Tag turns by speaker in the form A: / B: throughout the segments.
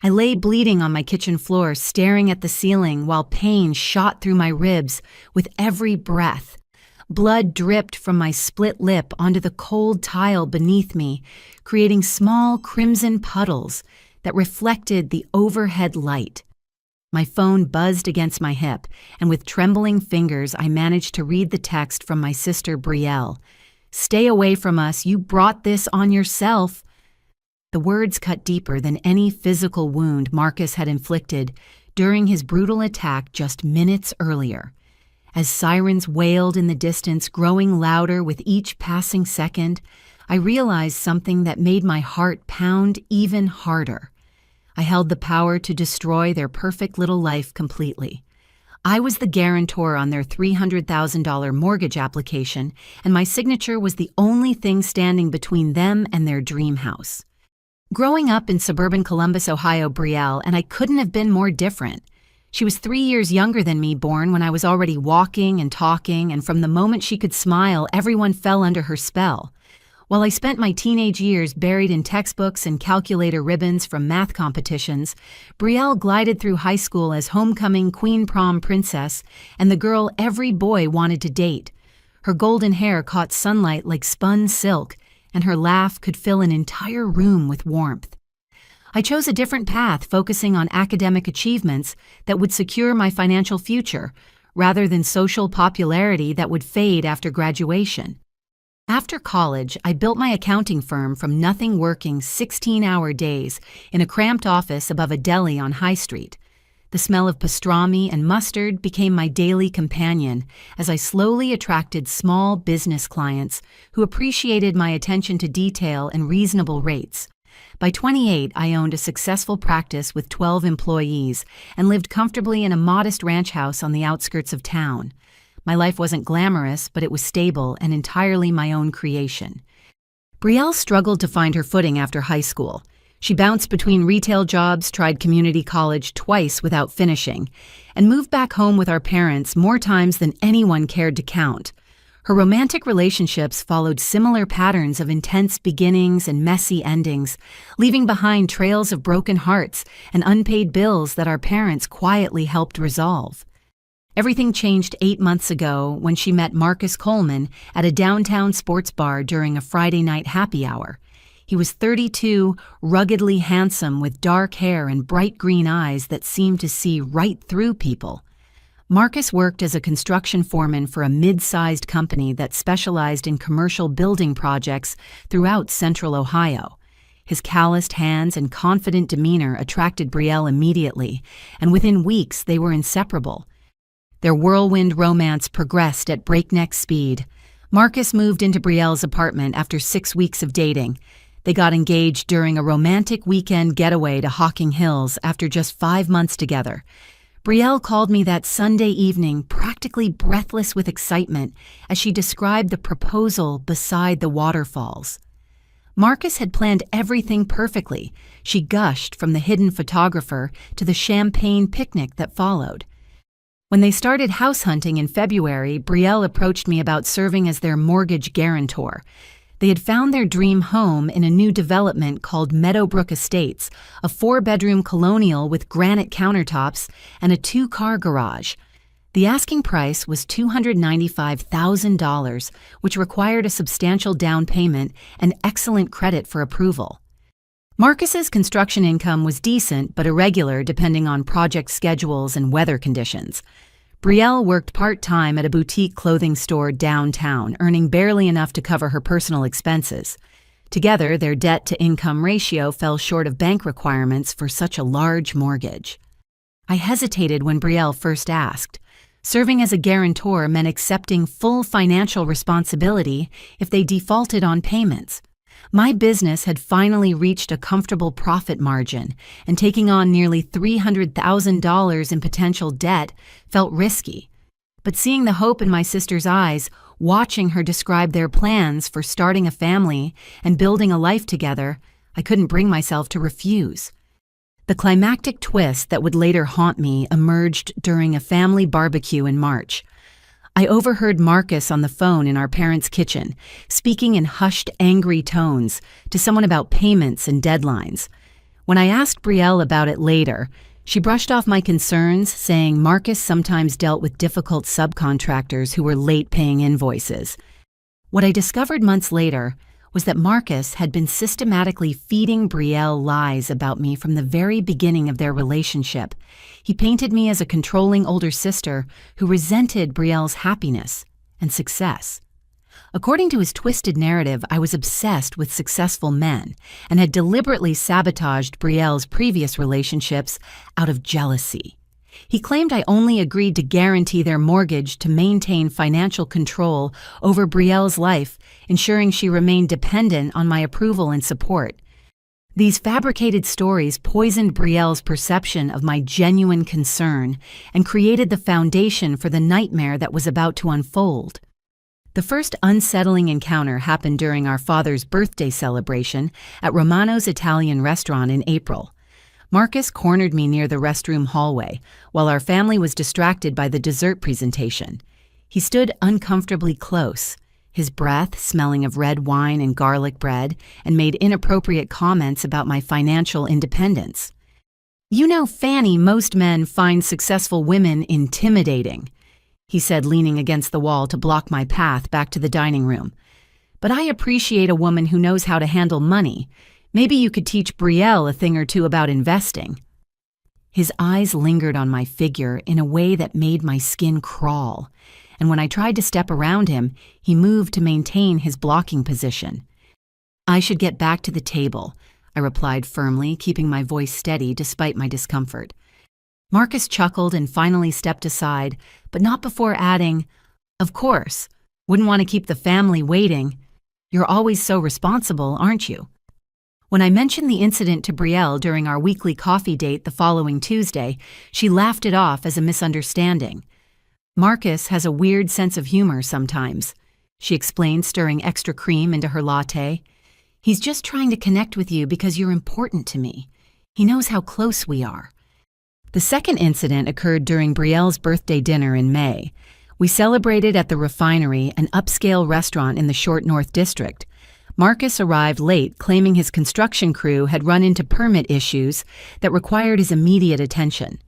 A: I lay bleeding on my kitchen floor, staring at the ceiling while pain shot through my ribs with every breath. Blood dripped from my split lip onto the cold tile beneath me, creating small crimson puddles that reflected the overhead light. My phone buzzed against my hip, and with trembling fingers I managed to read the text from my sister Brielle. "Stay away from us, you brought this on yourself." The words cut deeper than any physical wound Marcus had inflicted during his brutal attack just minutes earlier. As sirens wailed in the distance, growing louder with each passing second, I realized something that made my heart pound even harder. I held the power to destroy their perfect little life completely. I was the guarantor on their $300,000 mortgage application, and my signature was the only thing standing between them and their dream house. Growing up in suburban Columbus, Ohio, Brielle, and I couldn't have been more different. She was 3 years younger than me, born when I was already walking and talking, and from the moment she could smile, everyone fell under her spell. While I spent my teenage years buried in textbooks and calculator ribbons from math competitions, Brielle glided through high school as homecoming queen prom princess and the girl every boy wanted to date. Her golden hair caught sunlight like spun silk, and her laugh could fill an entire room with warmth. I chose a different path, focusing on academic achievements that would secure my financial future, rather than social popularity that would fade after graduation. After college, I built my accounting firm from nothing, working 16-hour days in a cramped office above a deli on High Street. The smell of pastrami and mustard became my daily companion as I slowly attracted small business clients who appreciated my attention to detail and reasonable rates. By 28, I owned a successful practice with 12 employees and lived comfortably in a modest ranch house on the outskirts of town. My life wasn't glamorous, but it was stable and entirely my own creation. Brielle struggled to find her footing after high school. She bounced between retail jobs, tried community college twice without finishing, and moved back home with our parents more times than anyone cared to count. Her romantic relationships followed similar patterns of intense beginnings and messy endings, leaving behind trails of broken hearts and unpaid bills that our parents quietly helped resolve. Everything changed 8 months ago when she met Marcus Coleman at a downtown sports bar during a Friday night happy hour. He was 32, ruggedly handsome with dark hair and bright green eyes that seemed to see right through people. Marcus worked as a construction foreman for a mid-sized company that specialized in commercial building projects throughout central Ohio. His calloused hands and confident demeanor attracted Brielle immediately, and within weeks they were inseparable. Their whirlwind romance progressed at breakneck speed. Marcus moved into Brielle's apartment after 6 weeks of dating. They got engaged during a romantic weekend getaway to Hocking Hills after just 5 months together. Brielle called me that Sunday evening, practically breathless with excitement, as she described the proposal beside the waterfalls. Marcus had planned everything perfectly. She gushed from the hidden photographer to the champagne picnic that followed. When they started house hunting in February, Brielle approached me about serving as their mortgage guarantor. They had found their dream home in a new development called Meadowbrook Estates, a 4-bedroom colonial with granite countertops and a 2-car garage. The asking price was $295,000, which required a substantial down payment and excellent credit for approval. Marcus's construction income was decent but irregular depending on project schedules and weather conditions. Brielle worked part-time at a boutique clothing store downtown, earning barely enough to cover her personal expenses. Together, their debt-to-income ratio fell short of bank requirements for such a large mortgage. I hesitated when Brielle first asked. Serving as a guarantor meant accepting full financial responsibility if they defaulted on payments. My business had finally reached a comfortable profit margin, and taking on nearly $300,000 in potential debt felt risky. But seeing the hope in my sister's eyes, watching her describe their plans for starting a family and building a life together, I couldn't bring myself to refuse. The climactic twist that would later haunt me emerged during a family barbecue in March. I overheard Marcus on the phone in our parents' kitchen, speaking in hushed, angry tones to someone about payments and deadlines. When I asked Brielle about it later, she brushed off my concerns, saying Marcus sometimes dealt with difficult subcontractors who were late paying invoices. What I discovered months later was that Marcus had been systematically feeding Brielle lies about me from the very beginning of their relationship. He painted me as a controlling older sister who resented Brielle's happiness and success. According to his twisted narrative, I was obsessed with successful men and had deliberately sabotaged Brielle's previous relationships out of jealousy. He claimed I only agreed to guarantee their mortgage to maintain financial control over Brielle's life, ensuring she remained dependent on my approval and support. These fabricated stories poisoned Brielle's perception of my genuine concern and created the foundation for the nightmare that was about to unfold. The first unsettling encounter happened during our father's birthday celebration at Romano's Italian restaurant in April. Marcus cornered me near the restroom hallway while our family was distracted by the dessert presentation. He stood uncomfortably close, his breath smelling of red wine and garlic bread, and made inappropriate comments about my financial independence. "You know, Fanny, most men find successful women intimidating," he said, leaning against the wall to block my path back to the dining room. "But I appreciate a woman who knows how to handle money. Maybe you could teach Brielle a thing or two about investing." His eyes lingered on my figure in a way that made my skin crawl, and when I tried to step around him, he moved to maintain his blocking position. "I should get back to the table," I replied firmly, keeping my voice steady despite my discomfort. Marcus chuckled and finally stepped aside, but not before adding, "Of course, wouldn't want to keep the family waiting. You're always so responsible, aren't you?" When I mentioned the incident to Brielle during our weekly coffee date the following Tuesday, she laughed it off as a misunderstanding. "Marcus has a weird sense of humor sometimes," she explained, stirring extra cream into her latte. "He's just trying to connect with you because you're important to me. He knows how close we are." The second incident occurred during Brielle's birthday dinner in May. We celebrated at the Refinery, an upscale restaurant in the Short North District. Marcus arrived late, claiming his construction crew had run into permit issues that required his immediate attention.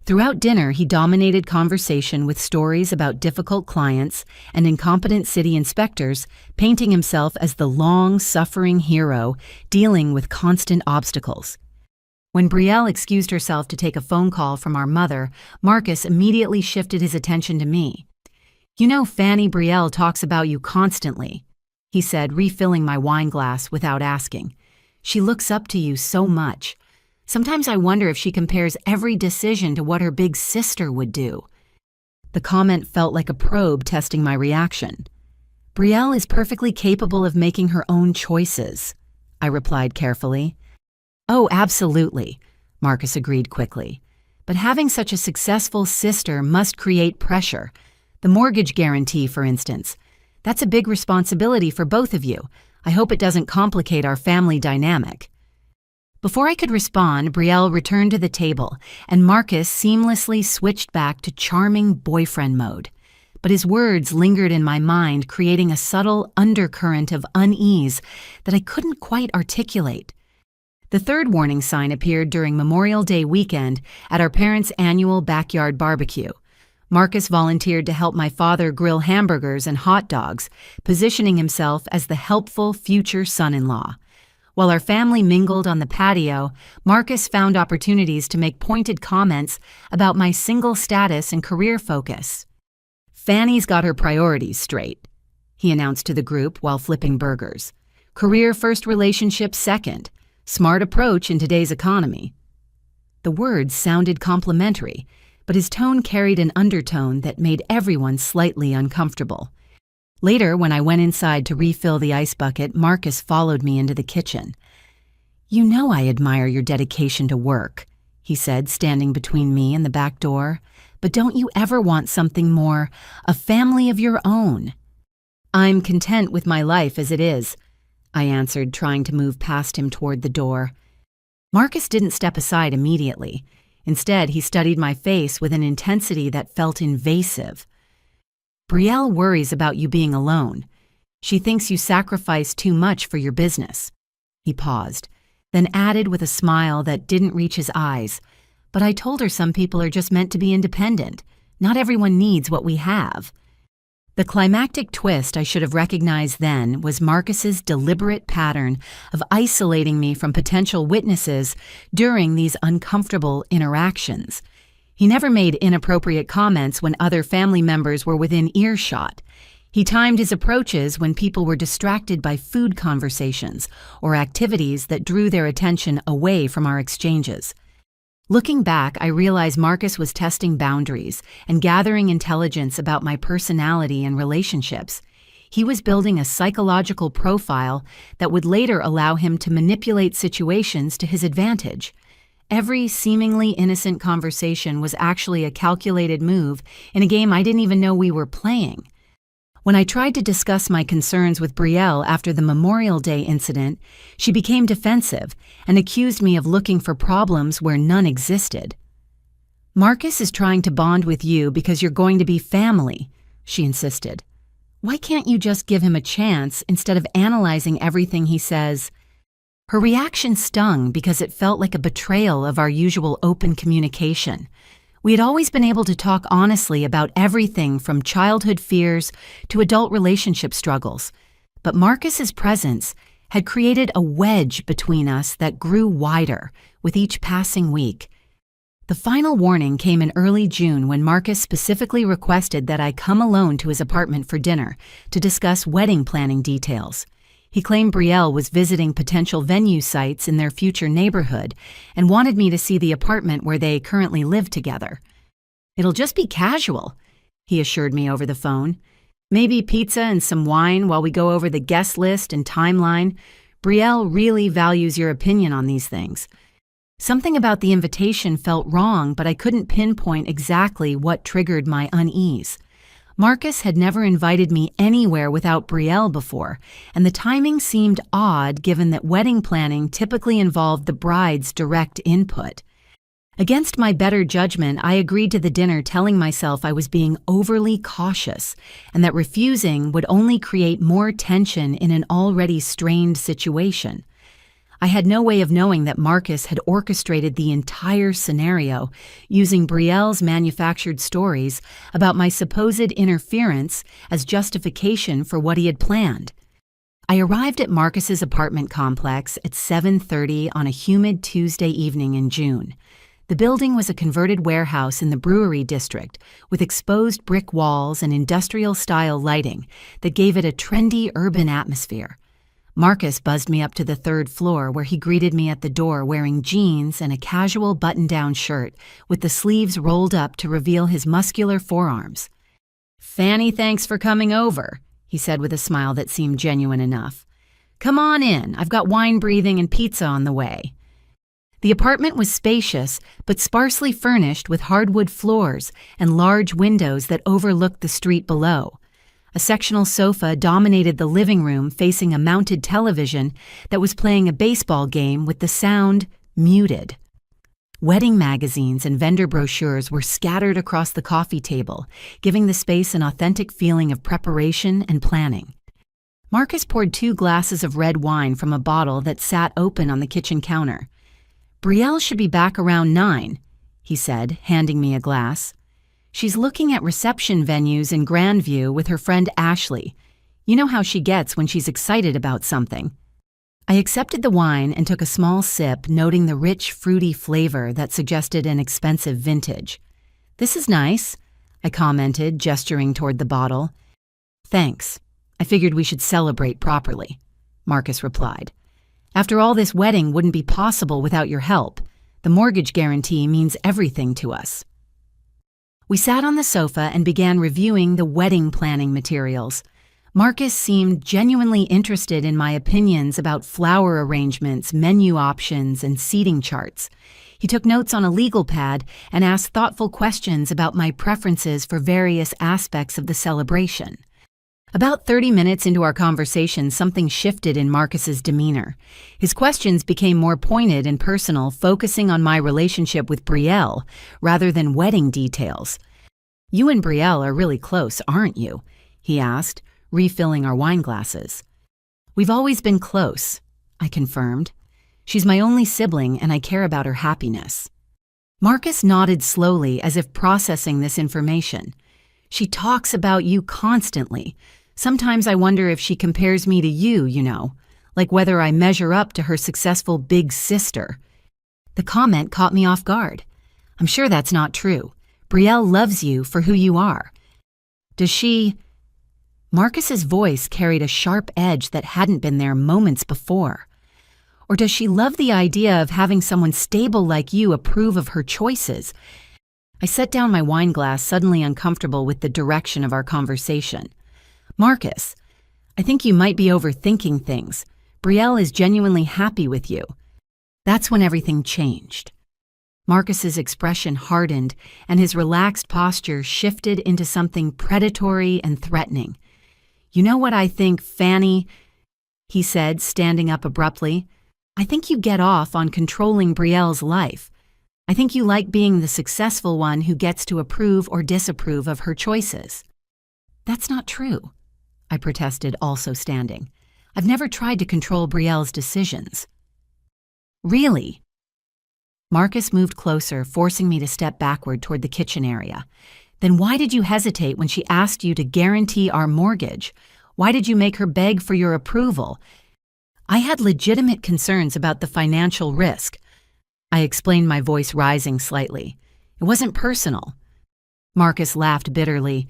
A: Throughout dinner, he dominated conversation with stories about difficult clients and incompetent city inspectors, painting himself as the long-suffering hero dealing with constant obstacles. When Brielle excused herself to take a phone call from our mother, Marcus immediately shifted his attention to me. "You know, Fanny, Brielle talks about you constantly," he said, refilling my wine glass without asking. "She looks up to you so much. Sometimes I wonder if she compares every decision to what her big sister would do." The comment felt like a probe testing my reaction. "Brielle is perfectly capable of making her own choices," I replied carefully. "Oh, absolutely," Marcus agreed quickly. "But having such a successful sister must create pressure. The mortgage guarantee, for instance. That's a big responsibility for both of you. I hope it doesn't complicate our family dynamic." Before I could respond, Brielle returned to the table, and Marcus seamlessly switched back to charming boyfriend mode. But his words lingered in my mind, creating a subtle undercurrent of unease that I couldn't quite articulate. The third warning sign appeared during Memorial Day weekend at our parents' annual backyard barbecue. Marcus volunteered to help my father grill hamburgers and hot dogs, positioning himself as the helpful future son-in-law. While our family mingled on the patio, Marcus found opportunities to make pointed comments about my single status and career focus. "Fanny's got her priorities straight," he announced to the group while flipping burgers. "Career first, relationship second. Smart approach in today's economy." The words sounded complimentary, but his tone carried an undertone that made everyone slightly uncomfortable. Later, when I went inside to refill the ice bucket, Marcus followed me into the kitchen. "You know I admire your dedication to work," he said, standing between me and the back door. "But don't you ever want something more, a family of your own?" "I'm content with my life as it is," I answered, trying to move past him toward the door. Marcus didn't step aside immediately. Instead, he studied my face with an intensity that felt invasive. "Brielle worries about you being alone. She thinks you sacrifice too much for your business." He paused. then added with a smile that didn't reach his eyes, "But I told her some people are just meant to be independent. Not everyone needs what we have." The climactic twist I should have recognized then was Marcus's deliberate pattern of isolating me from potential witnesses during these uncomfortable interactions. He never made inappropriate comments when other family members were within earshot. He timed his approaches when people were distracted by food conversations or activities that drew their attention away from our exchanges. Looking back, I realized Marcus was testing boundaries and gathering intelligence about my personality and relationships. He was building a psychological profile that would later allow him to manipulate situations to his advantage. Every seemingly innocent conversation was actually a calculated move in a game I didn't even know we were playing. When I tried to discuss my concerns with Brielle after the Memorial Day incident, she became defensive and accused me of looking for problems where none existed. "Marcus is trying to bond with you because you're going to be family," she insisted. "Why can't you just give him a chance instead of analyzing everything he says?" Her reaction stung because it felt like a betrayal of our usual open communication. We had always been able to talk honestly about everything from childhood fears to adult relationship struggles, but Marcus's presence had created a wedge between us that grew wider with each passing week. The final warning came in early June when Marcus specifically requested that I come alone to his apartment for dinner to discuss wedding planning details. He claimed Brielle was visiting potential venue sites in their future neighborhood and wanted me to see the apartment where they currently live together. "It'll just be casual," he assured me over the phone. "Maybe pizza and some wine while we go over the guest list and timeline. Brielle really values your opinion on these things." Something about the invitation felt wrong, but I couldn't pinpoint exactly what triggered my unease. Marcus had never invited me anywhere without Brielle before, and the timing seemed odd given that wedding planning typically involved the bride's direct input. Against my better judgment, I agreed to the dinner telling myself I was being overly cautious and that refusing would only create more tension in an already strained situation. I had no way of knowing that Marcus had orchestrated the entire scenario using Brielle's manufactured stories about my supposed interference as justification for what he had planned. I arrived at Marcus's apartment complex at 7:30 on a humid Tuesday evening in June. The building was a converted warehouse in the brewery district with exposed brick walls and industrial-style lighting that gave it a trendy urban atmosphere. Marcus buzzed me up to the third floor where he greeted me at the door wearing jeans and a casual button-down shirt with the sleeves rolled up to reveal his muscular forearms. "Fanny, thanks for coming over," he said with a smile that seemed genuine enough. "Come on in, I've got wine breathing and pizza on the way." The apartment was spacious but sparsely furnished with hardwood floors and large windows that overlooked the street below. A sectional sofa dominated the living room facing a mounted television that was playing a baseball game with the sound muted. Wedding magazines and vendor brochures were scattered across the coffee table, giving the space an authentic feeling of preparation and planning. Marcus poured 2 glasses of red wine from a bottle that sat open on the kitchen counter. "Brielle should be back around 9, he said, handing me a glass. "She's looking at reception venues in Grandview with her friend Ashley. You know how she gets when she's excited about something." I accepted the wine and took a small sip, noting the rich, fruity flavor that suggested an expensive vintage. "This is nice," I commented, gesturing toward the bottle. "Thanks. I figured we should celebrate properly," Marcus replied. "After all, this wedding wouldn't be possible without your help. The mortgage guarantee means everything to us." We sat on the sofa and began reviewing the wedding planning materials. Marcus seemed genuinely interested in my opinions about flower arrangements, menu options, and seating charts. He took notes on a legal pad and asked thoughtful questions about my preferences for various aspects of the celebration. About 30 minutes into our conversation, something shifted in Marcus's demeanor. His questions became more pointed and personal, focusing on my relationship with Brielle rather than wedding details. "You and Brielle are really close, aren't you?" he asked, refilling our wine glasses. "We've always been close," I confirmed. She's my only sibling and I care about her happiness." Marcus nodded slowly as if processing this information. "She talks about you constantly. Sometimes I wonder if she compares me to you, like whether I measure up to her successful big sister." The comment caught me off guard. "I'm sure that's not true. Brielle loves you for who you are." "Does she—" Marcus's voice carried a sharp edge that hadn't been there moments before. "Or does she love the idea of having someone stable like you approve of her choices?" I set down my wine glass, suddenly uncomfortable with the direction of our conversation. "Marcus, I think you might be overthinking things. Brielle is genuinely happy with you." That's when everything changed. Marcus's expression hardened and his relaxed posture shifted into something predatory and threatening. "You know what I think, Fanny?" he said, standing up abruptly. "I think you get off on controlling Brielle's life. I think you like being the successful one who gets to approve or disapprove of her choices." "That's not true," I protested, also standing. "I've never tried to control Brielle's decisions." "Really?" Marcus moved closer, forcing me to step backward toward the kitchen area. "Then why did you hesitate when she asked you to guarantee our mortgage? Why did you make her beg for your approval?" "I had legitimate concerns about the financial risk." I explained, my voice rising slightly. "It wasn't personal." Marcus laughed bitterly.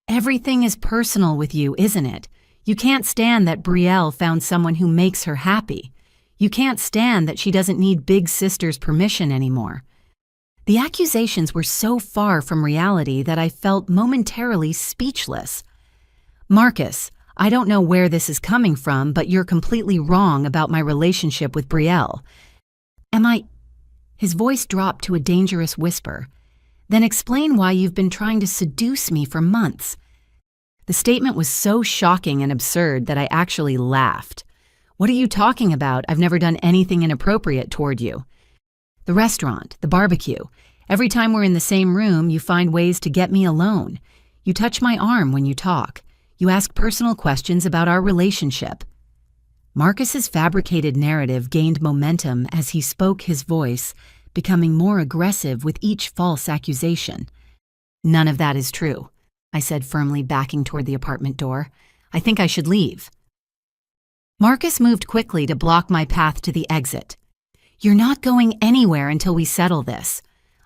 A: "Everything is personal with you, isn't it? You can't stand that Brielle found someone who makes her happy. You can't stand that she doesn't need Big Sister's permission anymore." The accusations were so far from reality that I felt momentarily speechless. "Marcus, I don't know where this is coming from, but you're completely wrong about my relationship with Brielle." "Am I—" His voice dropped to a dangerous whisper. "Then explain why you've been trying to seduce me for months." The statement was so shocking and absurd that I actually laughed. "What are you talking about? I've never done anything inappropriate toward you." "The restaurant, the barbecue. Every time we're in the same room, you find ways to get me alone. You touch my arm when you talk. You ask personal questions about our relationship." Marcus's fabricated narrative gained momentum as he spoke, his voice becoming more aggressive with each false accusation. "None of that is true," I said firmly, backing toward the apartment door. "I think I should leave." Marcus moved quickly to block my path to the exit. "You're not going anywhere until we settle this.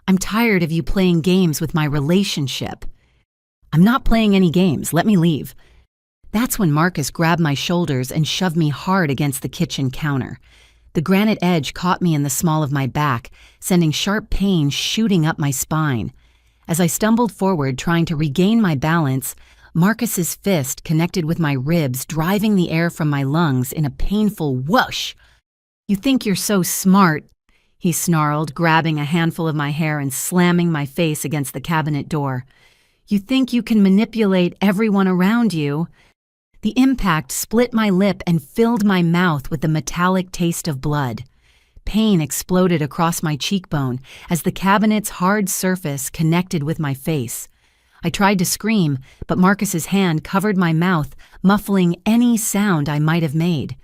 A: I'm tired of you playing games with my relationship." "I'm not playing any games. Let me leave." That's when Marcus grabbed my shoulders and shoved me hard against the kitchen counter. The granite edge caught me in the small of my back, sending sharp pain shooting up my spine. As I stumbled forward, trying to regain my balance, Marcus's fist connected with my ribs, driving the air from my lungs in a painful whoosh. "You think you're so smart," he snarled, grabbing a handful of my hair and slamming my face against the cabinet door. "You think you can manipulate everyone around you." The impact split my lip and filled my mouth with the metallic taste of blood. Pain exploded across my cheekbone as the cabinet's hard surface connected with my face. I tried to scream, but Marcus's hand covered my mouth, muffling any sound I might have made.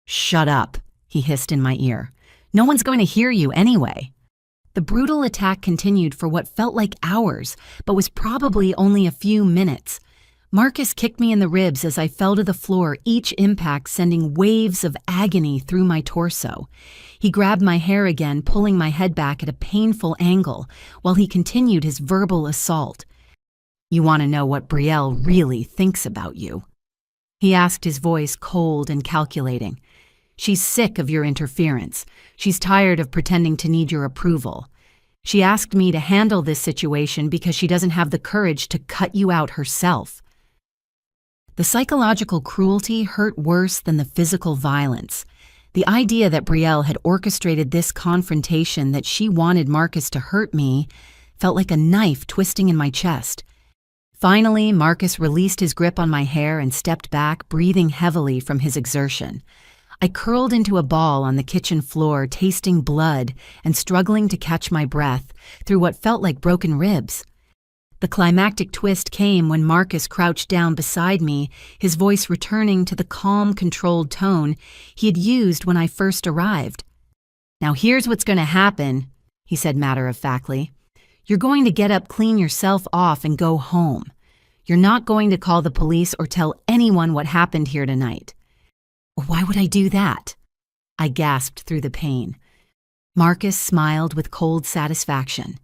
A: "Shut up," he hissed in my ear. "No one's going to hear you anyway." The brutal attack continued for what felt like hours, but was probably only a few minutes. Marcus kicked me in the ribs as I fell to the floor, each impact sending waves of agony through my torso. He grabbed my hair again, pulling my head back at a painful angle, while he continued his verbal assault. "You want to know what Brielle really thinks about you?" he asked, his voice cold and calculating. "She's sick of your interference. She's tired of pretending to need your approval. She asked me to handle this situation because she doesn't have the courage to cut you out herself." The psychological cruelty hurt worse than the physical violence. The idea that Brielle had orchestrated this confrontation, that she wanted Marcus to hurt me, felt like a knife twisting in my chest. Finally, Marcus released his grip on my hair and stepped back, breathing heavily from his exertion. I curled into a ball on the kitchen floor, tasting blood and struggling to catch my breath through what felt like broken ribs. The climactic twist came when Marcus crouched down beside me, his voice returning to the calm, controlled tone he had used when I first arrived. "Now here's what's going to happen," he said matter-of-factly. "You're going to get up, clean yourself off, and go home. You're not going to call the police or tell anyone what happened here tonight." "Why would I do that?" I gasped through the pain. Marcus smiled with cold satisfaction.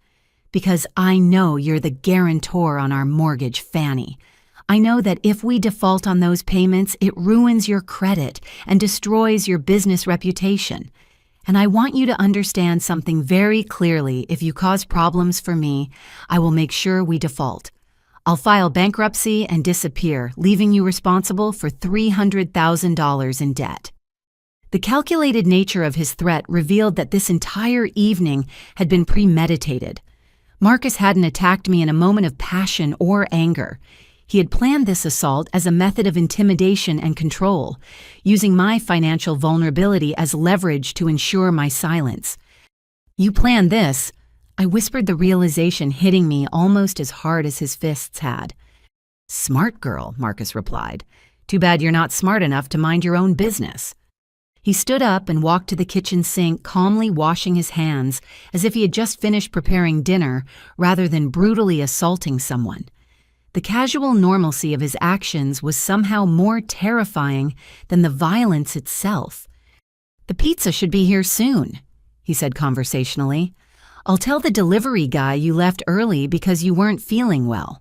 A: "Because I know you're the guarantor on our mortgage, Fanny. I know that if we default on those payments, it ruins your credit and destroys your business reputation. And I want you to understand something very clearly. If you cause problems for me, I will make sure we default. I'll file bankruptcy and disappear, leaving you responsible for $300,000 in debt." The calculated nature of his threat revealed that this entire evening had been premeditated. Marcus hadn't attacked me in a moment of passion or anger. He had planned this assault as a method of intimidation and control, using my financial vulnerability as leverage to ensure my silence. "You planned this," I whispered, the realization hitting me almost as hard as his fists had. "Smart girl," Marcus replied. "Too bad you're not smart enough to mind your own business." He stood up and walked to the kitchen sink, calmly washing his hands as if he had just finished preparing dinner rather than brutally assaulting someone. The casual normalcy of his actions was somehow more terrifying than the violence itself. "The pizza should be here soon," he said conversationally. "I'll tell the delivery guy you left early because you weren't feeling well.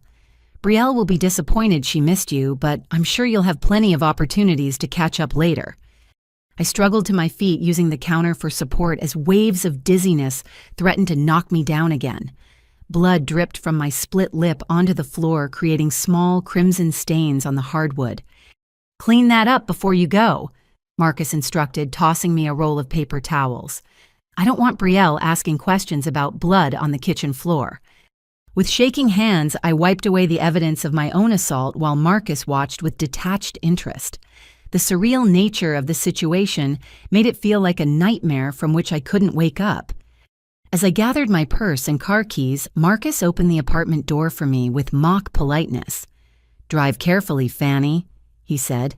A: Brielle will be disappointed she missed you, but I'm sure you'll have plenty of opportunities to catch up later." I struggled to my feet, using the counter for support as waves of dizziness threatened to knock me down again. Blood dripped from my split lip onto the floor, creating small crimson stains on the hardwood. "Clean that up before you go," Marcus instructed, tossing me a roll of paper towels. "I don't want Brielle asking questions about blood on the kitchen floor." With shaking hands, I wiped away the evidence of my own assault while Marcus watched with detached interest. The surreal nature of the situation made it feel like a nightmare from which I couldn't wake up. As I gathered my purse and car keys, Marcus opened the apartment door for me with mock politeness. "Drive carefully, Fanny," he said.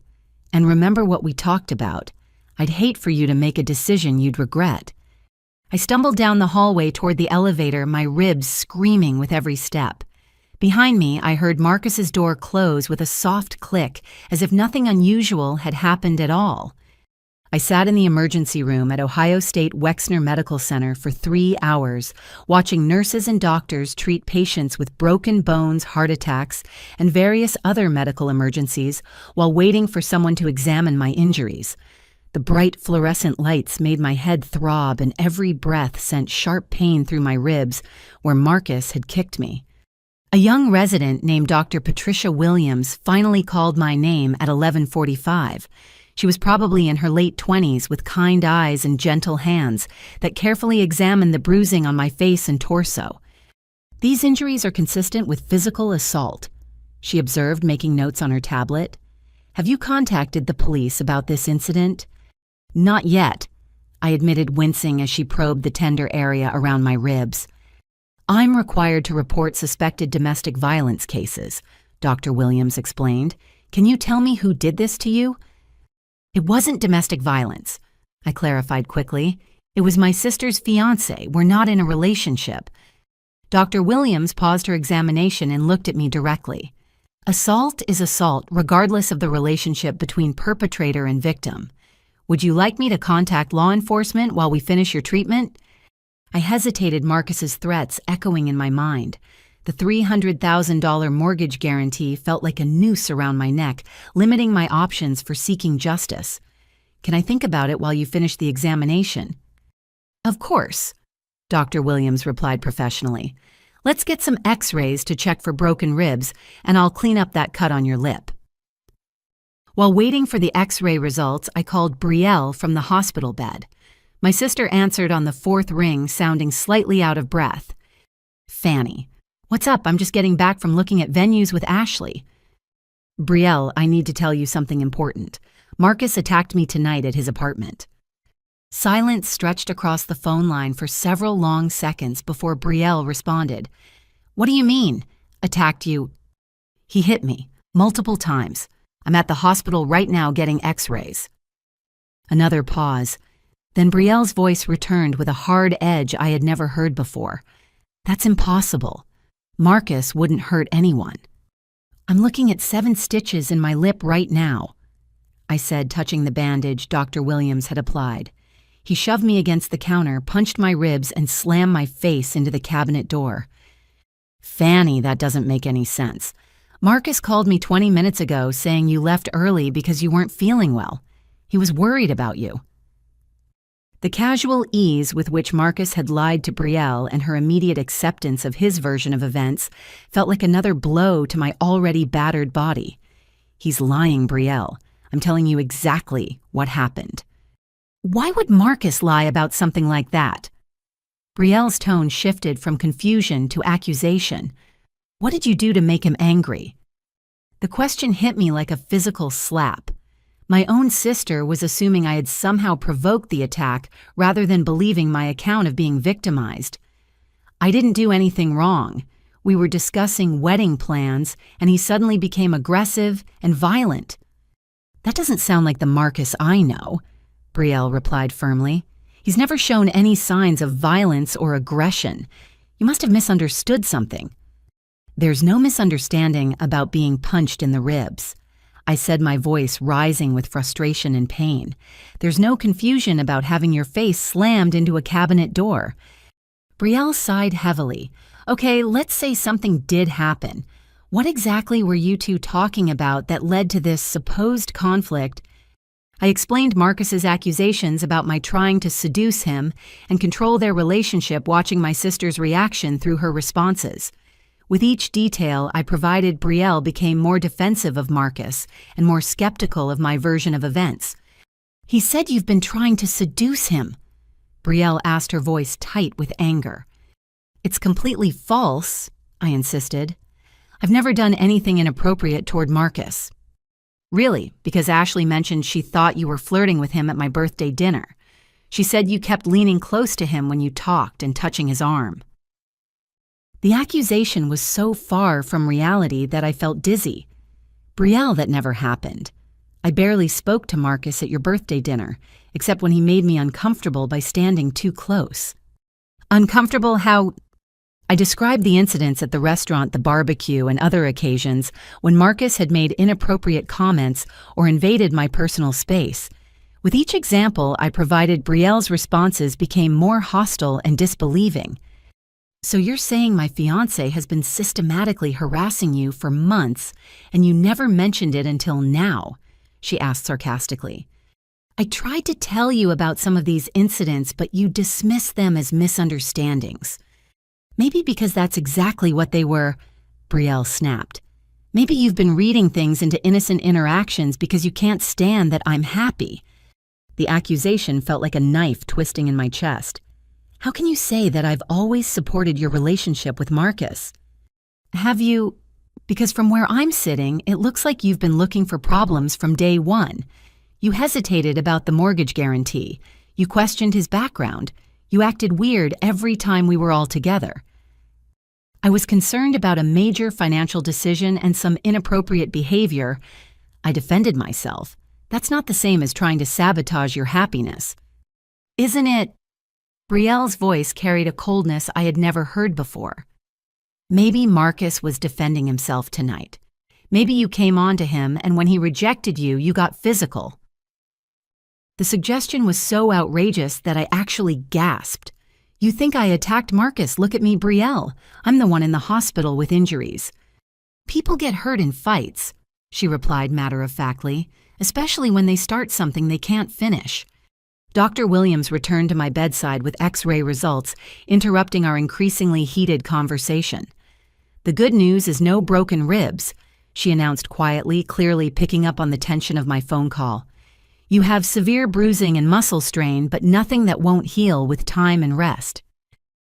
A: "And remember what we talked about. I'd hate for you to make a decision you'd regret." I stumbled down the hallway toward the elevator, my ribs screaming with every step. Behind me, I heard Marcus's door close with a soft click, as if nothing unusual had happened at all. I sat in the emergency room at Ohio State Wexner Medical Center for 3 hours, watching nurses and doctors treat patients with broken bones, heart attacks, and various other medical emergencies while waiting for someone to examine my injuries. The bright fluorescent lights made my head throb, and every breath sent sharp pain through my ribs where Marcus had kicked me. A young resident named Dr. Patricia Williams finally called my name at 11:45. She was probably in her late 20s, with kind eyes and gentle hands that carefully examined the bruising on my face and torso. "These injuries are consistent with physical assault," she observed, making notes on her tablet. "Have you contacted the police about this incident?" "Not yet," I admitted, wincing as she probed the tender area around my ribs. "I'm required to report suspected domestic violence cases," Dr. Williams explained. "Can you tell me who did this to you?" "It wasn't domestic violence," I clarified quickly. "It was my sister's fiancé. We're not in a relationship." Dr. Williams paused her examination and looked at me directly. "Assault is assault, regardless of the relationship between perpetrator and victim. Would you like me to contact law enforcement while we finish your treatment?" I hesitated, Marcus's threats echoing in my mind. The $300,000 mortgage guarantee felt like a noose around my neck, limiting my options for seeking justice. "Can I think about it while you finish the examination?" "Of course," Dr. Williams replied professionally. "Let's get some x-rays to check for broken ribs, and I'll clean up that cut on your lip." While waiting for the x-ray results, I called Brielle from the hospital bed. My sister answered on the 4th ring, sounding slightly out of breath. "Fanny, what's up? I'm just getting back from looking at venues with Ashley." "Brielle, I need to tell you something important. Marcus attacked me tonight at his apartment." Silence stretched across the phone line for several long seconds before Brielle responded. "What do you mean, attacked you?" "He hit me, multiple times. I'm at the hospital right now getting x-rays." Another pause. Then Brielle's voice returned with a hard edge I had never heard before. That's impossible. Marcus wouldn't hurt anyone. I'm looking at 7 stitches in my lip right now, I said, touching the bandage Dr. Williams had applied. He shoved me against the counter, punched my ribs, and slammed my face into the cabinet door. Fanny, that doesn't make any sense. Marcus called me 20 minutes ago saying you left early because you weren't feeling well. He was worried about you. The casual ease with which Marcus had lied to Brielle and her immediate acceptance of his version of events felt like another blow to my already battered body. He's lying, Brielle. I'm telling you exactly what happened. Why would Marcus lie about something like that? Brielle's tone shifted from confusion to accusation. What did you do to make him angry? The question hit me like a physical slap. My own sister was assuming I had somehow provoked the attack rather than believing my account of being victimized. I didn't do anything wrong. We were discussing wedding plans, and he suddenly became aggressive and violent. That doesn't sound like the Marcus I know, Brielle replied firmly. He's never shown any signs of violence or aggression. You must have misunderstood something. There's no misunderstanding about being punched in the ribs, I said, my voice rising with frustration and pain. There's no confusion about having your face slammed into a cabinet door. Brielle sighed heavily. Okay, let's say something did happen. What exactly were you two talking about that led to this supposed conflict? I explained Marcus's accusations about my trying to seduce him and control their relationship, watching my sister's reaction through her responses. With each detail I provided, Brielle became more defensive of Marcus and more skeptical of my version of events. He said you've been trying to seduce him, Brielle asked, her voice tight with anger. It's completely false, I insisted. I've never done anything inappropriate toward Marcus. Really, because Ashley mentioned she thought you were flirting with him at my birthday dinner. She said you kept leaning close to him when you talked and touching his arm. The accusation was so far from reality that I felt dizzy. Brielle, that never happened. I barely spoke to Marcus at your birthday dinner, except when he made me uncomfortable by standing too close. Uncomfortable how? I described the incidents at the restaurant, the barbecue, and other occasions when Marcus had made inappropriate comments or invaded my personal space. With each example I provided, Brielle's responses became more hostile and disbelieving. So you're saying my fiancé has been systematically harassing you for months and you never mentioned it until now? She asked sarcastically. I tried to tell you about some of these incidents, but you dismissed them as misunderstandings. Maybe because that's exactly what they were, Brielle snapped. Maybe you've been reading things into innocent interactions because you can't stand that I'm happy. The accusation felt like a knife twisting in my chest. How can you say that I've always supported your relationship with Marcus? Have you? Because from where I'm sitting, it looks like you've been looking for problems from day one. You hesitated about the mortgage guarantee. You questioned his background. You acted weird every time we were all together. I was concerned about a major financial decision and some inappropriate behavior. I defended myself. That's not the same as trying to sabotage your happiness. Isn't it? Brielle's voice carried a coldness I had never heard before. Maybe Marcus was defending himself tonight. Maybe you came on to him, and when he rejected you, you got physical. The suggestion was so outrageous that I actually gasped. You think I attacked Marcus? Look at me, Brielle. I'm the one in the hospital with injuries. People get hurt in fights, she replied matter-of-factly, especially when they start something they can't finish. Dr. Williams returned to my bedside with X-ray results, interrupting our increasingly heated conversation. The good news is no broken ribs, she announced quietly, clearly picking up on the tension of my phone call. You have severe bruising and muscle strain, but nothing that won't heal with time and rest.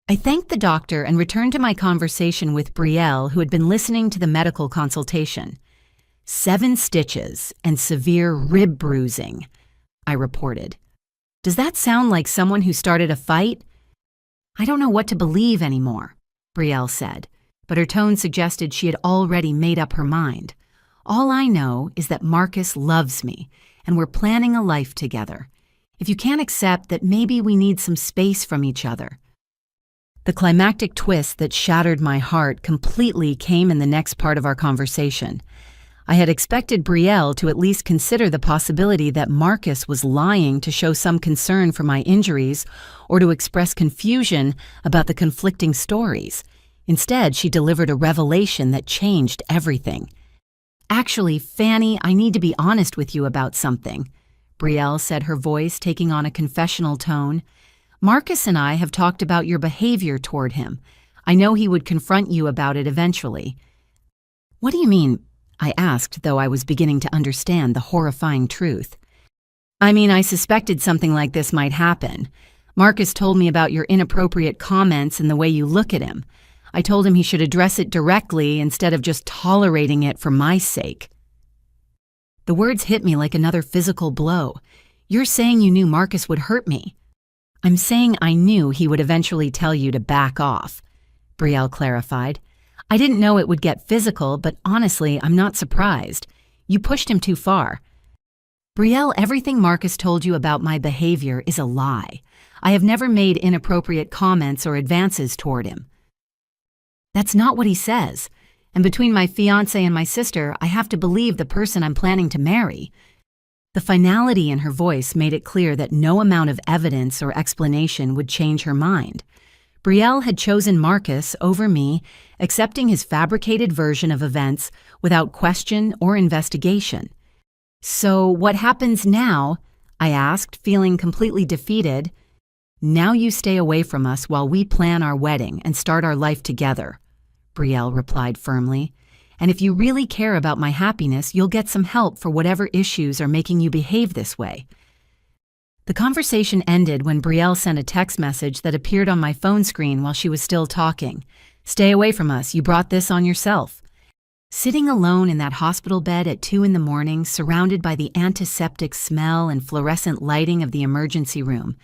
A: I thanked the doctor and returned to my conversation with Brielle, who had been listening to the medical consultation. 7 stitches and severe rib bruising, I reported. Does that sound like someone who started a fight? I don't know what to believe anymore, Brielle said, but her tone suggested she had already made up her mind. All I know is that Marcus loves me, and we're planning a life together. If you can't accept that maybe we need some space from each other. The climactic twist that shattered my heart completely came in the next part of our conversation. I had expected Brielle to at least consider the possibility that Marcus was lying to show some concern for my injuries or to express confusion about the conflicting stories. Instead, she delivered a revelation that changed everything. "Actually, Fanny, I need to be honest with you about something," Brielle said, her voice taking on a confessional tone. "Marcus and I have talked about your behavior toward him. I know he would confront you about it eventually." "What do you mean?" I asked, though I was beginning to understand the horrifying truth. "I mean, I suspected something like this might happen. Marcus told me about your inappropriate comments and the way you look at him. I told him he should address it directly instead of just tolerating it for my sake." The words hit me like another physical blow. "You're saying you knew Marcus would hurt me." "I'm saying I knew he would eventually tell you to back off," Brielle clarified. "I didn't know it would get physical, but honestly, I'm not surprised. You pushed him too far." "Brielle, everything Marcus told you about my behavior is a lie. I have never made inappropriate comments or advances toward him." "That's not what he says. And between my fiancé and my sister, I have to believe the person I'm planning to marry." The finality in her voice made it clear that no amount of evidence or explanation would change her mind. Brielle had chosen Marcus over me, accepting his fabricated version of events without question or investigation. "So what happens now?" I asked, feeling completely defeated. "Now you stay away from us while we plan our wedding and start our life together," Brielle replied firmly. "And if you really care about my happiness, you'll get some help for whatever issues are making you behave this way." The conversation ended when Brielle sent a text message that appeared on my phone screen while she was still talking. "Stay away from us. You brought this on yourself." Sitting alone in that hospital bed at 2 a.m, surrounded by the antiseptic smell and fluorescent lighting of the emergency room,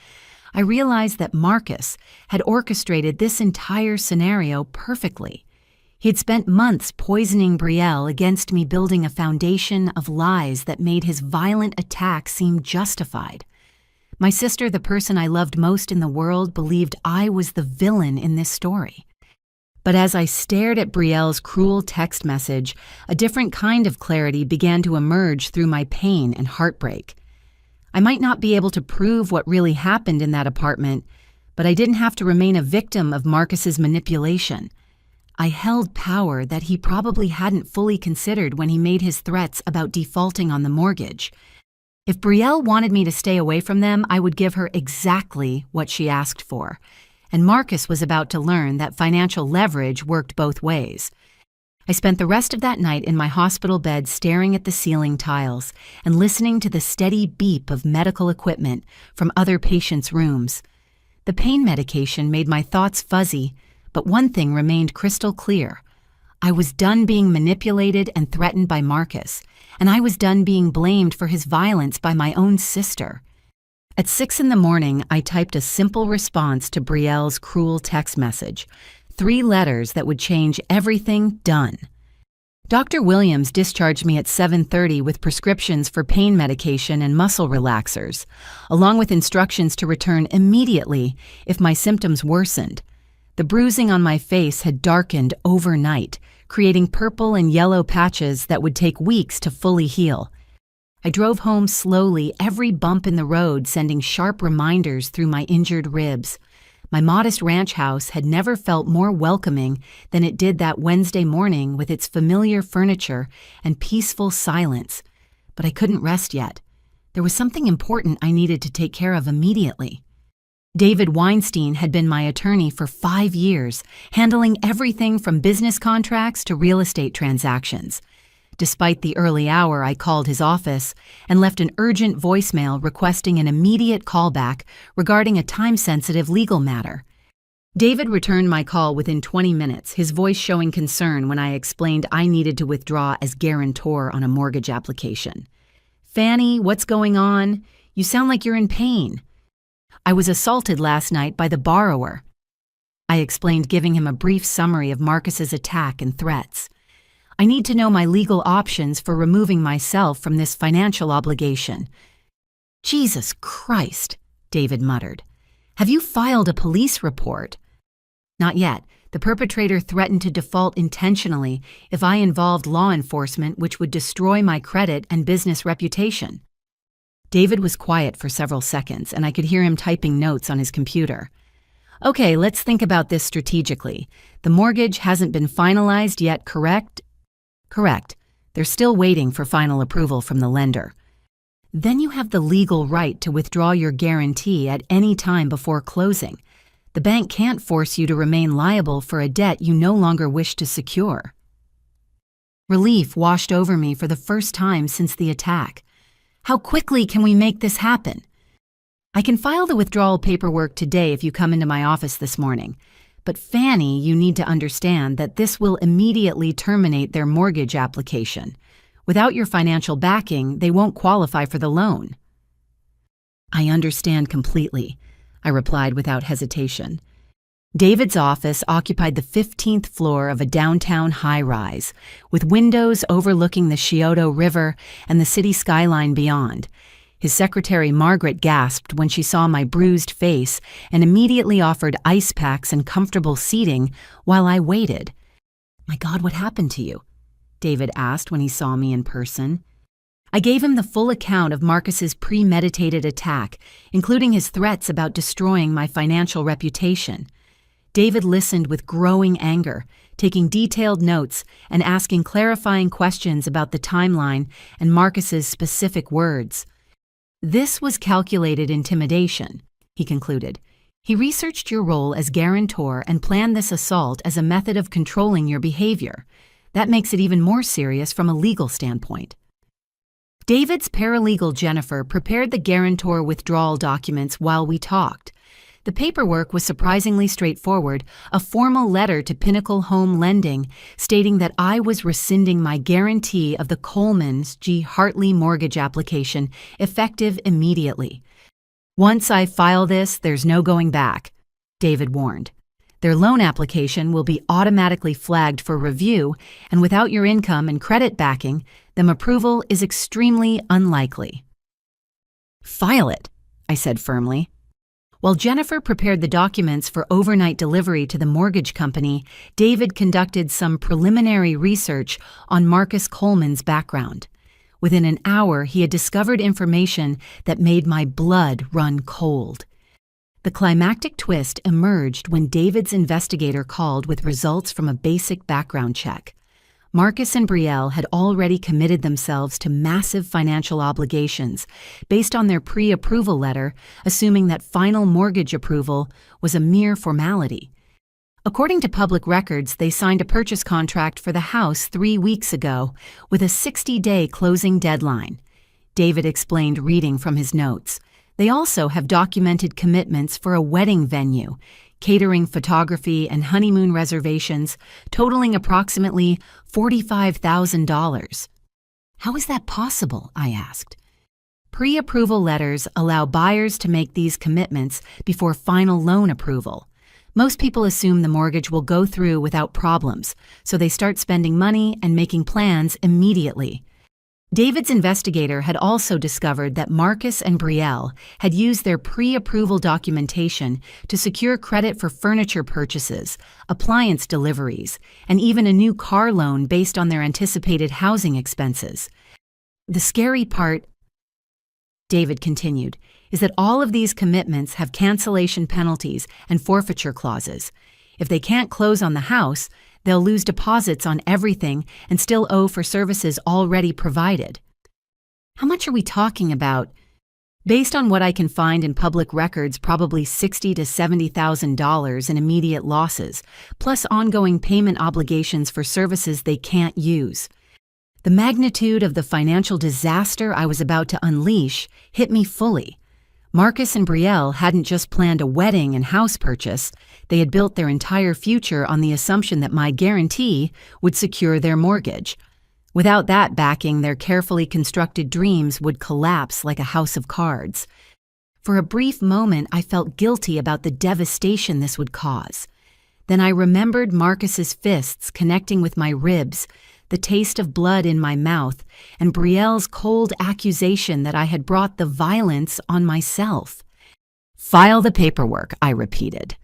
A: I realized that Marcus had orchestrated this entire scenario perfectly. He'd spent months poisoning Brielle against me, building a foundation of lies that made his violent attack seem justified. My sister, the person I loved most in the world, believed I was the villain in this story. But as I stared at Brielle's cruel text message, a different kind of clarity began to emerge through my pain and heartbreak. I might not be able to prove what really happened in that apartment, but I didn't have to remain a victim of Marcus's manipulation. I held power that he probably hadn't fully considered when he made his threats about defaulting on the mortgage. If Brielle wanted me to stay away from them, I would give her exactly what she asked for. And Marcus was about to learn that financial leverage worked both ways. I spent the rest of that night in my hospital bed staring at the ceiling tiles and listening to the steady beep of medical equipment from other patients' rooms. The pain medication made my thoughts fuzzy, but one thing remained crystal clear. I was done being manipulated and threatened by Marcus, and I was done being blamed for his violence by my own sister. At 6 a.m, I typed a simple response to Brielle's cruel text message. 3 letters that would change everything. Done. Dr. Williams discharged me at 7:30 with prescriptions for pain medication and muscle relaxers, along with instructions to return immediately if my symptoms worsened. The bruising on my face had darkened overnight, creating purple and yellow patches that would take weeks to fully heal. I drove home slowly, every bump in the road sending sharp reminders through my injured ribs. My modest ranch house had never felt more welcoming than it did that Wednesday morning with its familiar furniture and peaceful silence. But I couldn't rest yet. There was something important I needed to take care of immediately. David Weinstein had been my attorney for 5 years, handling everything from business contracts to real estate transactions. Despite the early hour, I called his office and left an urgent voicemail requesting an immediate callback regarding a time-sensitive legal matter. David returned my call within 20 minutes, his voice showing concern when I explained I needed to withdraw as guarantor on a mortgage application. "Fanny, what's going on? You sound like you're in pain." "I was assaulted last night by the borrower," I explained, giving him a brief summary of Marcus's attack and threats. "I need to know my legal options for removing myself from this financial obligation." Jesus Christ, David muttered. Have you filed a police report? Not yet. The perpetrator threatened to default intentionally if I involved law enforcement, which would destroy my credit and business reputation. David was quiet for several seconds, and I could hear him typing notes on his computer. Okay, let's think about this strategically. The mortgage hasn't been finalized yet, correct? Correct. They're still waiting for final approval from the lender. Then you have the legal right to withdraw your guarantee at any time before closing. The bank can't force you to remain liable for a debt you no longer wish to secure. Relief washed over me for the first time since the attack. How quickly can we make this happen? I can file the withdrawal paperwork today if you come into my office this morning. But Fannie, you need to understand that this will immediately terminate their mortgage application. Without your financial backing, they won't qualify for the loan. I understand completely, I replied without hesitation. David's office occupied the 15th floor of a downtown high-rise, with windows overlooking the Scioto River and the city skyline beyond. His secretary Margaret gasped when she saw my bruised face and immediately offered ice packs and comfortable seating while I waited. "My God, what happened to you?" David asked when he saw me in person. I gave him the full account of Marcus's premeditated attack, including his threats about destroying my financial reputation. David listened with growing anger, taking detailed notes and asking clarifying questions about the timeline and Marcus's specific words. "This was calculated intimidation," he concluded. "He researched your role as guarantor and planned this assault as a method of controlling your behavior. That makes it even more serious from a legal standpoint." David's paralegal Jennifer prepared the guarantor withdrawal documents while we talked. The paperwork was surprisingly straightforward, a formal letter to Pinnacle Home Lending stating that I was rescinding my guarantee of the Coleman's G. Hartley mortgage application effective immediately. "Once I file this, there's no going back," David warned. "Their loan application will be automatically flagged for review, and without your income and credit backing, them approval is extremely unlikely." "File it," I said firmly. While Jennifer prepared the documents for overnight delivery to the mortgage company, David conducted some preliminary research on Marcus Coleman's background. Within an hour, he had discovered information that made my blood run cold. The climactic twist emerged when David's investigator called with results from a basic background check. Marcus and Brielle had already committed themselves to massive financial obligations based on their pre-approval letter, assuming that final mortgage approval was a mere formality. According to public records, they signed a purchase contract for the house 3 weeks ago with a 60-day closing deadline. David explained, reading from his notes. They also have documented commitments for a wedding venue, catering, photography, and honeymoon reservations, totaling approximately $45,000. "How is that possible?" I asked. Pre-approval letters allow buyers to make these commitments before final loan approval. Most people assume the mortgage will go through without problems, so they start spending money and making plans immediately. David's investigator had also discovered that Marcus and Brielle had used their pre-approval documentation to secure credit for furniture purchases, appliance deliveries, and even a new car loan based on their anticipated housing expenses. "The scary part," David continued, "is that all of these commitments have cancellation penalties and forfeiture clauses. If they can't close on the house, they'll lose deposits on everything and still owe for services already provided." "How much are we talking about?" "Based on what I can find in public records, probably $60,000 to $70,000 in immediate losses, plus ongoing payment obligations for services they can't use." The magnitude of the financial disaster I was about to unleash hit me fully. Marcus and Brielle hadn't just planned a wedding and house purchase, they had built their entire future on the assumption that my guarantee would secure their mortgage. Without that backing, their carefully constructed dreams would collapse like a house of cards. For a brief moment, I felt guilty about the devastation this would cause. Then I remembered Marcus's fists connecting with my ribs, the taste of blood in my mouth, and Brielle's cold accusation that I had brought the violence on myself. "File the paperwork," I repeated.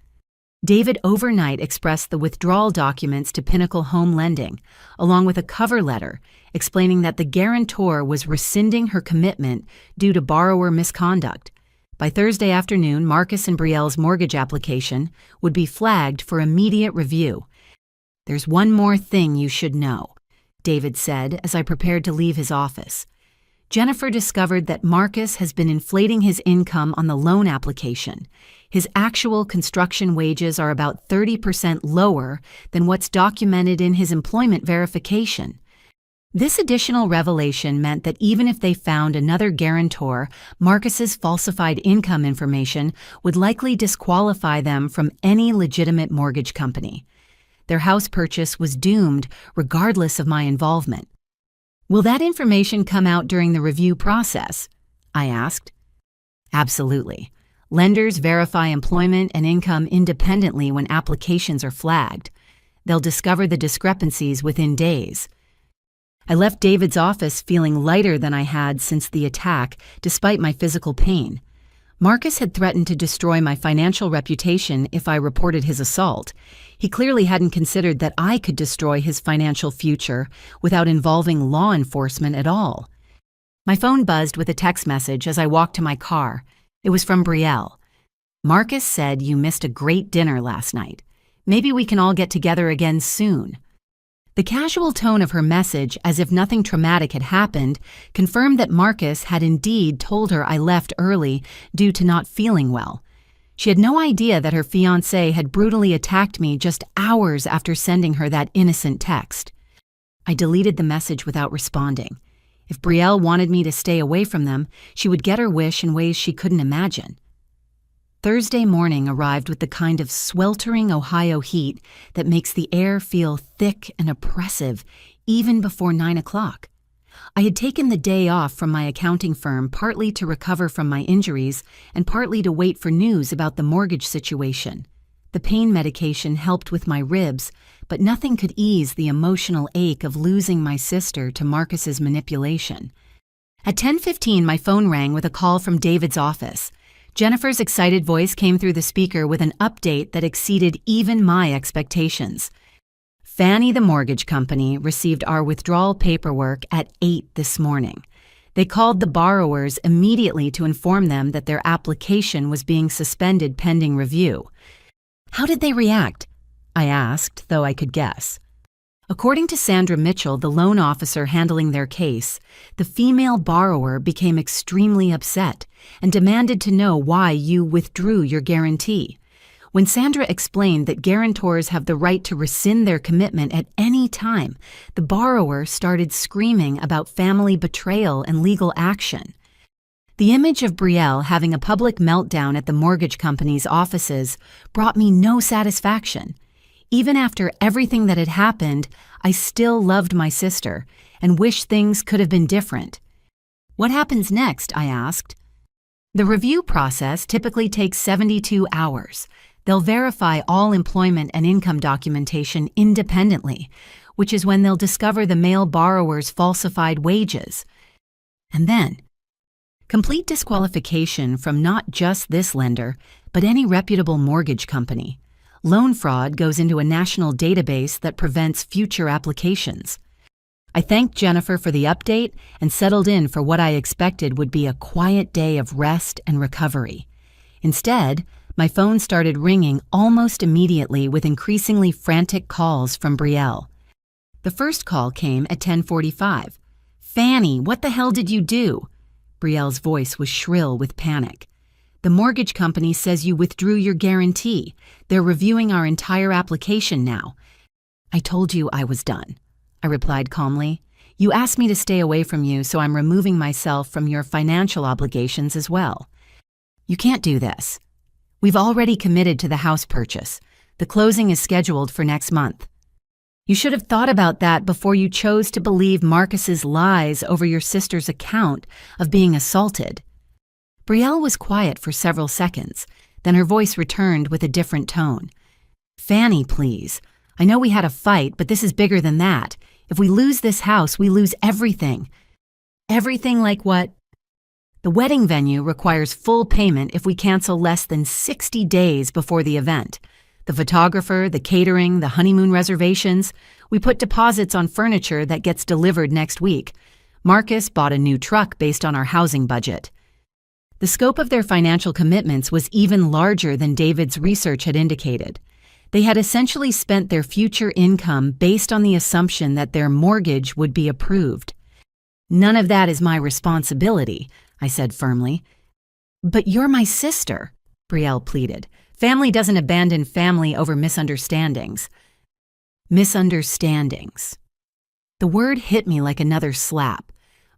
A: David overnight expressed the withdrawal documents to Pinnacle Home Lending, along with a cover letter explaining that the guarantor was rescinding her commitment due to borrower misconduct. By Thursday afternoon, Marcus and Brielle's mortgage application would be flagged for immediate review. "There's one more thing you should know," David said as I prepared to leave his office. Jennifer discovered that Marcus has been inflating his income on the loan application. His actual construction wages are about 30% lower than what's documented in his employment verification. This additional revelation meant that even if they found another guarantor, Marcus's falsified income information would likely disqualify them from any legitimate mortgage company. Their house purchase was doomed regardless of my involvement. "Will that information come out during the review process?" I asked. "Absolutely. Lenders verify employment and income independently when applications are flagged. They'll discover the discrepancies within days." I left David's office feeling lighter than I had since the attack, despite my physical pain. Marcus had threatened to destroy my financial reputation if I reported his assault. He clearly hadn't considered that I could destroy his financial future without involving law enforcement at all. My phone buzzed with a text message as I walked to my car. It was from Brielle. "Marcus said you missed a great dinner last night. Maybe we can all get together again soon." The casual tone of her message, as if nothing traumatic had happened, confirmed that Marcus had indeed told her I left early due to not feeling well. She had no idea that her fiancé had brutally attacked me just hours after sending her that innocent text. I deleted the message without responding. If Brielle wanted me to stay away from them, she would get her wish in ways she couldn't imagine. Thursday morning arrived with the kind of sweltering Ohio heat that makes the air feel thick and oppressive even before 9 o'clock. I had taken the day off from my accounting firm partly to recover from my injuries and partly to wait for news about the mortgage situation. The pain medication helped with my ribs, but nothing could ease the emotional ache of losing my sister to Marcus's manipulation. At 10:15, my phone rang with a call from David's office. Jennifer's excited voice came through the speaker with an update that exceeded even my expectations. "Fannie, the mortgage company, received our withdrawal paperwork at 8 this morning. They called the borrowers immediately to inform them that their application was being suspended pending review." "How did they react?" I asked, though I could guess. According to Sandra Mitchell, the loan officer handling their case, the female borrower became extremely upset and demanded to know why you withdrew your guarantee. When Sandra explained that guarantors have the right to rescind their commitment at any time, the borrower started screaming about family betrayal and legal action. The image of Brielle having a public meltdown at the mortgage company's offices brought me no satisfaction. Even after everything that had happened, I still loved my sister and wished things could have been different. "What happens next?" I asked. "The review process typically takes 72 hours. They'll verify all employment and income documentation independently, which is when they'll discover the male borrower's falsified wages. And then, complete disqualification from not just this lender, but any reputable mortgage company. Loan fraud goes into a national database that prevents future applications." I thanked Jennifer for the update and settled in for what I expected would be a quiet day of rest and recovery. Instead, my phone started ringing almost immediately with increasingly frantic calls from Brielle. The first call came at 10:45. "Fannie, what the hell did you do?" Brielle's voice was shrill with panic. "The mortgage company says you withdrew your guarantee. They're reviewing our entire application now." "I told you I was done," I replied calmly. "You asked me to stay away from you, so I'm removing myself from your financial obligations as well. You can't do this. We've already committed to the house purchase. The closing is scheduled for next month. You should have thought about that before you chose to believe Marcus's lies over your sister's account of being assaulted." Brielle was quiet for several seconds, then her voice returned with a different tone. "Fannie, please. I know we had a fight, but this is bigger than that. If we lose this house, we lose everything. Everything like what? The wedding venue requires full payment if we cancel less than 60 days before the event. The photographer, the catering, the honeymoon reservations. We put deposits on furniture that gets delivered next week. Marcus bought a new truck based on our housing budget. The scope of their financial commitments was even larger than David's research had indicated. They had essentially spent their future income based on the assumption that their mortgage would be approved. "None of that is my responsibility," I said firmly. "But you're my sister," Brielle pleaded. "Family doesn't abandon family over misunderstandings." Misunderstandings. The word hit me like another slap.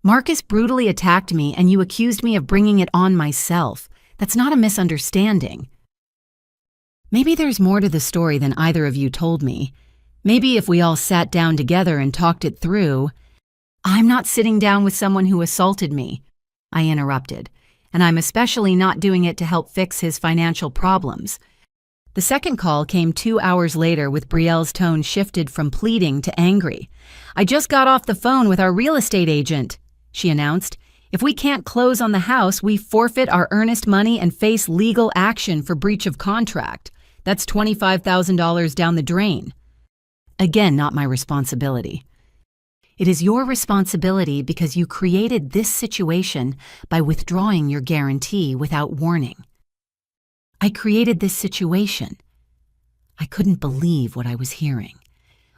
A: Marcus brutally attacked me and you accused me of bringing it on myself. That's not a misunderstanding. Maybe there's more to the story than either of you told me. Maybe if we all sat down together and talked it through. "I'm not sitting down with someone who assaulted me," I interrupted, "and I'm especially not doing it to help fix his financial problems." The second call came 2 hours later with Brielle's tone shifted from pleading to angry. "I just got off the phone with our real estate agent," she announced. "If we can't close on the house, we forfeit our earnest money and face legal action for breach of contract. That's $25,000 down the drain." Again, not my responsibility. It is your responsibility because you created this situation by withdrawing your guarantee without warning. I created this situation. I couldn't believe what I was hearing.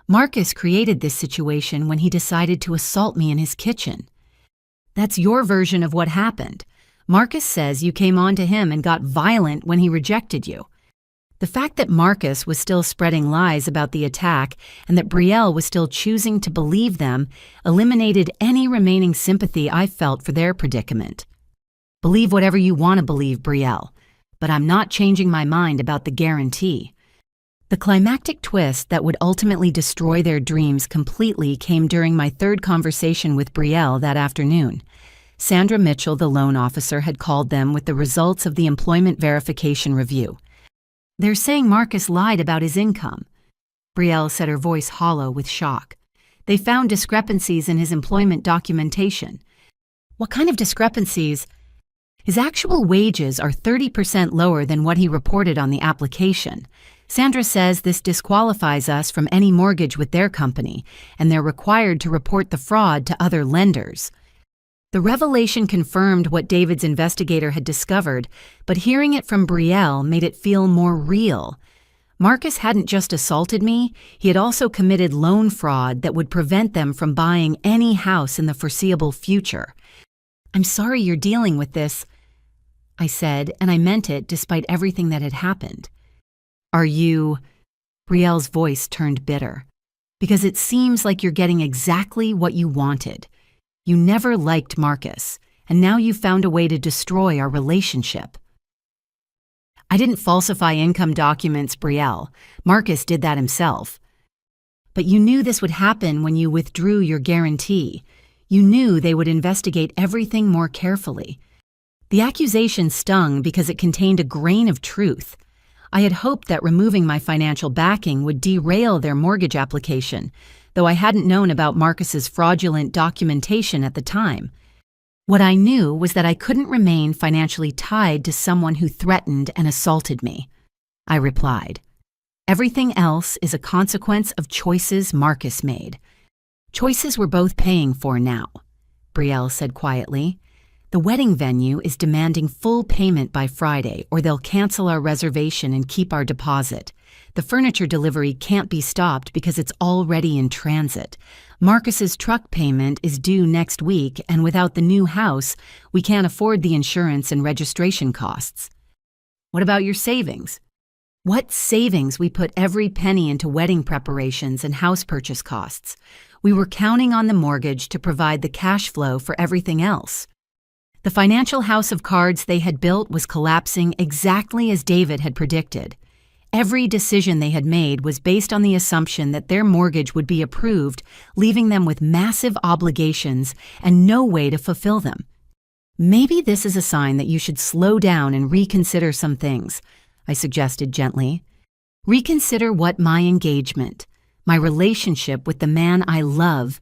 A: Marcus created this situation when he decided to assault me in his kitchen. That's your version of what happened. Marcus says you came on to him and got violent when he rejected you. The fact that Marcus was still spreading lies about the attack and that Brielle was still choosing to believe them eliminated any remaining sympathy I felt for their predicament. Believe whatever you want to believe, Brielle, but I'm not changing my mind about the guarantee. The climactic twist that would ultimately destroy their dreams completely came during my third conversation with Brielle that afternoon. Sandra Mitchell, the loan officer, had called them with the results of the employment verification review. "They're saying Marcus lied about his income," Brielle said, her voice hollow with shock. "They found discrepancies in his employment documentation." "What kind of discrepancies?" "His actual wages are 30% lower than what he reported on the application. Sandra says this disqualifies us from any mortgage with their company, and they're required to report the fraud to other lenders." The revelation confirmed what David's investigator had discovered, but hearing it from Brielle made it feel more real. Marcus hadn't just assaulted me, he had also committed loan fraud that would prevent them from buying any house in the foreseeable future. "I'm sorry you're dealing with this," I said, and I meant it despite everything that had happened. "Are you?" Brielle's voice turned bitter. "Because it seems like you're getting exactly what you wanted. You never liked Marcus, and now you've found a way to destroy our relationship." "I didn't falsify income documents, Brielle. Marcus did that himself." "But you knew this would happen when you withdrew your guarantee. You knew they would investigate everything more carefully." The accusation stung because it contained a grain of truth. I had hoped that removing my financial backing would derail their mortgage application, though I hadn't known about Marcus's fraudulent documentation at the time. What I knew was that I couldn't remain financially tied to someone who threatened and assaulted me. I replied, "Everything else is a consequence of choices Marcus made." "Choices we're both paying for now," Brielle said quietly. "The wedding venue is demanding full payment by Friday, or they'll cancel our reservation and keep our deposit. The furniture delivery can't be stopped because it's already in transit. Marcus's truck payment is due next week, and without the new house, we can't afford the insurance and registration costs." "What about your savings?" "What savings? We put every penny into wedding preparations and house purchase costs. We were counting on the mortgage to provide the cash flow for everything else." The financial house of cards they had built was collapsing exactly as David had predicted. Every decision they had made was based on the assumption that their mortgage would be approved, leaving them with massive obligations and no way to fulfill them. "Maybe this is a sign that you should slow down and reconsider some things," I suggested gently. "Reconsider what my engagement, my relationship with the man I love.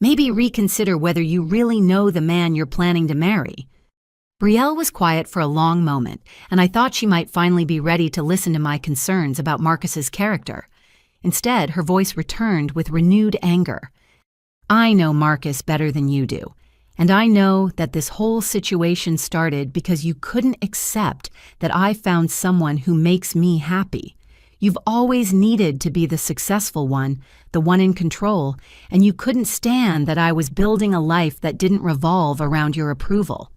A: Maybe reconsider whether you really know the man you're planning to marry." Brielle was quiet for a long moment, and I thought she might finally be ready to listen to my concerns about Marcus's character. Instead, her voice returned with renewed anger. "I know Marcus better than you do, and I know that this whole situation started because you couldn't accept that I found someone who makes me happy. You've always needed to be the successful one, the one in control, and you couldn't stand that I was building a life that didn't revolve around your approval."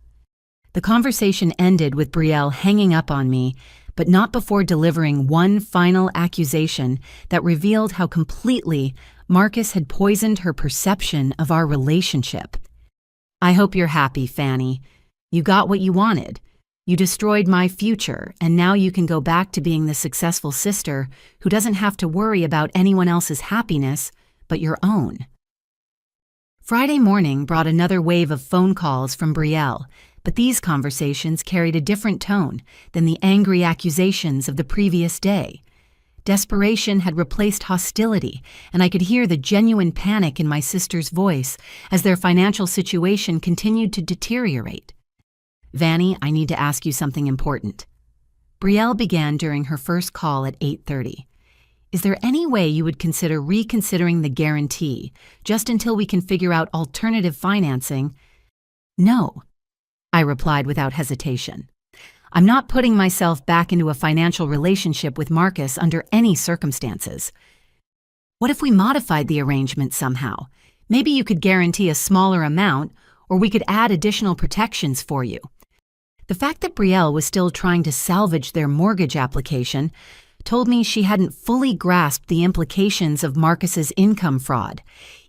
A: The conversation ended with Brielle hanging up on me, but not before delivering one final accusation that revealed how completely Marcus had poisoned her perception of our relationship. "I hope you're happy, Fanny. You got what you wanted. You destroyed my future, and now you can go back to being the successful sister who doesn't have to worry about anyone else's happiness but your own." Friday morning brought another wave of phone calls from Brielle, but these conversations carried a different tone than the angry accusations of the previous day. Desperation had replaced hostility, and I could hear the genuine panic in my sister's voice as their financial situation continued to deteriorate. "Vanny, I need to ask you something important." Brielle began during her first call at 8:30. "Is there any way you would consider reconsidering the guarantee, just until we can figure out alternative financing?" "No," I replied without hesitation. "I'm not putting myself back into a financial relationship with Marcus under any circumstances." "What if we modified the arrangement somehow? Maybe you could guarantee a smaller amount, or we could add additional protections for you." The fact that Brielle was still trying to salvage their mortgage application told me she hadn't fully grasped the implications of Marcus's income fraud.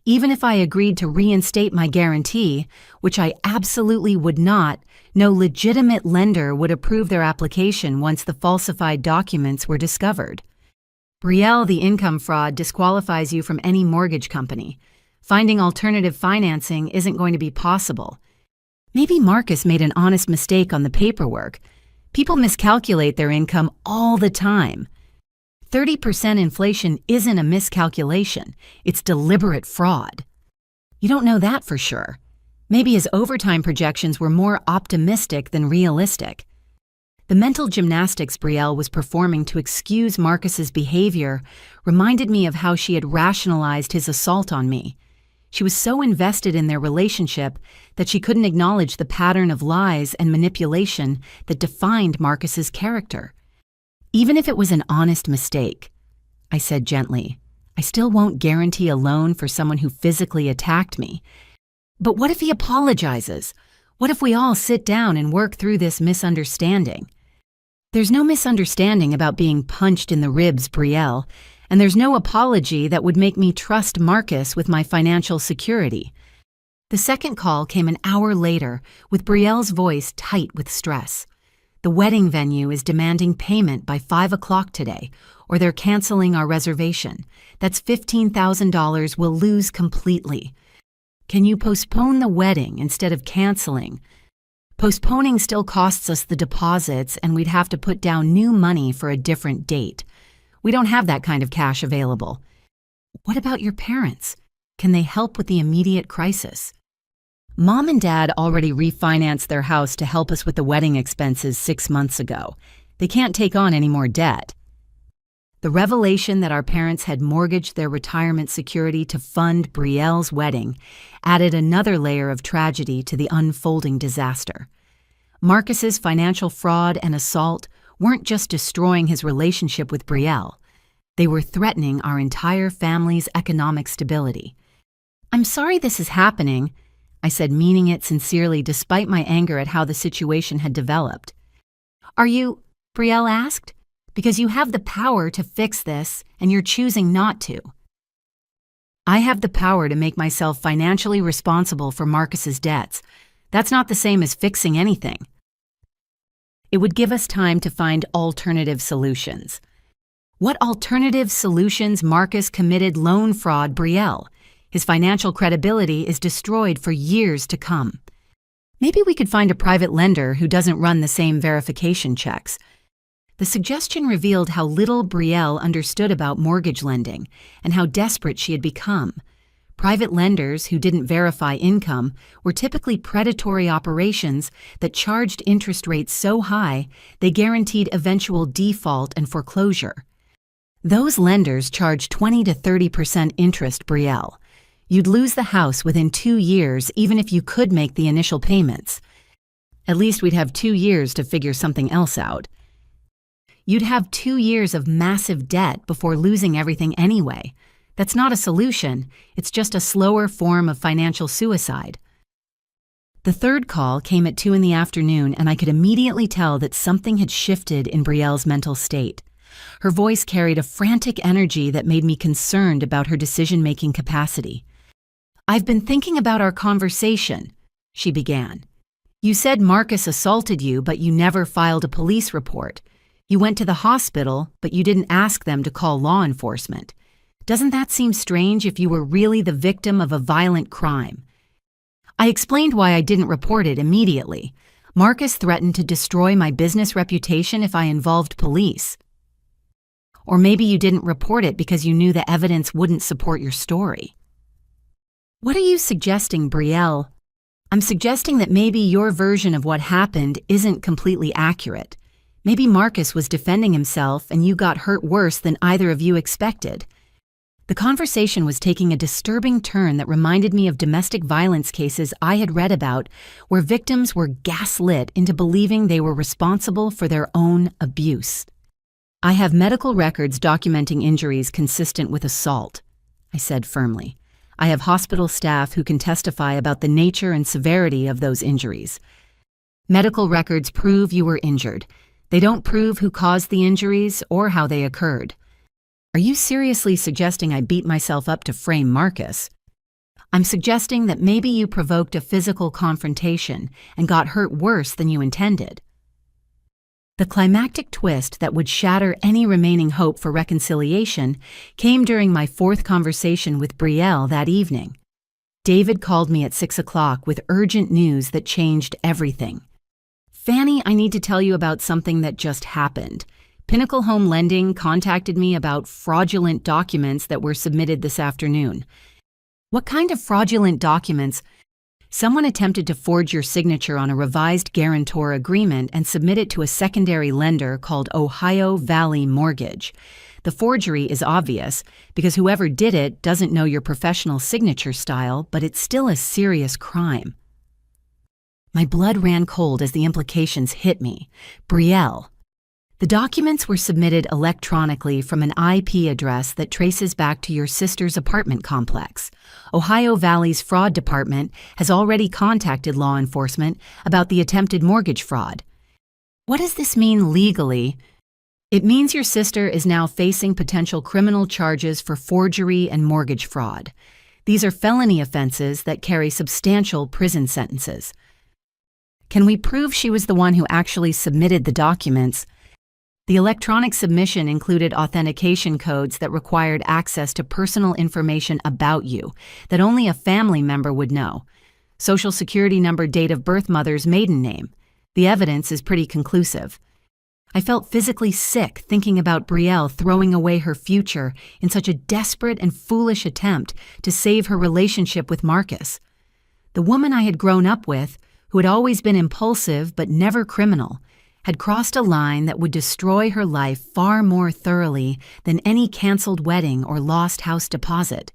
A: Even if I agreed to reinstate my guarantee, which I absolutely would not, no legitimate lender would approve their application once the falsified documents were discovered. "Brielle, the income fraud disqualifies you from any mortgage company. Finding alternative financing isn't going to be possible. Maybe Marcus made an honest mistake on the paperwork. People miscalculate their income all the time. 30% inflation isn't a miscalculation, it's deliberate fraud." "You don't know that for sure. Maybe his overtime projections were more optimistic than realistic." The mental gymnastics Brielle was performing to excuse Marcus's behavior reminded me of how she had rationalized his assault on me. She was so invested in their relationship that she couldn't acknowledge the pattern of lies and manipulation that defined Marcus's character. "Even if it was an honest mistake," I said gently, "I still won't guarantee a loan for someone who physically attacked me. But what if he apologizes? What if we all sit down and work through this misunderstanding?" "There's no misunderstanding about being punched in the ribs, Brielle, and there's no apology that would make me trust Marcus with my financial security." The second call came an hour later, with Brielle's voice tight with stress. "The wedding venue is demanding payment by 5 o'clock today, or they're canceling our reservation. That's $15,000 we'll lose completely. Can you postpone the wedding instead of canceling? Postponing still costs us the deposits, and we'd have to put down new money for a different date. We don't have that kind of cash available." "What about your parents? Can they help with the immediate crisis?" "Mom and Dad already refinanced their house to help us with the wedding expenses 6 months ago. They can't take on any more debt." The revelation that our parents had mortgaged their retirement security to fund Brielle's wedding added another layer of tragedy to the unfolding disaster. Marcus's financial fraud and assault weren't just destroying his relationship with Brielle. They were threatening our entire family's economic stability. "I'm sorry this is happening," I said, meaning it sincerely despite my anger at how the situation had developed. "Are you?" Brielle asked. "Because you have the power to fix this, and you're choosing not to." "I have the power to make myself financially responsible for Marcus's debts. That's not the same as fixing anything. It would give us time to find alternative solutions." What alternative solutions? Marcus committed loan fraud, Brielle. His financial credibility is destroyed for years to come. Maybe we could find a private lender who doesn't run the same verification checks. The suggestion revealed how little Brielle understood about mortgage lending and how desperate she had become. Private lenders who didn't verify income were typically predatory operations that charged interest rates so high they guaranteed eventual default and foreclosure. Those lenders charged 20 to 30% interest, Brielle. You'd lose the house within 2 years even if you could make the initial payments. At least we'd have 2 years to figure something else out. You'd have 2 years of massive debt before losing everything anyway. That's not a solution, it's just a slower form of financial suicide. The third call came at 2 in the afternoon, and I could immediately tell that something had shifted in Brielle's mental state. Her voice carried a frantic energy that made me concerned about her decision-making capacity. "I've been thinking about our conversation," she began. "You said Marcus assaulted you, but you never filed a police report. You went to the hospital, but you didn't ask them to call law enforcement. Doesn't that seem strange if you were really the victim of a violent crime?" I explained why I didn't report it immediately. Marcus threatened to destroy my business reputation if I involved police. Or maybe you didn't report it because you knew the evidence wouldn't support your story. "What are you suggesting, Brielle?" "I'm suggesting that maybe your version of what happened isn't completely accurate. Maybe Marcus was defending himself and you got hurt worse than either of you expected." The conversation was taking a disturbing turn that reminded me of domestic violence cases I had read about where victims were gaslit into believing they were responsible for their own abuse. "I have medical records documenting injuries consistent with assault," I said firmly. "I have hospital staff who can testify about the nature and severity of those injuries. Medical records prove you were injured. They don't prove who caused the injuries or how they occurred." "Are you seriously suggesting I beat myself up to frame Marcus?" "I'm suggesting that maybe you provoked a physical confrontation and got hurt worse than you intended." The climactic twist that would shatter any remaining hope for reconciliation came during my fourth conversation with Brielle that evening. David called me at 6 o'clock with urgent news that changed everything. "Fanny, I need to tell you about something that just happened. Pinnacle Home Lending contacted me about fraudulent documents that were submitted this afternoon." "What kind of fraudulent documents?" "Someone attempted to forge your signature on a revised guarantor agreement and submit it to a secondary lender called Ohio Valley Mortgage. The forgery is obvious because whoever did it doesn't know your professional signature style, but it's still a serious crime." My blood ran cold as the implications hit me. Brielle. The documents were submitted electronically from an IP address that traces back to your sister's apartment complex. Ohio Valley's fraud department has already contacted law enforcement about the attempted mortgage fraud. "What does this mean legally?" "It means your sister is now facing potential criminal charges for forgery and mortgage fraud. These are felony offenses that carry substantial prison sentences." "Can we prove she was the one who actually submitted the documents?" The electronic submission included authentication codes that required access to personal information about you that only a family member would know. Social security number, date of birth, mother's maiden name. The evidence is pretty conclusive. I felt physically sick thinking about Brielle throwing away her future in such a desperate and foolish attempt to save her relationship with Marcus. The woman I had grown up with, who had always been impulsive but never criminal, had crossed a line that would destroy her life far more thoroughly than any canceled wedding or lost house deposit.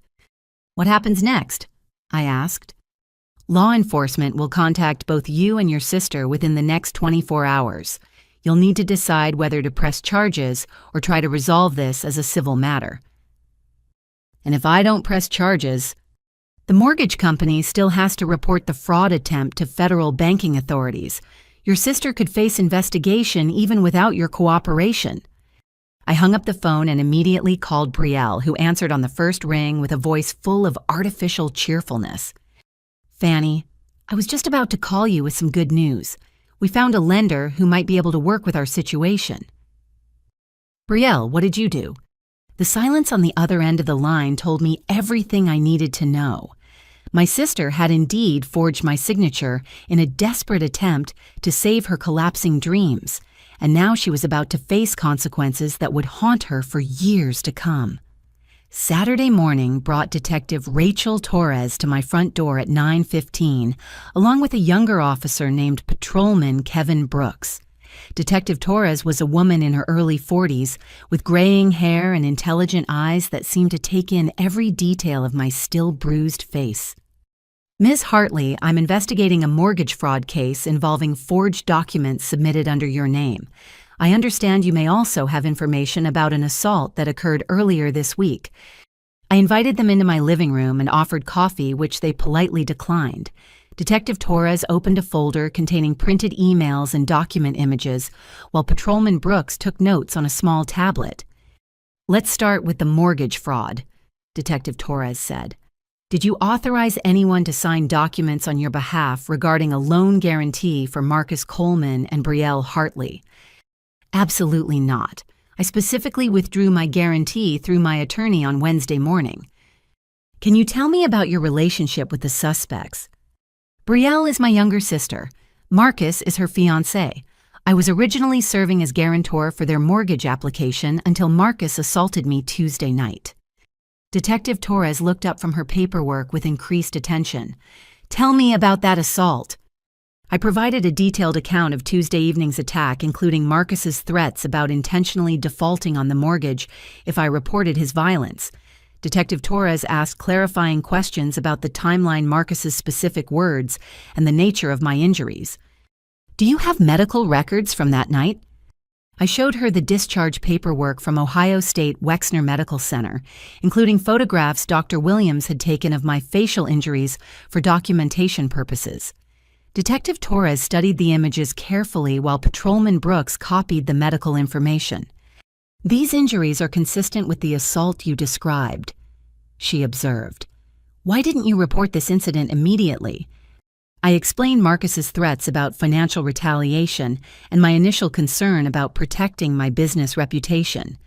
A: "What happens next?" I asked. "Law enforcement will contact both you and your sister within the next 24 hours. You'll need to decide whether to press charges or try to resolve this as a civil matter." "And if I don't press charges?" "The mortgage company still has to report the fraud attempt to federal banking authorities. Your sister could face investigation even without your cooperation." I hung up the phone and immediately called Brielle, who answered on the first ring with a voice full of artificial cheerfulness. "Fanny, I was just about to call you with some good news. We found a lender who might be able to work with our situation." "Brielle, what did you do?" The silence on the other end of the line told me everything I needed to know. My sister had indeed forged my signature in a desperate attempt to save her collapsing dreams, and now she was about to face consequences that would haunt her for years to come. Saturday morning brought Detective Rachel Torres to my front door at 9:15, along with a younger officer named Patrolman Kevin Brooks. Detective Torres was a woman in her early 40s, with graying hair and intelligent eyes that seemed to take in every detail of my still bruised face. Ms. Hartley, I'm investigating a mortgage fraud case involving forged documents submitted under your name. I understand you may also have information about an assault that occurred earlier this week. I invited them into my living room and offered coffee, which they politely declined. Detective Torres opened a folder containing printed emails and document images, while Patrolman Brooks took notes on a small tablet. Let's start with the mortgage fraud, Detective Torres said. Did you authorize anyone to sign documents on your behalf regarding a loan guarantee for Marcus Coleman and Brielle Hartley? Absolutely not. I specifically withdrew my guarantee through my attorney on Wednesday morning. Can you tell me about your relationship with the suspects? Brielle is my younger sister. Marcus is her fiancé. I was originally serving as guarantor for their mortgage application until Marcus assaulted me Tuesday night. Detective Torres looked up from her paperwork with increased attention. Tell me about that assault. I provided a detailed account of Tuesday evening's attack, including Marcus's threats about intentionally defaulting on the mortgage if I reported his violence. Detective Torres asked clarifying questions about the timeline, Marcus's specific words, and the nature of my injuries. Do you have medical records from that night? I showed her the discharge paperwork from Ohio State Wexner Medical Center, including photographs Dr. Williams had taken of my facial injuries for documentation purposes. Detective Torres studied the images carefully while Patrolman Brooks copied the medical information. These injuries are consistent with the assault you described, she observed. Why didn't you report this incident immediately? I explained Marcus's threats about financial retaliation and my initial concern about protecting my business reputation.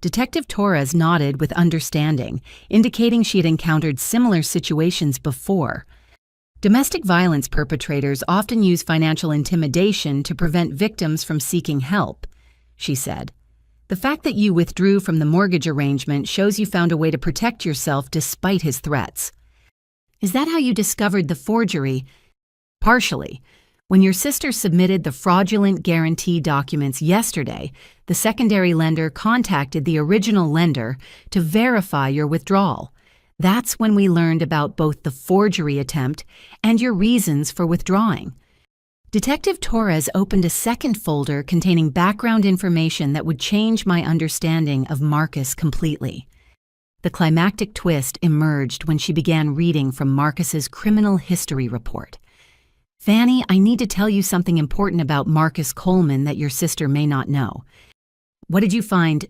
A: Detective Torres nodded with understanding, indicating she had encountered similar situations before. Domestic violence perpetrators often use financial intimidation to prevent victims from seeking help, she said. The fact that you withdrew from the mortgage arrangement shows you found a way to protect yourself despite his threats. Is that how you discovered the forgery? Partially. When your sister submitted the fraudulent guarantee documents yesterday, the secondary lender contacted the original lender to verify your withdrawal. That's when we learned about both the forgery attempt and your reasons for withdrawing. Detective Torres opened a second folder containing background information that would change my understanding of Marcus completely. The climactic twist emerged when she began reading from Marcus's criminal history report. Fanny, I need to tell you something important about Marcus Coleman that your sister may not know. What did you find?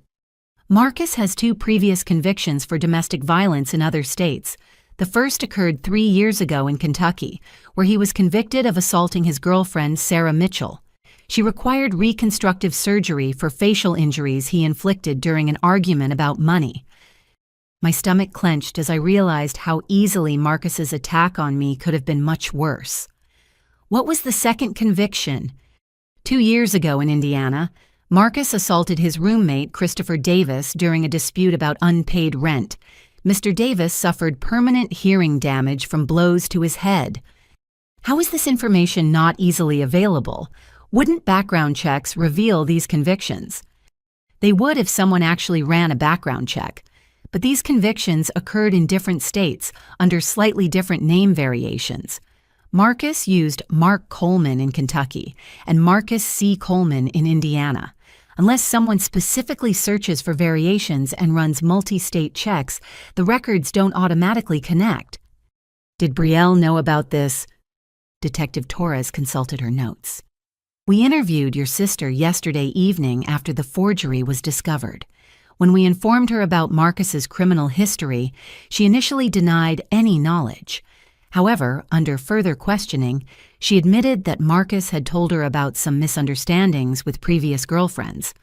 A: Marcus has 2 previous convictions for domestic violence in other states. The first occurred 3 years ago in Kentucky, where he was convicted of assaulting his girlfriend, Sarah Mitchell. She required reconstructive surgery for facial injuries he inflicted during an argument about money. My stomach clenched as I realized how easily Marcus's attack on me could have been much worse. What was the second conviction? 2 years ago in Indiana, Marcus assaulted his roommate, Christopher Davis, during a dispute about unpaid rent. Mr. Davis suffered permanent hearing damage from blows to his head. How is this information not easily available? Wouldn't background checks reveal these convictions? They would if someone actually ran a background check. But these convictions occurred in different states under slightly different name variations. Marcus used Mark Coleman in Kentucky and Marcus C. Coleman in Indiana. Unless someone specifically searches for variations and runs multi-state checks, the records don't automatically connect. Did Brielle know about this? Detective Torres consulted her notes. We interviewed your sister yesterday evening after the forgery was discovered. When we informed her about Marcus's criminal history, she initially denied any knowledge. However, under further questioning, she admitted that Marcus had told her about some misunderstandings with previous girlfriends.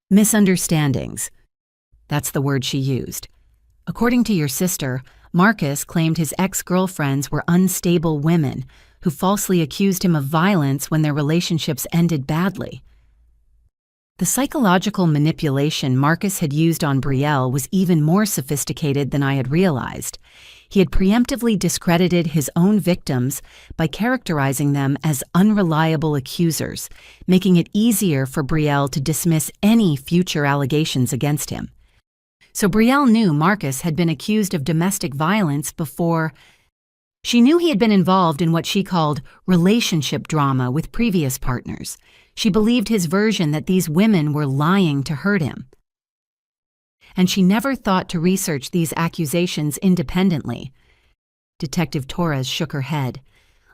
A: Misunderstandings. That's the word she used. According to your sister, Marcus claimed his ex-girlfriends were unstable women who falsely accused him of violence when their relationships ended badly. The psychological manipulation Marcus had used on Brielle was even more sophisticated than I had realized. He had preemptively discredited his own victims by characterizing them as unreliable accusers, making it easier for Brielle to dismiss any future allegations against him. So Brielle knew Marcus had been accused of domestic violence before. She knew he had been involved in what she called relationship drama with previous partners. She believed his version that these women were lying to hurt him. And she never thought to research these accusations independently. Detective Torres shook her head.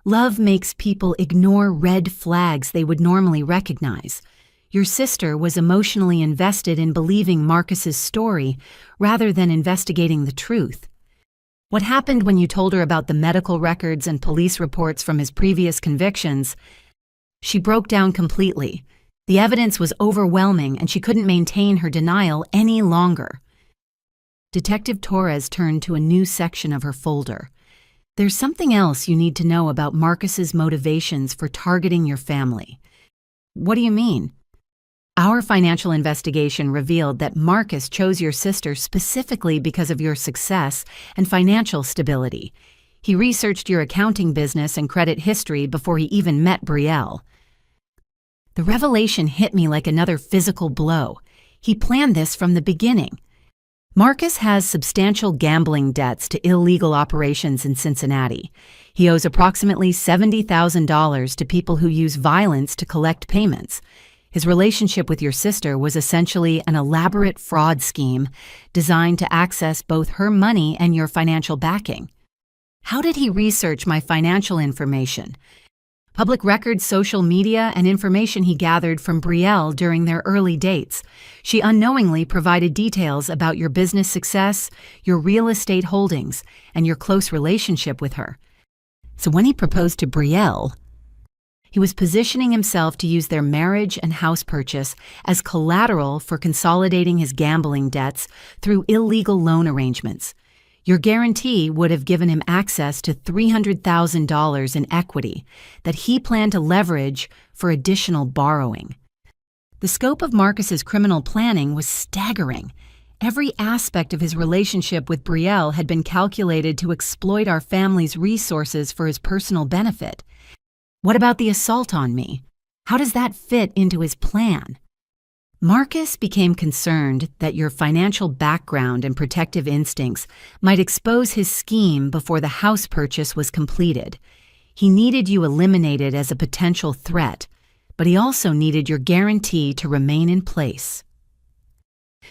A: Love makes people ignore red flags they would normally recognize. Your sister was emotionally invested in believing Marcus's story rather than investigating the truth. What happened when you told her about the medical records and police reports from his previous convictions? She broke down completely. The evidence was overwhelming and she couldn't maintain her denial any longer. Detective Torres turned to a new section of her folder. There's something else you need to know about Marcus's motivations for targeting your family. What do you mean? Our financial investigation revealed that Marcus chose your sister specifically because of your success and financial stability. He researched your accounting business and credit history before he even met Brielle. The revelation hit me like another physical blow. He planned this from the beginning. Marcus has substantial gambling debts to illegal operations in Cincinnati. He owes approximately $70,000 to people who use violence to collect payments. His relationship with your sister was essentially an elaborate fraud scheme designed to access both her money and your financial backing. How did he research my financial information? Public records, social media, and information he gathered from Brielle during their early dates. She unknowingly provided details about your business success, your real estate holdings, and your close relationship with her. So when he proposed to Brielle, he was positioning himself to use their marriage and house purchase as collateral for consolidating his gambling debts through illegal loan arrangements. Your guarantee would have given him access to $300,000 in equity that he planned to leverage for additional borrowing. The scope of Marcus's criminal planning was staggering. Every aspect of his relationship with Brielle had been calculated to exploit our family's resources for his personal benefit. What about the assault on me? How does that fit into his plan? Marcus became concerned that your financial background and protective instincts might expose his scheme before the house purchase was completed. He needed you eliminated as a potential threat, but he also needed your guarantee to remain in place.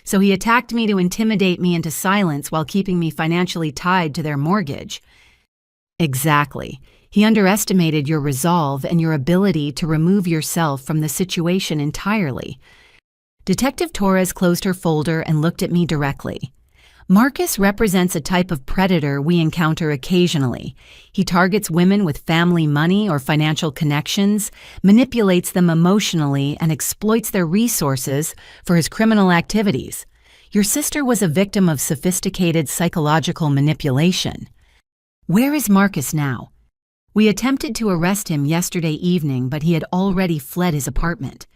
A: So he attacked me to intimidate me into silence while keeping me financially tied to their mortgage. Exactly. He underestimated your resolve and your ability to remove yourself from the situation entirely. Detective Torres closed her folder and looked at me directly. Marcus represents a type of predator we encounter occasionally. He targets women with family money or financial connections, manipulates them emotionally, and exploits their resources for his criminal activities. Your sister was a victim of sophisticated psychological manipulation. Where is Marcus now? We attempted to arrest him yesterday evening, but he had already fled his apartment.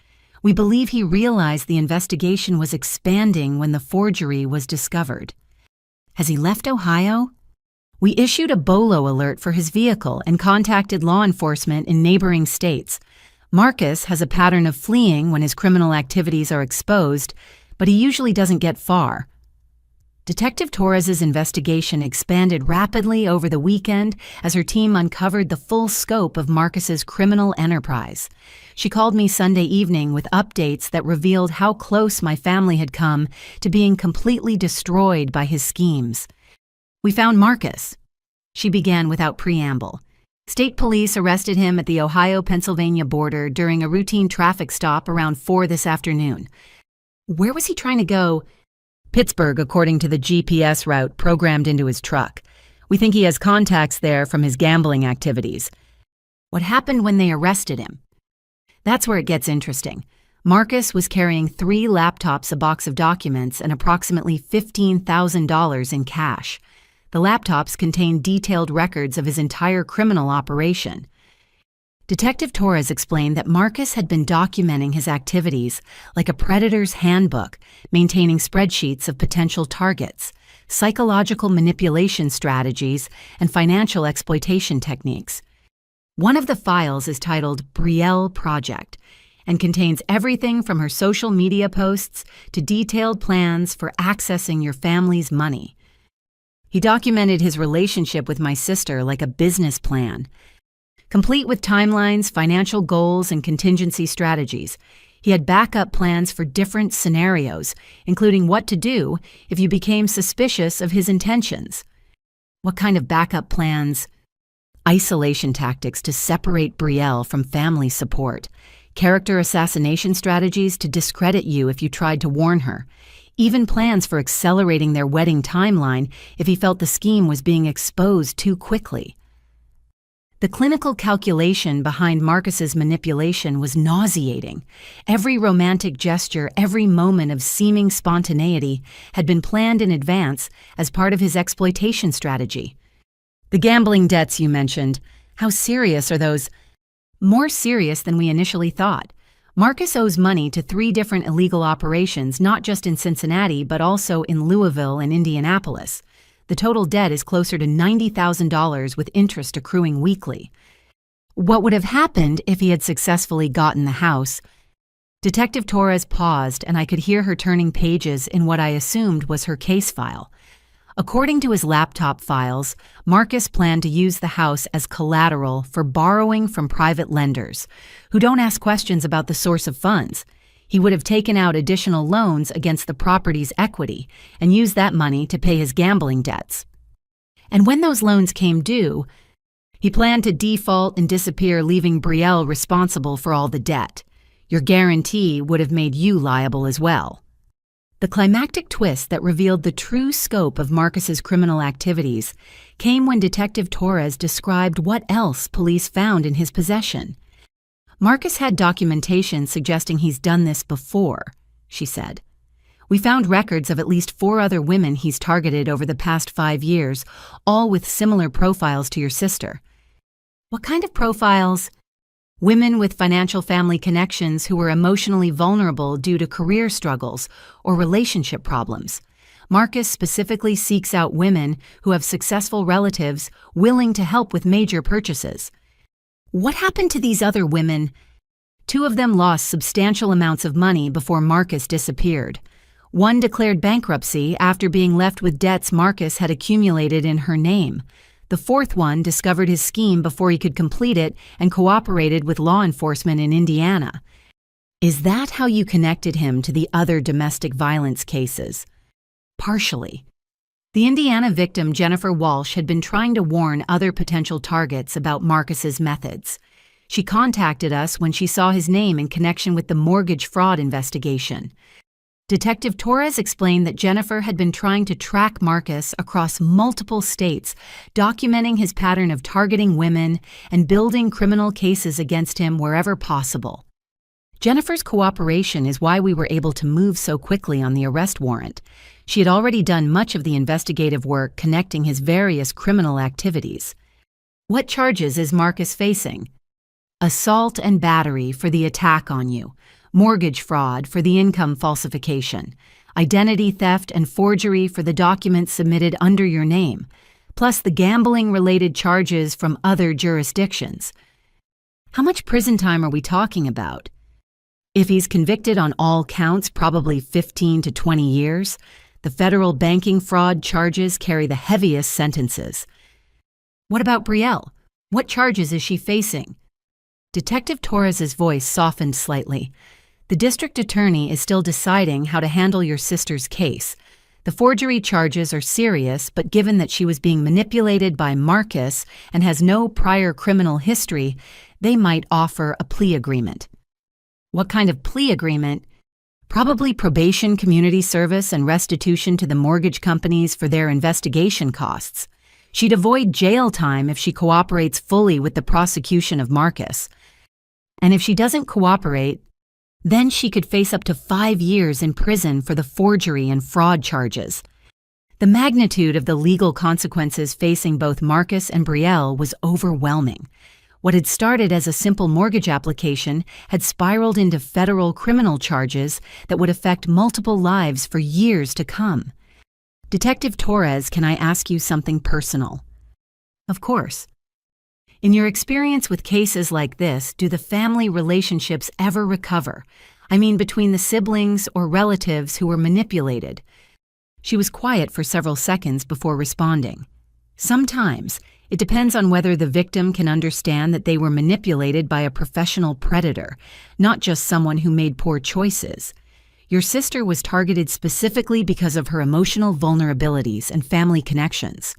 A: We believe he realized the investigation was expanding when the forgery was discovered. Has he left Ohio? We issued a BOLO alert for his vehicle and contacted law enforcement in neighboring states. Marcus has a pattern of fleeing when his criminal activities are exposed, but he usually doesn't get far. Detective Torres's investigation expanded rapidly over the weekend as her team uncovered the full scope of Marcus's criminal enterprise. She called me Sunday evening with updates that revealed how close my family had come to being completely destroyed by his schemes. We found Marcus. She began without preamble. State police arrested him at the Ohio-Pennsylvania border during a routine traffic stop around 4 this afternoon. Where was he trying to go? Pittsburgh, according to the GPS route programmed into his truck. We think he has contacts there from his gambling activities. What happened when they arrested him? That's where it gets interesting. Marcus was carrying 3 laptops, a box of documents, and approximately $15,000 in cash. The laptops contained detailed records of his entire criminal operation. Detective Torres explained that Marcus had been documenting his activities like a predator's handbook, maintaining spreadsheets of potential targets, psychological manipulation strategies, and financial exploitation techniques. One of the files is titled Betrayal Project and contains everything from her social media posts to detailed plans for accessing your family's money. He documented his relationship with my sister like a business plan, complete with timelines, financial goals, and contingency strategies. He had backup plans for different scenarios, including what to do if you became suspicious of his intentions. What kind of backup plans? Isolation tactics to separate Betrayal from family support, character assassination strategies to discredit you if you tried to warn her, even plans for accelerating their wedding timeline if he felt the scheme was being exposed too quickly. The clinical calculation behind Marcus's manipulation was nauseating. Every romantic gesture, every moment of seeming spontaneity had been planned in advance as part of his exploitation strategy. The gambling debts you mentioned, how serious are those? More serious than we initially thought. Marcus owes money to 3 different illegal operations, not just in Cincinnati, but also in Louisville and Indianapolis. The total debt is closer to $90,000 with interest accruing weekly. What would have happened if he had successfully gotten the house? Detective Torres paused, and I could hear her turning pages in what I assumed was her case file. According to his laptop files, Marcus planned to use the house as collateral for borrowing from private lenders, who don't ask questions about the source of funds. He would have taken out additional loans against the property's equity and used that money to pay his gambling debts. And when those loans came due, he planned to default and disappear, leaving Betrayal responsible for all the debt. Your guarantee would have made you liable as well. The climactic twist that revealed the true scope of Marcus's criminal activities came when Detective Torres described what else police found in his possession. Marcus had documentation suggesting he's done this before, she said. We found records of at least 4 other women he's targeted over the past 5 years, all with similar profiles to your sister. What kind of profiles? Women with financial family connections who were emotionally vulnerable due to career struggles or relationship problems. Marcus specifically seeks out women who have successful relatives willing to help with major purchases. What happened to these other women? 2 of them lost substantial amounts of money before Marcus disappeared. One declared bankruptcy after being left with debts Marcus had accumulated in her name. The 4th one discovered his scheme before he could complete it and cooperated with law enforcement in Indiana. Is that how you connected him to the other domestic violence cases? Partially. The Indiana victim, Jennifer Walsh, had been trying to warn other potential targets about Marcus's methods. She contacted us when she saw his name in connection with the mortgage fraud investigation. Detective Torres explained that Jennifer had been trying to track Marcus across multiple states, documenting his pattern of targeting women and building criminal cases against him wherever possible. Jennifer's cooperation is why we were able to move so quickly on the arrest warrant. She had already done much of the investigative work connecting his various criminal activities. What charges is Marcus facing? Assault and battery for the attack on you, mortgage fraud for the income falsification, identity theft and forgery for the documents submitted under your name, plus the gambling-related charges from other jurisdictions. How much prison time are we talking about? If he's convicted on all counts, probably 15 to 20 years. The federal banking fraud charges carry the heaviest sentences. What about Betrayal? What charges is she facing? Detective Torres's voice softened slightly. The district attorney is still deciding how to handle your sister's case. The forgery charges are serious, but given that she was being manipulated by Marcus and has no prior criminal history, they might offer a plea agreement. What kind of plea agreement? Probably probation, community service, and restitution to the mortgage companies for their investigation costs. She'd avoid jail time if she cooperates fully with the prosecution of Marcus. And if she doesn't cooperate, then she could face up to 5 years in prison for the forgery and fraud charges. The magnitude of the legal consequences facing both Marcus and Betrayal was overwhelming. What had started as a simple mortgage application had spiraled into federal criminal charges that would affect multiple lives for years to come. Detective Torres, can I ask you something personal? Of course. In your experience with cases like this, do the family relationships ever recover? I mean, between the siblings or relatives who were manipulated. She was quiet for several seconds before responding. Sometimes. It depends on whether the victim can understand that they were manipulated by a professional predator, not just someone who made poor choices. Your sister was targeted specifically because of her emotional vulnerabilities and family connections.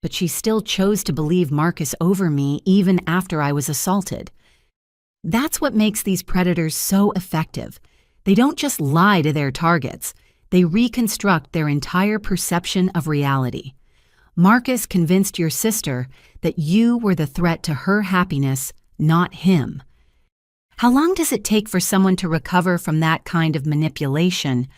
A: But she still chose to believe Marcus over me even after I was assaulted. That's what makes these predators so effective. They don't just lie to their targets. They reconstruct their entire perception of reality. Marcus convinced your sister that you were the threat to her happiness, not him. How long does it take for someone to recover from that kind of manipulation?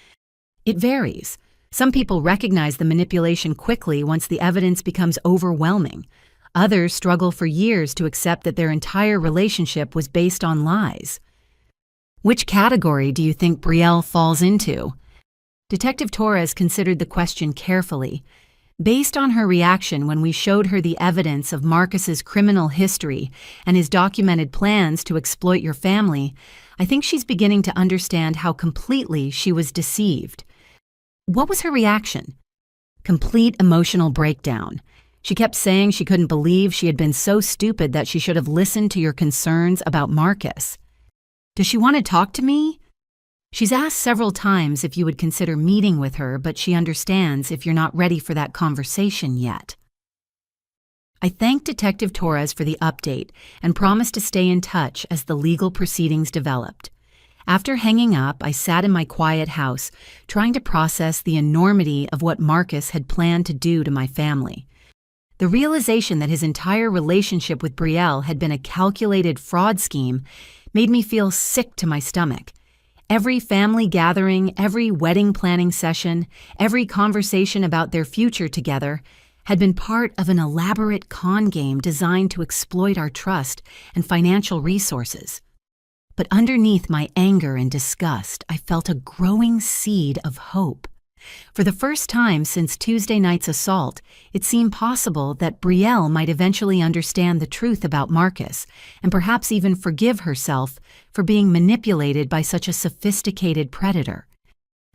A: It varies. Some people recognize the manipulation quickly once the evidence becomes overwhelming. Others struggle for years to accept that their entire relationship was based on lies. Which category do you think Brielle falls into? Detective Torres considered the question carefully. Based on her reaction when we showed her the evidence of Marcus's criminal history and his documented plans to exploit your family, I think she's beginning to understand how completely she was deceived. What was her reaction? Complete emotional breakdown. She kept saying she couldn't believe she had been so stupid that she should have listened to your concerns about Marcus. Does she want to talk to me? She's asked several times if you would consider meeting with her, but she understands if you're not ready for that conversation yet. I thanked Detective Torres for the update and promised to stay in touch as the legal proceedings developed. After hanging up, I sat in my quiet house, trying to process the enormity of what Marcus had planned to do to my family. The realization that his entire relationship with Brielle had been a calculated fraud scheme made me feel sick to my stomach. Every family gathering, every wedding planning session, every conversation about their future together had been part of an elaborate con game designed to exploit our trust and financial resources. But underneath my anger and disgust, I felt a growing seed of hope. For the first time since Tuesday night's assault, it seemed possible that Brielle might eventually understand the truth about Marcus and perhaps even forgive herself for being manipulated by such a sophisticated predator.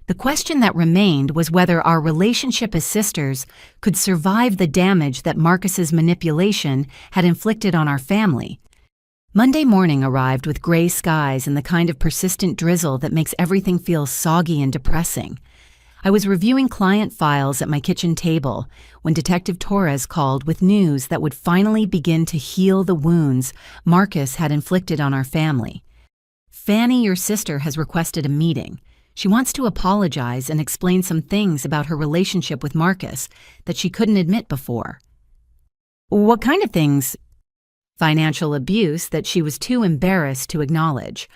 A: The question that remained was whether our relationship as sisters could survive the damage that Marcus's manipulation had inflicted on our family. Monday morning arrived with gray skies and the kind of persistent drizzle that makes everything feel soggy and depressing. I was reviewing client files at my kitchen table when Detective Torres called with news that would finally begin to heal the wounds Marcus had inflicted on our family. Fanny, your sister, has requested a meeting. She wants to apologize and explain some things about her relationship with Marcus that she couldn't admit before. What kind of things? Financial abuse that she was too embarrassed to acknowledge.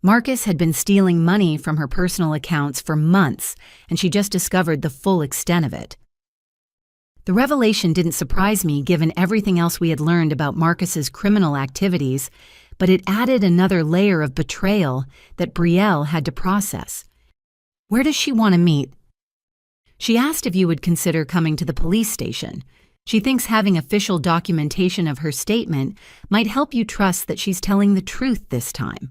A: Marcus had been stealing money from her personal accounts for months, and she just discovered the full extent of it. The revelation didn't surprise me given everything else we had learned about Marcus's criminal activities, but it added another layer of betrayal that Brielle had to process. Where does she want to meet? She asked if you would consider coming to the police station. She thinks having official documentation of her statement might help you trust that she's telling the truth this time.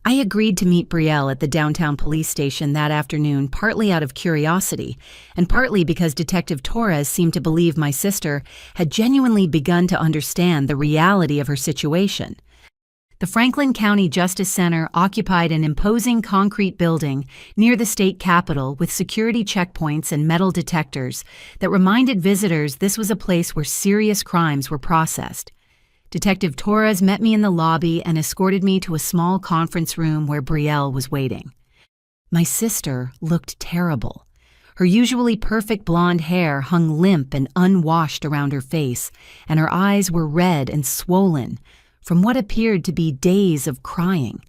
A: I agreed to meet Brielle at the downtown police station that afternoon, partly out of curiosity, and partly because Detective Torres seemed to believe my sister had genuinely begun to understand the reality of her situation. The Franklin County Justice Center occupied an imposing concrete building near the state capitol with security checkpoints and metal detectors that reminded visitors this was a place where serious crimes were processed. Detective Torres met me in the lobby and escorted me to a small conference room where Brielle was waiting. My sister looked terrible. Her usually perfect blonde hair hung limp and unwashed around her face, and her eyes were red and swollen from what appeared to be days of crying.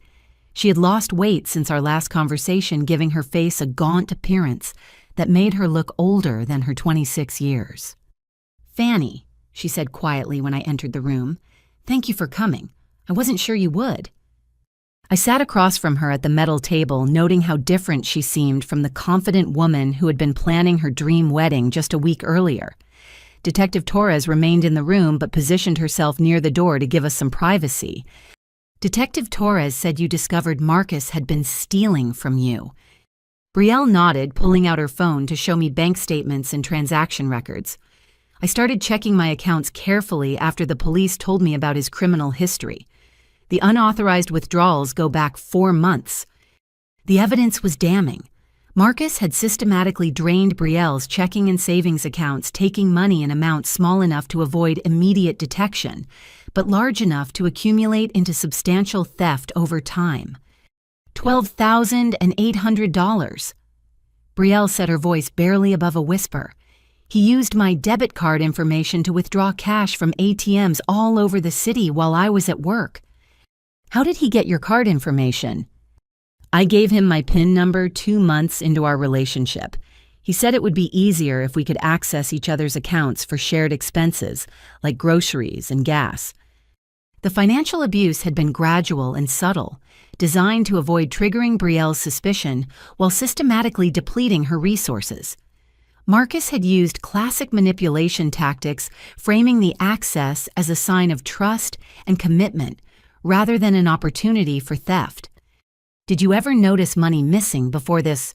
A: She had lost weight since our last conversation, giving her face a gaunt appearance that made her look older than her 26 years. "Fanny," she said quietly when I entered the room. Thank you for coming. I wasn't sure you would." I sat across from her at the metal table, noting how different she seemed from the confident woman who had been planning her dream wedding just a week earlier. Detective Torres remained in the room but positioned herself near the door to give us some privacy. "Detective Torres said you discovered Marcus had been stealing from you." Brielle nodded, pulling out her phone to show me bank statements and transaction records. I started checking my accounts carefully after the police told me about his criminal history. The unauthorized withdrawals go back 4 months. The evidence was damning. Marcus had systematically drained Brielle's checking and savings accounts, taking money in amounts small enough to avoid immediate detection, but large enough to accumulate into substantial theft over time. $12,800. Brielle said, her voice barely above a whisper. "He used my debit card information to withdraw cash from ATMs all over the city while I was at work." "How did he get your card information?" "I gave him my PIN number 2 months into our relationship. He said it would be easier if we could access each other's accounts for shared expenses, like groceries and gas." The financial abuse had been gradual and subtle, designed to avoid triggering Brielle's suspicion while systematically depleting her resources. Marcus had used classic manipulation tactics, framing the access as a sign of trust and commitment, rather than an opportunity for theft. "Did you ever notice money missing before this?"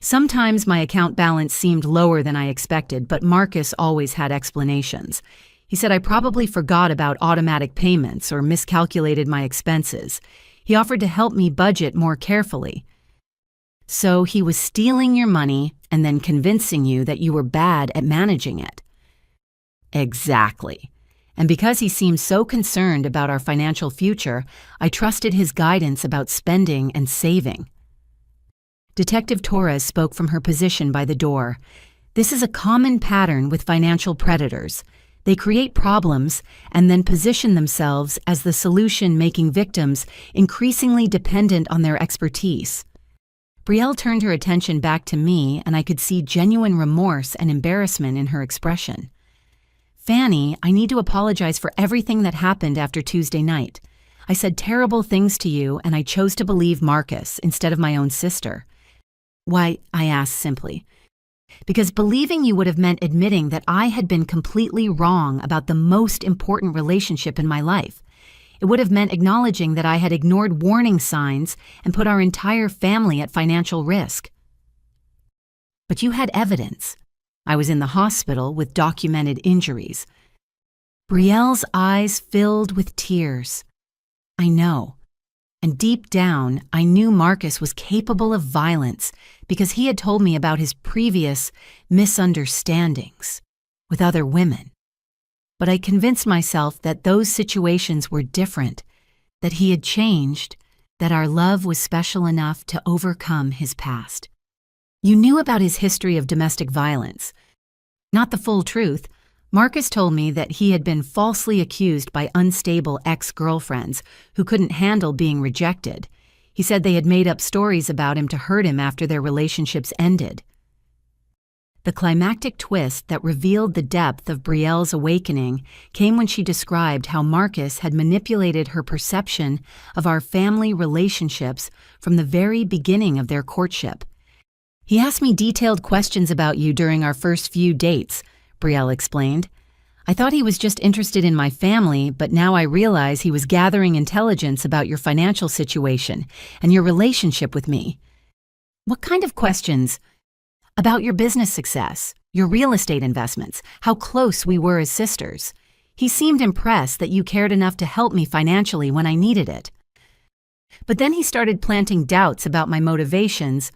A: "Sometimes my account balance seemed lower than I expected, but Marcus always had explanations. He said I probably forgot about automatic payments or miscalculated my expenses. He offered to help me budget more carefully." "So he was stealing your money and then convincing you that you were bad at managing it." "Exactly. And because he seemed so concerned about our financial future, I trusted his guidance about spending and saving." Detective Torres spoke from her position by the door. "This is a common pattern with financial predators. They create problems and then position themselves as the solution, making victims increasingly dependent on their expertise." Brielle turned her attention back to me, and I could see genuine remorse and embarrassment in her expression. "Fanny, I need to apologize for everything that happened after Tuesday night. I said terrible things to you, and I chose to believe Marcus instead of my own sister." "Why?" I asked simply. "Because believing you would have meant admitting that I had been completely wrong about the most important relationship in my life. It would have meant acknowledging that I had ignored warning signs and put our entire family at financial risk." "But you had evidence. I was in the hospital with documented injuries." Brielle's eyes filled with tears. "I know. And deep down, I knew Marcus was capable of violence because he had told me about his previous misunderstandings with other women. But I convinced myself that those situations were different, that he had changed, that our love was special enough to overcome his past." "You knew about his history of domestic violence." "Not the full truth. Marcus told me that he had been falsely accused by unstable ex-girlfriends who couldn't handle being rejected. He said they had made up stories about him to hurt him after their relationships ended." The climactic twist that revealed the depth of Brielle's awakening came when she described how Marcus had manipulated her perception of our family relationships from the very beginning of their courtship. "He asked me detailed questions about you during our first few dates," Brielle explained. "I thought he was just interested in my family, but now I realize he was gathering intelligence about your financial situation and your relationship with me." "What kind of questions?" "About your business success, your real estate investments, how close we were as sisters. He seemed impressed that you cared enough to help me financially when I needed it." "But then he started planting doubts about my motivations."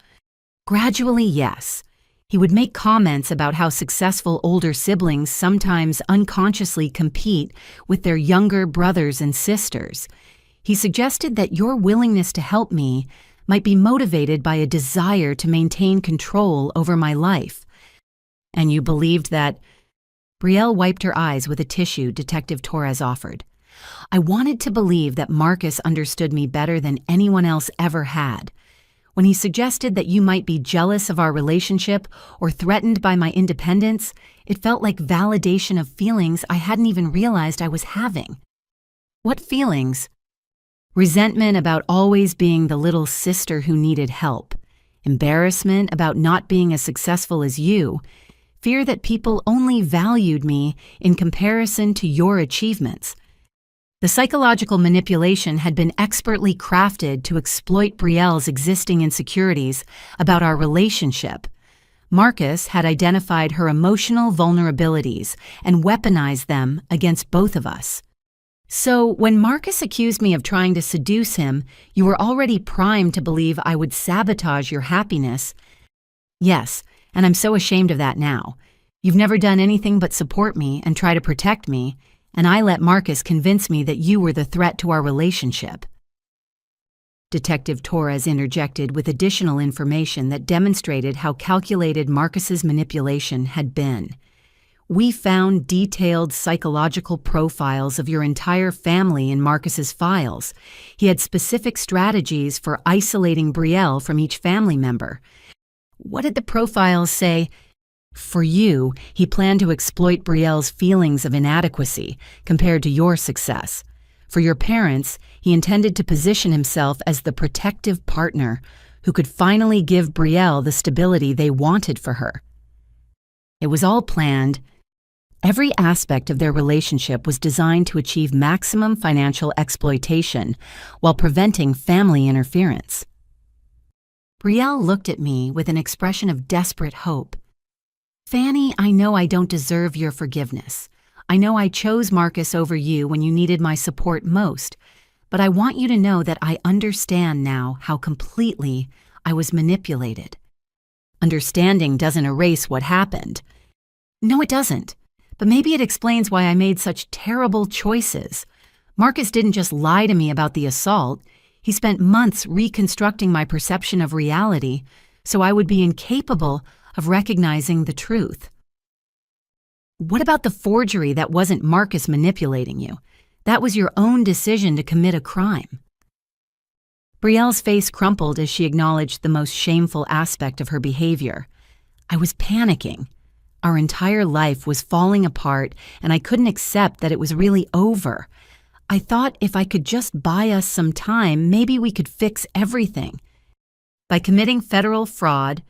A: "Gradually, yes. He would make comments about how successful older siblings sometimes unconsciously compete with their younger brothers and sisters. He suggested that your willingness to help me might be motivated by a desire to maintain control over my life." "And you believed that?" Brielle wiped her eyes with a tissue Detective Torres offered. "I wanted to believe that Marcus understood me better than anyone else ever had. When he suggested that you might be jealous of our relationship or threatened by my independence, it felt like validation of feelings I hadn't even realized I was having." What feelings? Resentment about always being the little sister who needed help. Embarrassment about not being as successful as you. Fear that people only valued me in comparison to your achievements. The psychological manipulation had been expertly crafted to exploit Brielle's existing insecurities about our relationship. Marcus had identified her emotional vulnerabilities and weaponized them against both of us. So, when Marcus accused me of trying to seduce him, you were already primed to believe I would sabotage your happiness. Yes, and I'm so ashamed of that now. You've never done anything but support me and try to protect me, and I let Marcus convince me that you were the threat to our relationship. Detective Torres interjected with additional information that demonstrated how calculated Marcus's manipulation had been. We found detailed psychological profiles of your entire family in Marcus's files. He had specific strategies for isolating Brielle from each family member. What did the profiles say? For you, he planned to exploit Brielle's feelings of inadequacy compared to your success. For your parents, he intended to position himself as the protective partner who could finally give Brielle the stability they wanted for her. It was all planned. Every aspect of their relationship was designed to achieve maximum financial exploitation while preventing family interference. Brielle looked at me with an expression of desperate hope. Fanny, I know I don't deserve your forgiveness. I know I chose Marcus over you when you needed my support most, but I want you to know that I understand now how completely I was manipulated. Understanding doesn't erase what happened. No, it doesn't. But maybe it explains why I made such terrible choices. Marcus didn't just lie to me about the assault. He spent months reconstructing my perception of reality so I would be incapable of recognizing the truth. What about the forgery that wasn't Marcus manipulating you? That was your own decision to commit a crime. Brielle's face crumpled as she acknowledged the most shameful aspect of her behavior. I was panicking. Our entire life was falling apart, and I couldn't accept that it was really over. I thought if I could just buy us some time, maybe we could fix everything. By committing federal fraud,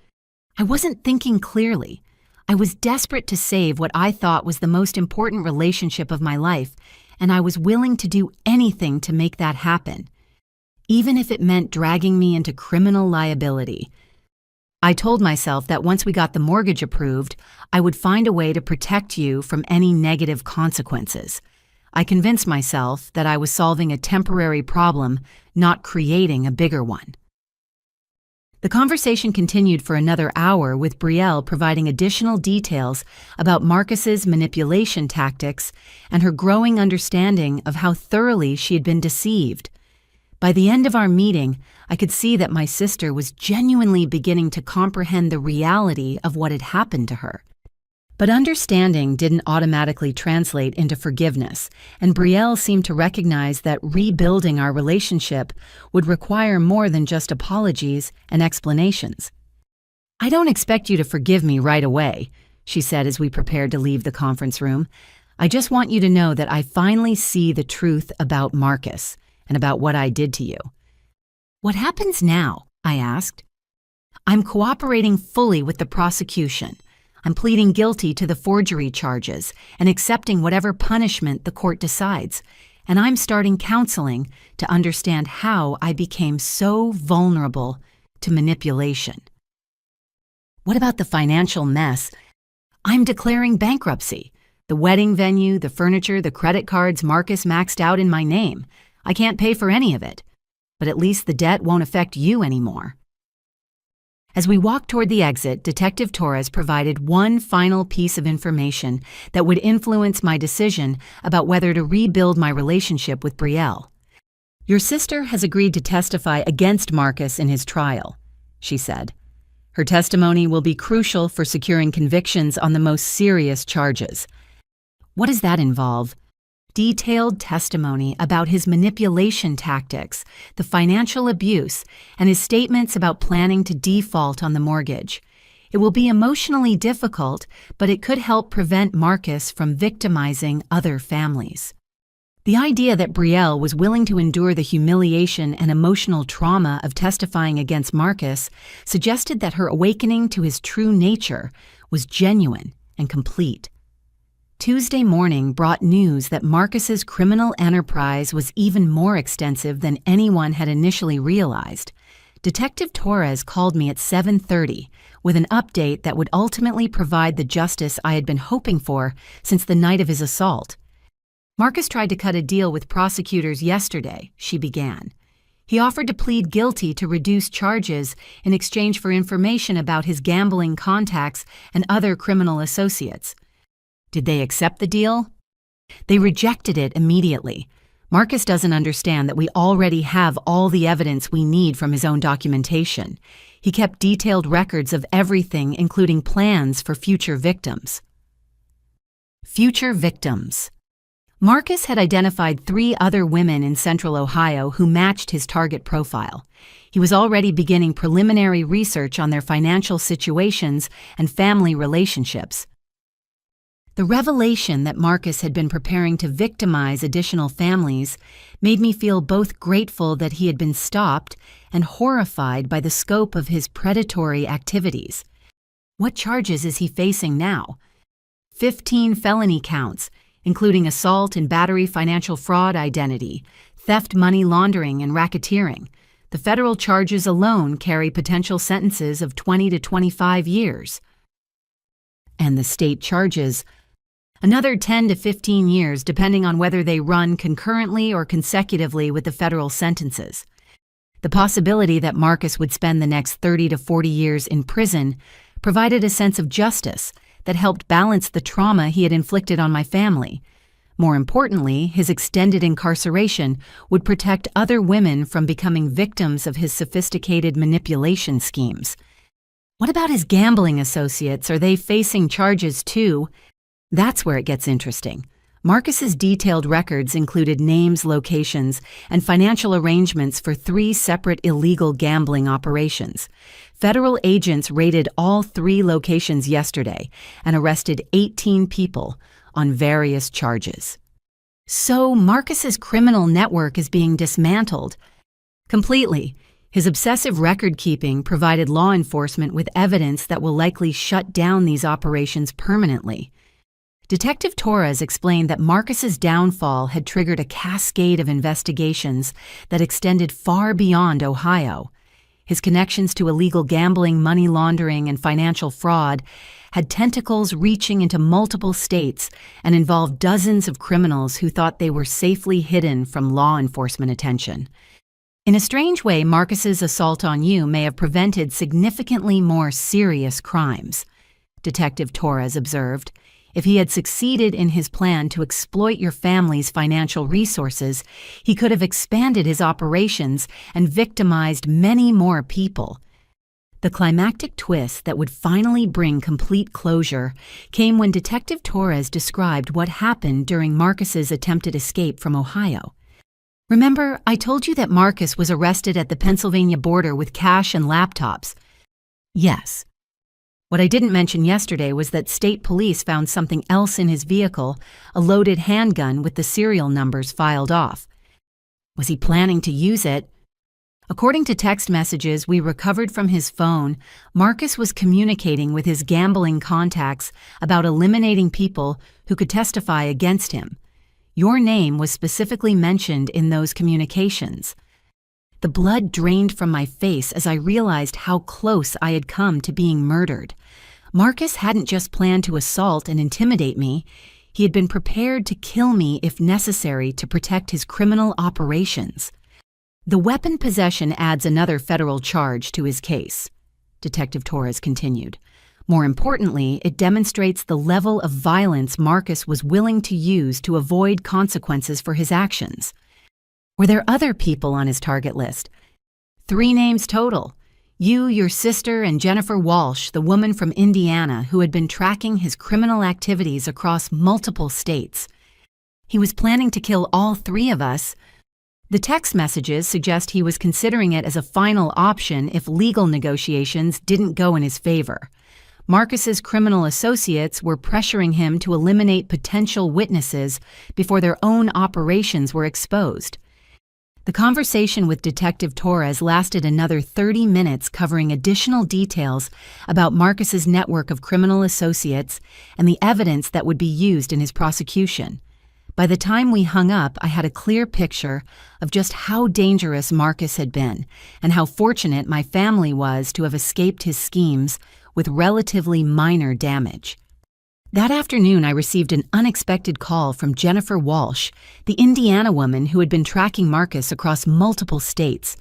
A: I wasn't thinking clearly. I was desperate to save what I thought was the most important relationship of my life, and I was willing to do anything to make that happen, even if it meant dragging me into criminal liability. I told myself that once we got the mortgage approved, I would find a way to protect you from any negative consequences. I convinced myself that I was solving a temporary problem, not creating a bigger one. The conversation continued for another hour, with Brielle providing additional details about Marcus's manipulation tactics and her growing understanding of how thoroughly she had been deceived. By the end of our meeting, I could see that my sister was genuinely beginning to comprehend the reality of what had happened to her. But understanding didn't automatically translate into forgiveness, and Brielle seemed to recognize that rebuilding our relationship would require more than just apologies and explanations. I don't expect you to forgive me right away, she said as we prepared to leave the conference room. I just want you to know that I finally see the truth about Marcus and about what I did to you. What happens now? I asked. I'm cooperating fully with the prosecution. I'm pleading guilty to the forgery charges and accepting whatever punishment the court decides, and I'm starting counseling to understand how I became so vulnerable to manipulation. What about the financial mess? I'm declaring bankruptcy. The wedding venue, the furniture, the credit cards Marcus maxed out in my name. I can't pay for any of it, but at least the debt won't affect you anymore. As we walked toward the exit, Detective Torres provided one final piece of information that would influence my decision about whether to rebuild my relationship with Brielle. Your sister has agreed to testify against Marcus in his trial, she said. Her testimony will be crucial for securing convictions on the most serious charges. What does that involve? Detailed testimony about his manipulation tactics, the financial abuse, and his statements about planning to default on the mortgage. It will be emotionally difficult, but it could help prevent Marcus from victimizing other families. The idea that Brielle was willing to endure the humiliation and emotional trauma of testifying against Marcus suggested that her awakening to his true nature was genuine and complete. Tuesday morning brought news that Marcus's criminal enterprise was even more extensive than anyone had initially realized. Detective Torres called me at 7:30 with an update that would ultimately provide the justice I had been hoping for since the night of his assault. Marcus tried to cut a deal with prosecutors yesterday, she began. He offered to plead guilty to reduce charges in exchange for information about his gambling contacts and other criminal associates. Did they accept the deal? They rejected it immediately. Marcus doesn't understand that we already have all the evidence we need from his own documentation. He kept detailed records of everything, including plans for future victims. Future victims. Marcus had identified 3 other women in Central Ohio who matched his target profile. He was already beginning preliminary research on their financial situations and family relationships. The revelation that Marcus had been preparing to victimize additional families made me feel both grateful that he had been stopped and horrified by the scope of his predatory activities. What charges is he facing now? 15 felony counts, including assault and battery, financial fraud, identity, theft, money laundering, and racketeering. The federal charges alone carry potential sentences of 20 to 25 years. And the state charges, another 10 to 15 years, depending on whether they run concurrently or consecutively with the federal sentences. The possibility that Marcus would spend the next 30 to 40 years in prison provided a sense of justice that helped balance the trauma he had inflicted on my family. More importantly, his extended incarceration would protect other women from becoming victims of his sophisticated manipulation schemes. What about his gambling associates? Are they facing charges too? That's where it gets interesting. Marcus's detailed records included names, locations, and financial arrangements for 3 separate illegal gambling operations. Federal agents raided all 3 locations yesterday and arrested 18 people on various charges. So Marcus's criminal network is being dismantled completely. His obsessive record-keeping provided law enforcement with evidence that will likely shut down these operations permanently. Detective Torres explained that Marcus's downfall had triggered a cascade of investigations that extended far beyond Ohio. His connections to illegal gambling, money laundering, and financial fraud had tentacles reaching into multiple states and involved dozens of criminals who thought they were safely hidden from law enforcement attention. In a strange way, Marcus's assault on you may have prevented significantly more serious crimes, Detective Torres observed. If he had succeeded in his plan to exploit your family's financial resources, he could have expanded his operations and victimized many more people. The climactic twist that would finally bring complete closure came when Detective Torres described what happened during Marcus's attempted escape from Ohio. Remember, I told you that Marcus was arrested at the Pennsylvania border with cash and laptops? Yes. What I didn't mention yesterday was that state police found something else in his vehicle, a loaded handgun with the serial numbers filed off. Was he planning to use it? According to text messages we recovered from his phone, Marcus was communicating with his gambling contacts about eliminating people who could testify against him. Your name was specifically mentioned in those communications. The blood drained from my face as I realized how close I had come to being murdered. Marcus hadn't just planned to assault and intimidate me. He had been prepared to kill me if necessary to protect his criminal operations. The weapon possession adds another federal charge to his case, Detective Torres continued. More importantly, it demonstrates the level of violence Marcus was willing to use to avoid consequences for his actions. Were there other people on his target list? 3 names total. You, your sister, and Jennifer Walsh, the woman from Indiana who had been tracking his criminal activities across multiple states. He was planning to kill all 3 of us. The text messages suggest he was considering it as a final option if legal negotiations didn't go in his favor. Marcus's criminal associates were pressuring him to eliminate potential witnesses before their own operations were exposed. The conversation with Detective Torres lasted another 30 minutes, covering additional details about Marcus's network of criminal associates and the evidence that would be used in his prosecution. By the time we hung up, I had a clear picture of just how dangerous Marcus had been and how fortunate my family was to have escaped his schemes with relatively minor damage. That afternoon, I received an unexpected call from Jennifer Walsh, the Indiana woman who had been tracking Marcus across multiple states.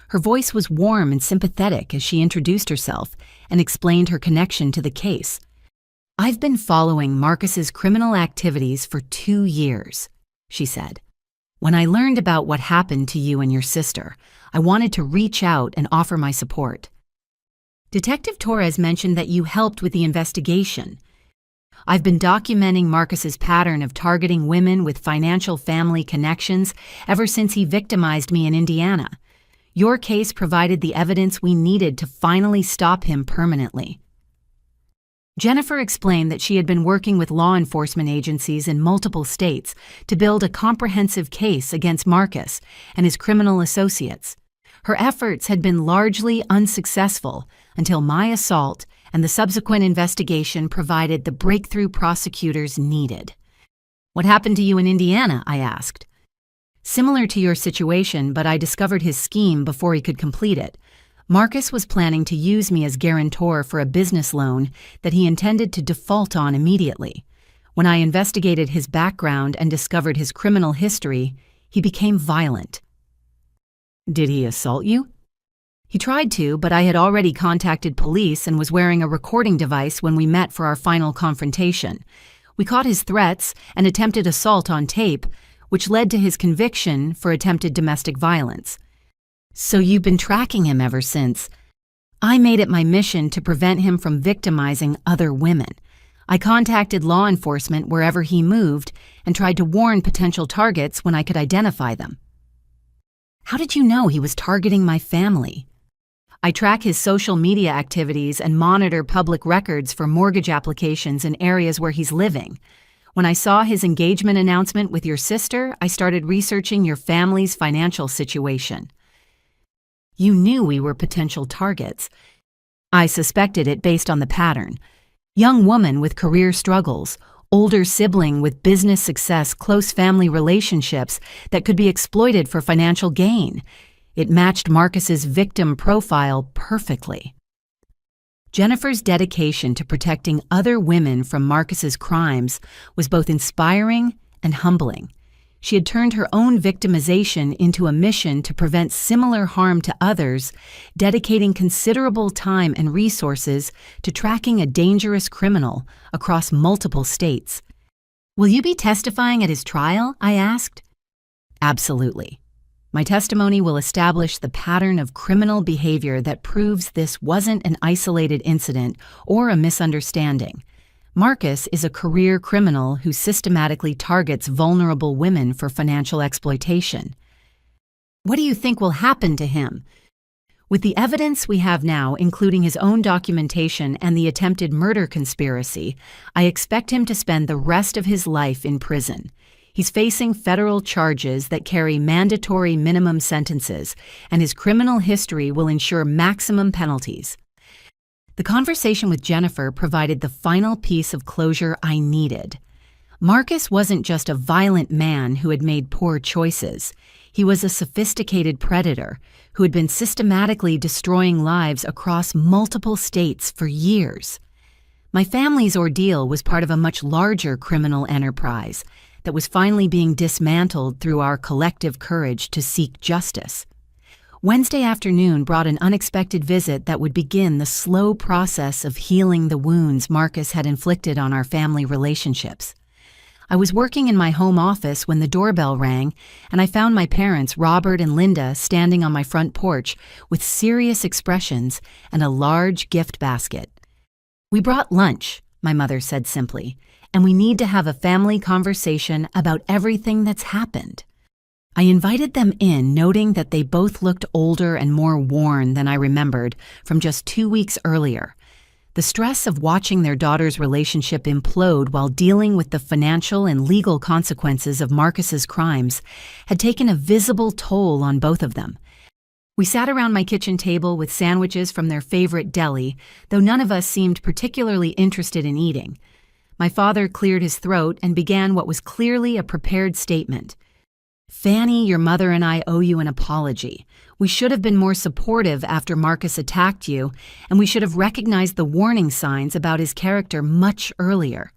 A: Her voice was warm and sympathetic as she introduced herself and explained her connection to the case. "I've been following Marcus's criminal activities for 2 years," she said. "When I learned about what happened to you and your sister, I wanted to reach out and offer my support." Detective Torres mentioned that you helped with the investigation. "I've been documenting Marcus's pattern of targeting women with financial family connections ever since he victimized me in Indiana. Your case provided the evidence we needed to finally stop him permanently." Jennifer explained that she had been working with law enforcement agencies in multiple states to build a comprehensive case against Marcus and his criminal associates. Her efforts had been largely unsuccessful until my assault and the subsequent investigation provided the breakthrough prosecutors needed. "What happened to you in Indiana?" I asked. "Similar to your situation, but I discovered his scheme before he could complete it. Marcus was planning to use me as guarantor for a business loan that he intended to default on immediately. When I investigated his background and discovered his criminal history, he became violent." "Did he assault you?" "He tried to, but I had already contacted police and was wearing a recording device when we met for our final confrontation. We caught his threats and attempted assault on tape, which led to his conviction for attempted domestic violence." "So you've been tracking him ever since?" "I made it my mission to prevent him from victimizing other women. I contacted law enforcement wherever he moved and tried to warn potential targets when I could identify them." "How did you know he was targeting my family?" "I track his social media activities and monitor public records for mortgage applications in areas where he's living. When I saw his engagement announcement with your sister, I started researching your family's financial situation." "You knew we were potential targets." "I suspected it based on the pattern. Young woman with career struggles, older sibling with business success, close family relationships that could be exploited for financial gain. It matched Marcus's victim profile perfectly." Jennifer's dedication to protecting other women from Marcus's crimes was both inspiring and humbling. She had turned her own victimization into a mission to prevent similar harm to others, dedicating considerable time and resources to tracking a dangerous criminal across multiple states. "Will you be testifying at his trial?" I asked. "Absolutely. My testimony will establish the pattern of criminal behavior that proves this wasn't an isolated incident or a misunderstanding. Marcus is a career criminal who systematically targets vulnerable women for financial exploitation." "What do you think will happen to him?" "With the evidence we have now, including his own documentation and the attempted murder conspiracy, I expect him to spend the rest of his life in prison. He's facing federal charges that carry mandatory minimum sentences, and his criminal history will ensure maximum penalties." The conversation with Jennifer provided the final piece of closure I needed. Marcus wasn't just a violent man who had made poor choices. He was a sophisticated predator who had been systematically destroying lives across multiple states for years. My family's ordeal was part of a much larger criminal enterprise that was finally being dismantled through our collective courage to seek justice. Wednesday afternoon brought an unexpected visit that would begin the slow process of healing the wounds Marcus had inflicted on our family relationships. I was working in my home office when the doorbell rang, and I found my parents, Robert and Linda, standing on my front porch with serious expressions and a large gift basket. "We brought lunch," my mother said simply, "and we need to have a family conversation about everything that's happened." I invited them in, noting that they both looked older and more worn than I remembered from just 2 weeks earlier. The stress of watching their daughter's relationship implode while dealing with the financial and legal consequences of Marcus's crimes had taken a visible toll on both of them. We sat around my kitchen table with sandwiches from their favorite deli, though none of us seemed particularly interested in eating. My father cleared his throat and began what was clearly a prepared statement. "Fanny, your mother and I owe you an apology. We should have been more supportive after Marcus attacked you, and we should have recognized the warning signs about his character much earlier."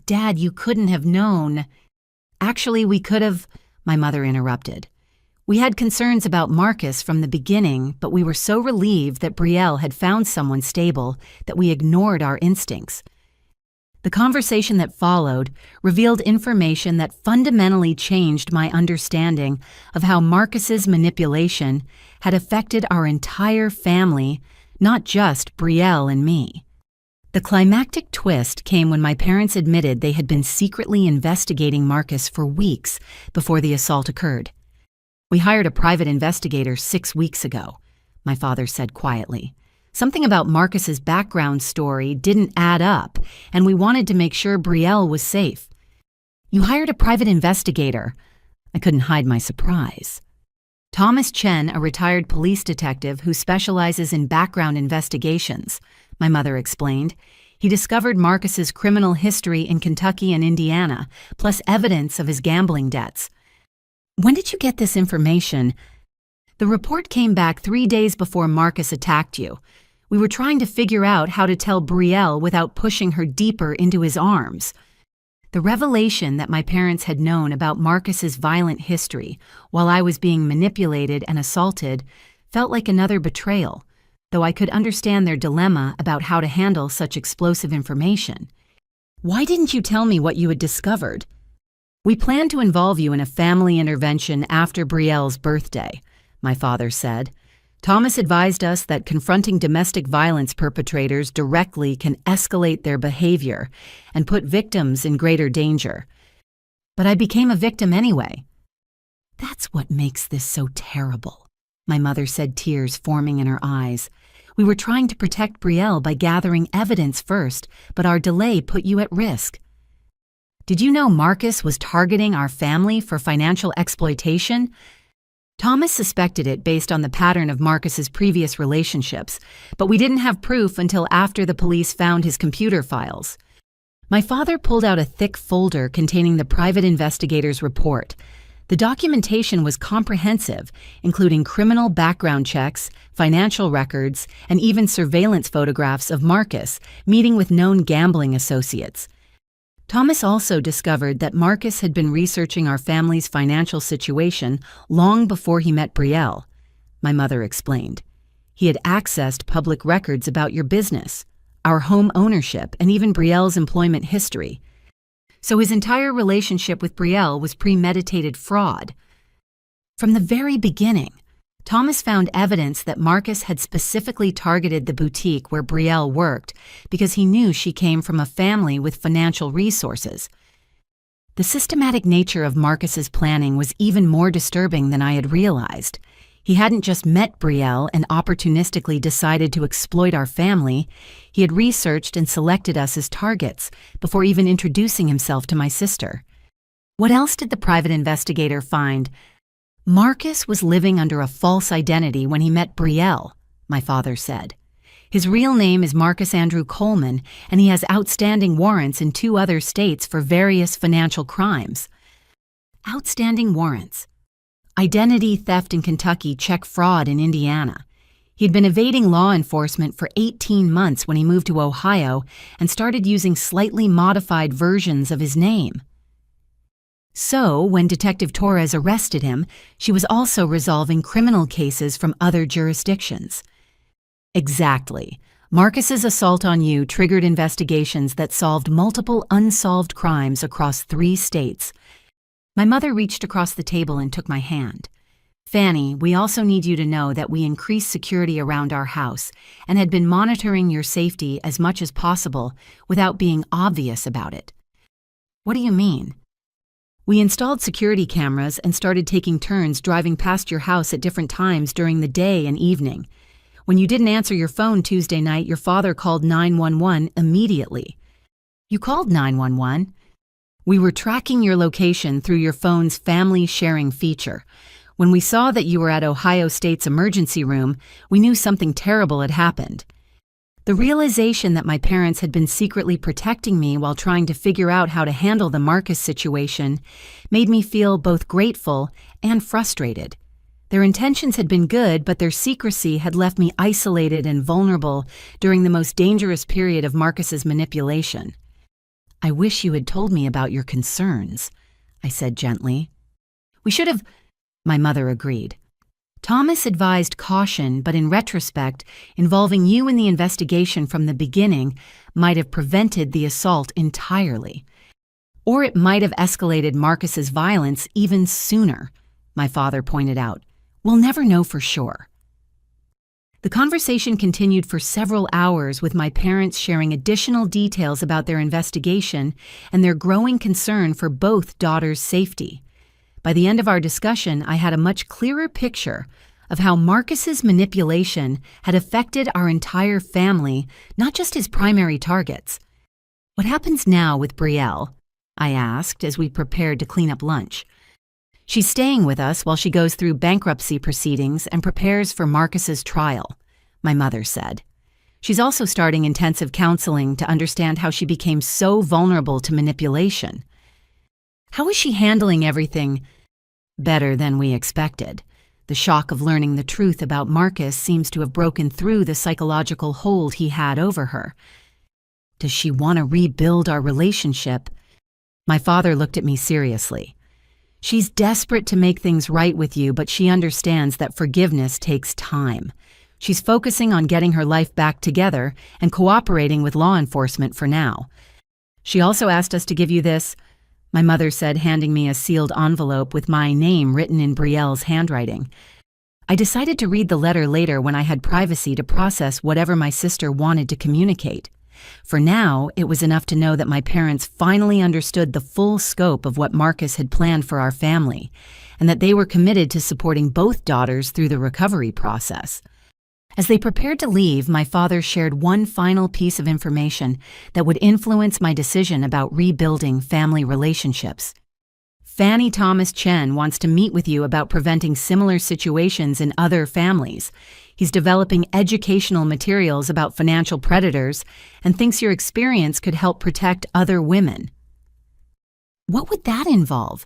A: "Dad, you couldn't have known." "Actually, we could have," my mother interrupted. "We had concerns about Marcus from the beginning, but we were so relieved that Brielle had found someone stable that we ignored our instincts." The conversation that followed revealed information that fundamentally changed my understanding of how Marcus's manipulation had affected our entire family, not just Brielle and me. The climactic twist came when my parents admitted they had been secretly investigating Marcus for weeks before the assault occurred. "We hired a private investigator 6 weeks ago," my father said quietly. "Something about Marcus's background story didn't add up, and we wanted to make sure Brielle was safe." "You hired a private investigator?" I couldn't hide my surprise. "Thomas Chen, a retired police detective who specializes in background investigations," my mother explained. "He discovered Marcus's criminal history in Kentucky and Indiana, plus evidence of his gambling debts." "When did you get this information?" "The report came back 3 days before Marcus attacked you. We were trying to figure out how to tell Brielle without pushing her deeper into his arms." The revelation that my parents had known about Marcus's violent history while I was being manipulated and assaulted felt like another betrayal, though I could understand their dilemma about how to handle such explosive information. "Why didn't you tell me what you had discovered?" "We planned to involve you in a family intervention after Brielle's birthday," my father said. "Thomas advised us that confronting domestic violence perpetrators directly can escalate their behavior and put victims in greater danger. But I became a victim anyway." "That's what makes this so terrible," my mother said, tears forming in her eyes. "We were trying to protect Brielle by gathering evidence first, but our delay put you at risk." "Did you know Marcus was targeting our family for financial exploitation?" "Thomas suspected it based on the pattern of Marcus's previous relationships, but we didn't have proof until after the police found his computer files." My father pulled out a thick folder containing the private investigator's report. The documentation was comprehensive, including criminal background checks, financial records, and even surveillance photographs of Marcus meeting with known gambling associates. Thomas also discovered that Marcus had been researching our family's financial situation long before he met Brielle, my mother explained. "He had accessed public records about your business, our home ownership, and even Brielle's employment history. So his entire relationship with Brielle was premeditated fraud. From the very beginning, Thomas found evidence that Marcus had specifically targeted the boutique where Brielle worked because he knew she came from a family with financial resources. The systematic nature of Marcus's planning was even more disturbing than I had realized. He hadn't just met Brielle and opportunistically decided to exploit our family. He had researched and selected us as targets before even introducing himself to my sister. What else did the private investigator find? Marcus was living under a false identity when he met Brielle, my father said. His real name is Marcus Andrew Coleman, and he has outstanding warrants in 2 other states for various financial crimes. Outstanding warrants. Identity theft in Kentucky, check fraud in Indiana. He'd been evading law enforcement for 18 months when he moved to Ohio and started using slightly modified versions of his name. So, when Detective Torres arrested him, she was also resolving criminal cases from other jurisdictions. Exactly. Marcus's assault on you triggered investigations that solved multiple unsolved crimes across 3 states. My mother reached across the table and took my hand. "Fanny, we also need you to know that we increased security around our house and had been monitoring your safety as much as possible without being obvious about it." "What do you mean?" "We installed security cameras and started taking turns driving past your house at different times during the day and evening. When you didn't answer your phone Tuesday night, your father called 911 immediately. You called 911? We were tracking your location through your phone's family sharing feature. When we saw that you were at Ohio State's emergency room, we knew something terrible had happened. The realization that my parents had been secretly protecting me while trying to figure out how to handle the Marcus situation made me feel both grateful and frustrated. Their intentions had been good, but their secrecy had left me isolated and vulnerable during the most dangerous period of Marcus's manipulation. I wish you had told me about your concerns, I said gently. We should have, my mother agreed. Thomas advised caution, but in retrospect, involving you in the investigation from the beginning might have prevented the assault entirely. Or it might have escalated Marcus's violence even sooner, my father pointed out. We'll never know for sure. The conversation continued for several hours, with my parents sharing additional details about their investigation and their growing concern for both daughters' safety. By the end of our discussion, I had a much clearer picture of how Marcus's manipulation had affected our entire family, not just his primary targets. What happens now with Brielle? I asked as we prepared to clean up lunch. She's staying with us while she goes through bankruptcy proceedings and prepares for Marcus's trial, my mother said. She's also starting intensive counseling to understand how she became so vulnerable to manipulation. How is she handling everything? Better than we expected. The shock of learning the truth about Marcus seems to have broken through the psychological hold he had over her. Does she want to rebuild our relationship? My father looked at me seriously. She's desperate to make things right with you, but she understands that forgiveness takes time. She's focusing on getting her life back together and cooperating with law enforcement for now. She also asked us to give you this, my mother said, handing me a sealed envelope with my name written in Brielle's handwriting. I decided to read the letter later when I had privacy to process whatever my sister wanted to communicate. For now, it was enough to know that my parents finally understood the full scope of what Marcus had planned for our family, and that they were committed to supporting both daughters through the recovery process. As they prepared to leave, my father shared one final piece of information that would influence my decision about rebuilding family relationships. Fanny Thomas Chen wants to meet with you about preventing similar situations in other families. He's developing educational materials about financial predators and thinks your experience could help protect other women. What would that involve?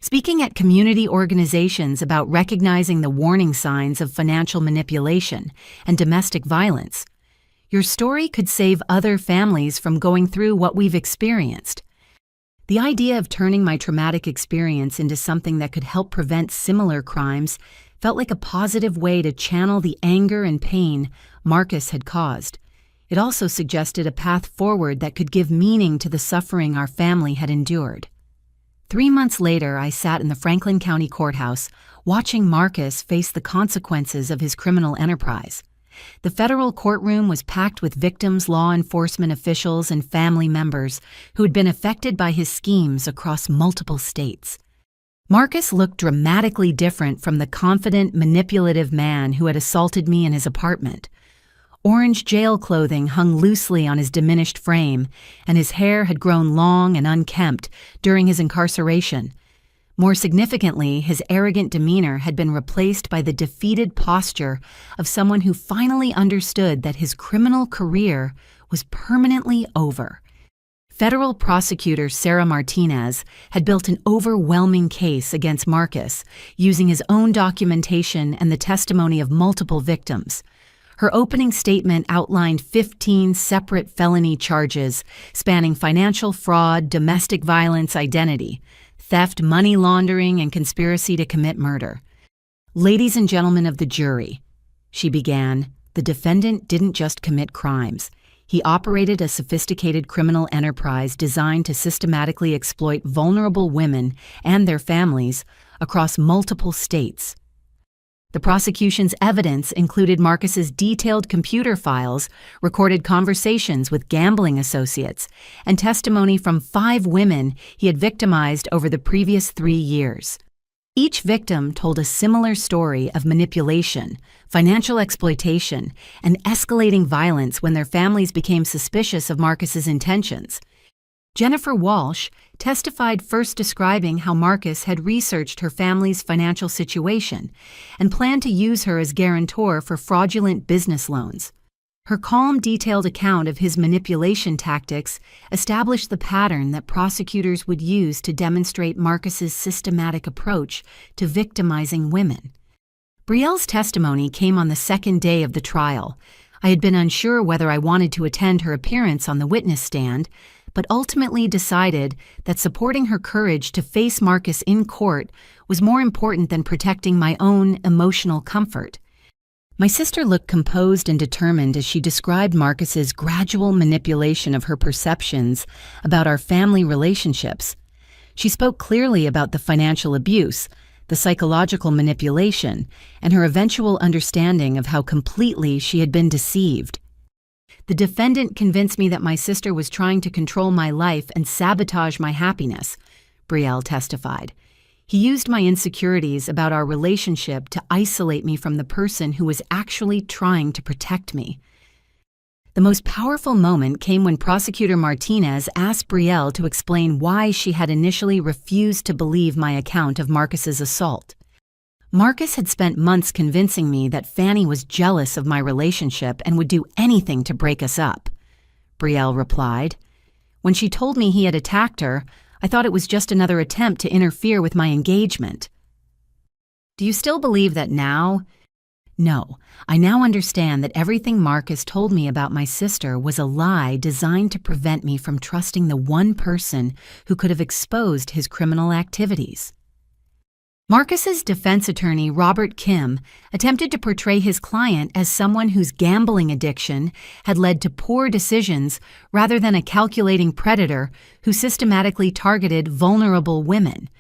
A: Speaking at community organizations about recognizing the warning signs of financial manipulation and domestic violence. Your story could save other families from going through what we've experienced. The idea of turning my traumatic experience into something that could help prevent similar crimes felt like a positive way to channel the anger and pain Marcus had caused. It also suggested a path forward that could give meaning to the suffering our family had endured. 3 months later, I sat in the Franklin County Courthouse, watching Marcus face the consequences of his criminal enterprise. The federal courtroom was packed with victims, law enforcement officials, and family members who had been affected by his schemes across multiple states. Marcus looked dramatically different from the confident, manipulative man who had assaulted me in his apartment. Orange jail clothing hung loosely on his diminished frame, and his hair had grown long and unkempt during his incarceration. More significantly, his arrogant demeanor had been replaced by the defeated posture of someone who finally understood that his criminal career was permanently over. Federal prosecutor Sarah Martinez had built an overwhelming case against Marcus, using his own documentation and the testimony of multiple victims. Her opening statement outlined 15 separate felony charges spanning financial fraud, domestic violence, identity, theft, money laundering, and conspiracy to commit murder. Ladies and gentlemen of the jury, she began, the defendant didn't just commit crimes. He operated a sophisticated criminal enterprise designed to systematically exploit vulnerable women and their families across multiple states. The prosecution's evidence included Marcus's detailed computer files, recorded conversations with gambling associates, and testimony from 5 women he had victimized over the previous 3 years. Each victim told a similar story of manipulation, financial exploitation, and escalating violence when their families became suspicious of Marcus's intentions. Jennifer Walsh testified, first describing how Marcus had researched her family's financial situation and planned to use her as guarantor for fraudulent business loans. Her calm, detailed account of his manipulation tactics established the pattern that prosecutors would use to demonstrate Marcus's systematic approach to victimizing women. Brielle's testimony came on the second day of the trial. I had been unsure whether I wanted to attend her appearance on the witness stand, but ultimately decided that supporting her courage to face Marcus in court was more important than protecting my own emotional comfort. My sister looked composed and determined as she described Marcus's gradual manipulation of her perceptions about our family relationships. She spoke clearly about the financial abuse, the psychological manipulation, and her eventual understanding of how completely she had been deceived. The defendant convinced me that my sister was trying to control my life and sabotage my happiness, Brielle testified. He used my insecurities about our relationship to isolate me from the person who was actually trying to protect me. The most powerful moment came when Prosecutor Martinez asked Brielle to explain why she had initially refused to believe my account of Marcus's assault. Marcus had spent months convincing me that Fanny was jealous of my relationship and would do anything to break us up, Brielle replied. When she told me he had attacked her, I thought it was just another attempt to interfere with my engagement. Do you still believe that now? No, I now understand that everything Marcus told me about my sister was a lie designed to prevent me from trusting the one person who could have exposed his criminal activities. Marcus's defense attorney, Robert Kim, attempted to portray his client as someone whose gambling addiction had led to poor decisions rather than a calculating predator who systematically targeted vulnerable women.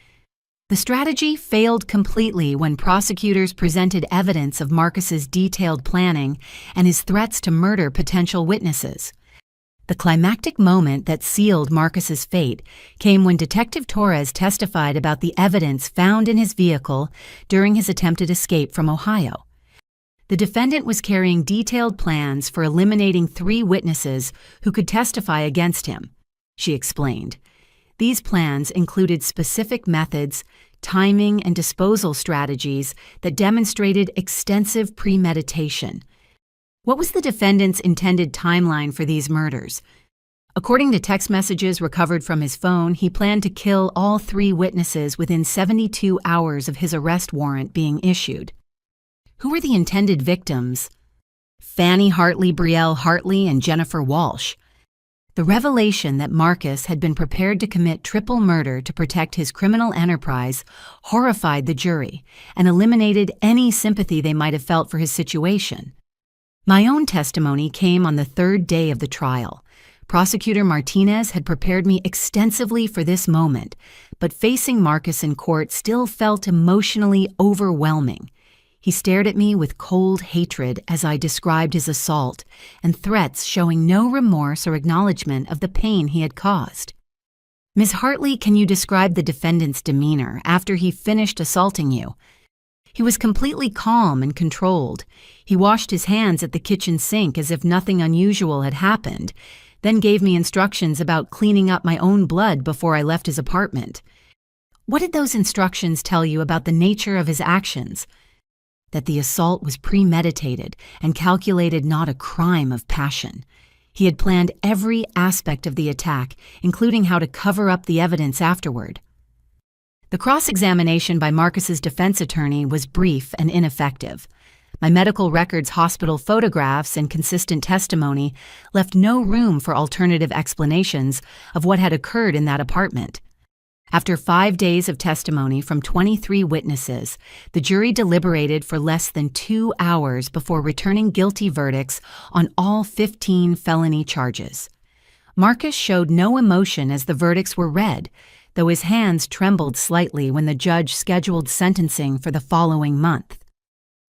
A: The strategy failed completely when prosecutors presented evidence of Marcus's detailed planning and his threats to murder potential witnesses. The climactic moment that sealed Marcus's fate came when Detective Torres testified about the evidence found in his vehicle during his attempted escape from Ohio. The defendant was carrying detailed plans for eliminating 3 witnesses who could testify against him, she explained. These plans included specific methods, timing, and disposal strategies that demonstrated extensive premeditation. What was the defendant's intended timeline for these murders? According to text messages recovered from his phone, he planned to kill all 3 witnesses within 72 hours of his arrest warrant being issued. Who were the intended victims? Fanny Hartley, Brielle Hartley, and Jennifer Walsh. The revelation that Marcus had been prepared to commit triple murder to protect his criminal enterprise horrified the jury and eliminated any sympathy they might have felt for his situation. My own testimony came on the 3rd day of the trial. Prosecutor Martinez had prepared me extensively for this moment, but facing Marcus in court still felt emotionally overwhelming. He stared at me with cold hatred as I described his assault and threats, showing no remorse or acknowledgement of the pain he had caused. Ms. Hartley, can you describe the defendant's demeanor after he finished assaulting you? He was completely calm and controlled. He washed his hands at the kitchen sink as if nothing unusual had happened, then gave me instructions about cleaning up my own blood before I left his apartment. What did those instructions tell you about the nature of his actions? That the assault was premeditated and calculated, not a crime of passion. He had planned every aspect of the attack, including how to cover up the evidence afterward. The cross-examination by Marcus's defense attorney was brief and ineffective. My medical records, hospital photographs, and consistent testimony left no room for alternative explanations of what had occurred in that apartment. After 5 days of testimony from 23 witnesses, the jury deliberated for less than 2 hours before returning guilty verdicts on all 15 felony charges. Marcus showed no emotion as the verdicts were read, though his hands trembled slightly when the judge scheduled sentencing for the following month.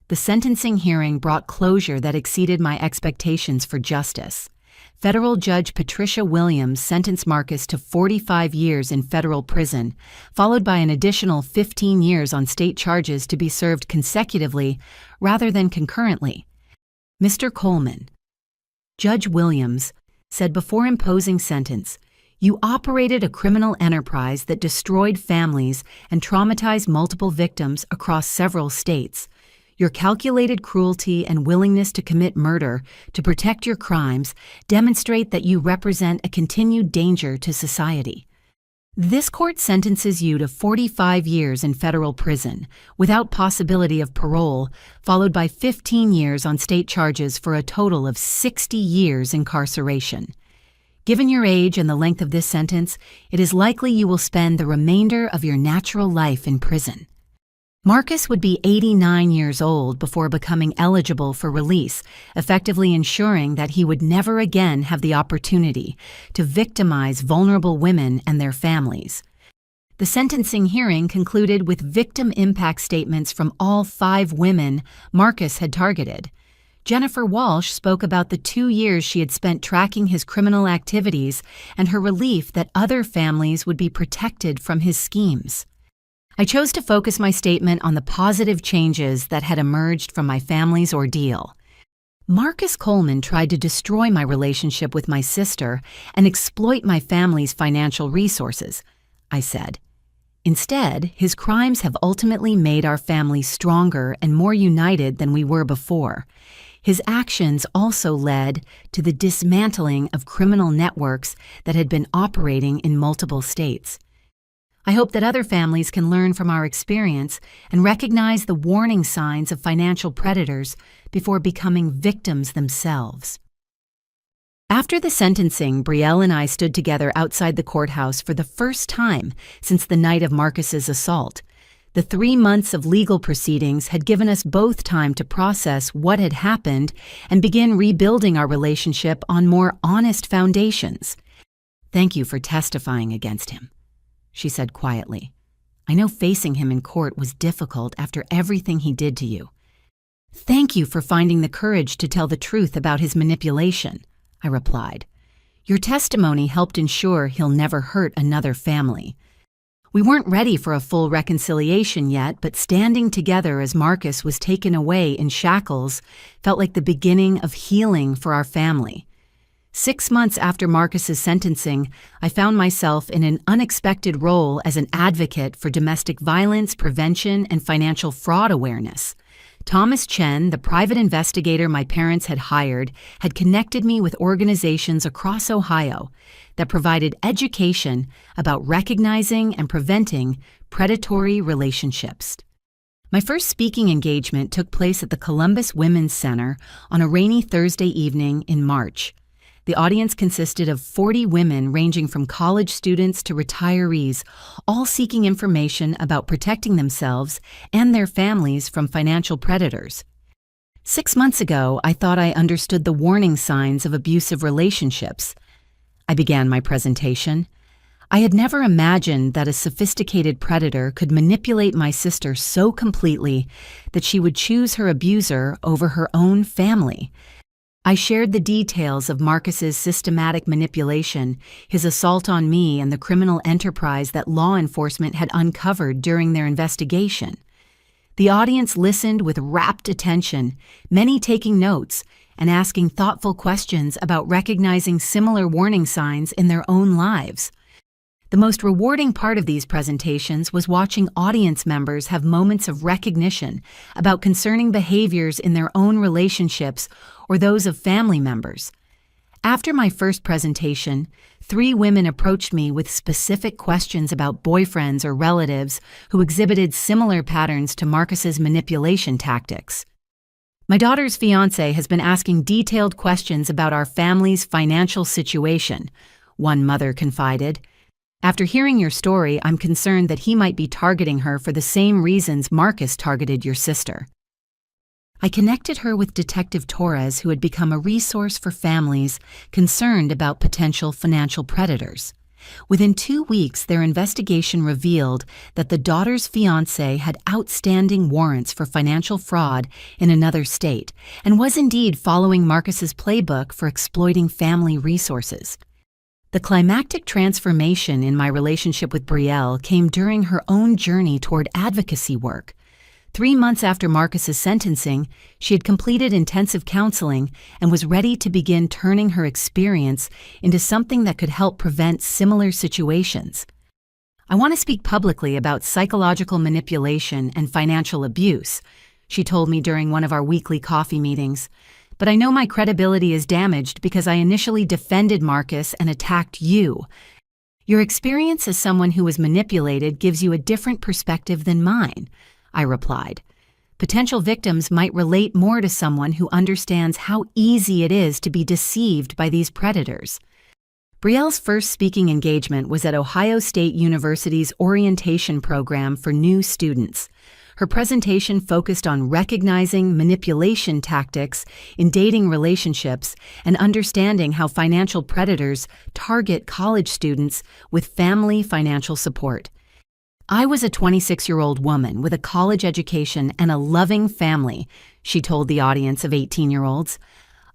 A: The sentencing hearing brought closure that exceeded my expectations for justice. Federal Judge Patricia Williams sentenced Marcus to 45 years in federal prison, followed by an additional 15 years on state charges to be served consecutively rather than concurrently. Mr. Coleman, Judge Williams, said before imposing sentence, "You operated a criminal enterprise that destroyed families and traumatized multiple victims across several states. Your calculated cruelty and willingness to commit murder to protect your crimes demonstrate that you represent a continued danger to society. This court sentences you to 45 years in federal prison, without possibility of parole, followed by 15 years on state charges for a total of 60 years incarceration. Given your age and the length of this sentence, it is likely you will spend the remainder of your natural life in prison." Marcus would be 89 years old before becoming eligible for release, effectively ensuring that he would never again have the opportunity to victimize vulnerable women and their families. The sentencing hearing concluded with victim impact statements from all 5 women Marcus had targeted. Jennifer Walsh spoke about the 2 years she had spent tracking his criminal activities and her relief that other families would be protected from his schemes. I chose to focus my statement on the positive changes that had emerged from my family's ordeal. Marcus Coleman tried to destroy my relationship with my sister and exploit my family's financial resources, I said. Instead, his crimes have ultimately made our family stronger and more united than we were before. His actions also led to the dismantling of criminal networks that had been operating in multiple states. I hope that other families can learn from our experience and recognize the warning signs of financial predators before becoming victims themselves. After the sentencing, Brielle and I stood together outside the courthouse for the first time since the night of Marcus's assault. The 3 months of legal proceedings had given us both time to process what had happened and begin rebuilding our relationship on more honest foundations. "Thank you for testifying against him," she said quietly. "I know facing him in court was difficult after everything he did to you. Thank you for finding the courage to tell the truth about his manipulation," I replied. "Your testimony helped ensure he'll never hurt another family." We weren't ready for a full reconciliation yet, but standing together as Marcus was taken away in shackles felt like the beginning of healing for our family. 6 months after Marcus's sentencing, I found myself in an unexpected role as an advocate for domestic violence prevention and financial fraud awareness. Thomas Chen, the private investigator my parents had hired, had connected me with organizations across Ohio that provided education about recognizing and preventing predatory relationships. My first speaking engagement took place at the Columbus Women's Center on a rainy Thursday evening in March. The audience consisted of 40 women ranging from college students to retirees, all seeking information about protecting themselves and their families from financial predators. 6 months ago, I thought I understood the warning signs of abusive relationships. I began my presentation. I had never imagined that a sophisticated predator could manipulate my sister so completely that she would choose her abuser over her own family. I shared the details of Marcus's systematic manipulation, his assault on me, and the criminal enterprise that law enforcement had uncovered during their investigation. The audience listened with rapt attention, many taking notes and asking thoughtful questions about recognizing similar warning signs in their own lives. The most rewarding part of these presentations was watching audience members have moments of recognition about concerning behaviors in their own relationships or those of family members. After my first presentation, 3 women approached me with specific questions about boyfriends or relatives who exhibited similar patterns to Marcus's manipulation tactics. "My daughter's fiancé has been asking detailed questions about our family's financial situation," one mother confided. "After hearing your story, I'm concerned that he might be targeting her for the same reasons Marcus targeted your sister." I connected her with Detective Torres, who had become a resource for families concerned about potential financial predators. Within 2 weeks, their investigation revealed that the daughter's fiancé had outstanding warrants for financial fraud in another state and was indeed following Marcus's playbook for exploiting family resources. The climactic transformation in my relationship with Brielle came during her own journey toward advocacy work. 3 months after Marcus's sentencing, she had completed intensive counseling and was ready to begin turning her experience into something that could help prevent similar situations. "I want to speak publicly about psychological manipulation and financial abuse," she told me during one of our weekly coffee meetings. "But I know my credibility is damaged because I initially defended Marcus and attacked you. Your experience as someone who was manipulated gives you a different perspective than mine," I replied. "Potential victims might relate more to someone who understands how easy it is to be deceived by these predators." Brielle's first speaking engagement was at Ohio State University's orientation program for new students. Her presentation focused on recognizing manipulation tactics in dating relationships and understanding how financial predators target college students with family financial support. "I was a 26-year-old woman with a college education and a loving family," she told the audience of 18-year-olds.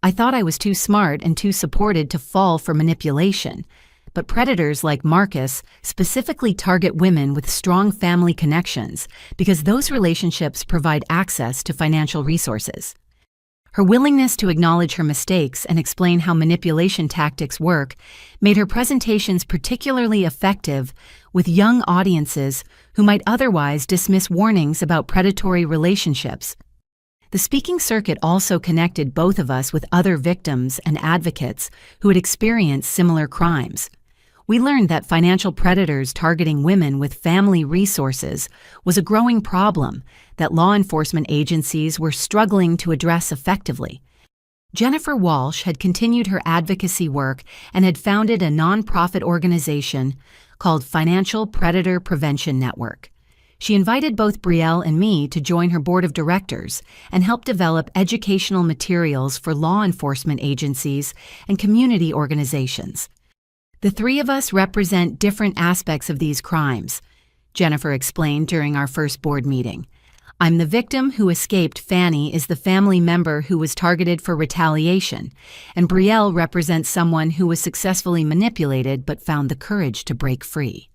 A: "I thought I was too smart and too supported to fall for manipulation. But predators like Marcus specifically target women with strong family connections because those relationships provide access to financial resources." Her willingness to acknowledge her mistakes and explain how manipulation tactics work made her presentations particularly effective with young audiences who might otherwise dismiss warnings about predatory relationships. The speaking circuit also connected both of us with other victims and advocates who had experienced similar crimes. We learned that financial predators targeting women with family resources was a growing problem that law enforcement agencies were struggling to address effectively. Jennifer Walsh had continued her advocacy work and had founded a nonprofit organization called Financial Predator Prevention Network. She invited both Brielle and me to join her board of directors and help develop educational materials for law enforcement agencies and community organizations. "The three of us represent different aspects of these crimes," Jennifer explained during our first board meeting. "I'm the victim who escaped. Fanny is the family member who was targeted for retaliation, and Brielle represents someone who was successfully manipulated but found the courage to break free."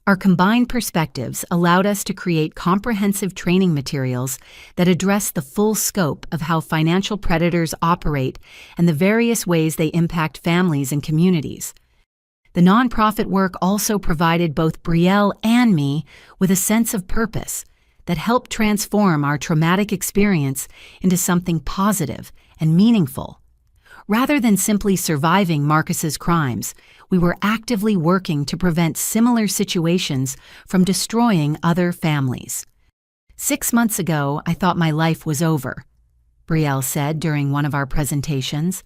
A: Our combined perspectives allowed us to create comprehensive training materials that address the full scope of how financial predators operate and the various ways they impact families and communities. The nonprofit work also provided both Brielle and me with a sense of purpose that helped transform our traumatic experience into something positive and meaningful. Rather than simply surviving Marcus's crimes, we were actively working to prevent similar situations from destroying other families. "6 months ago, I thought my life was over," Brielle said during one of our presentations.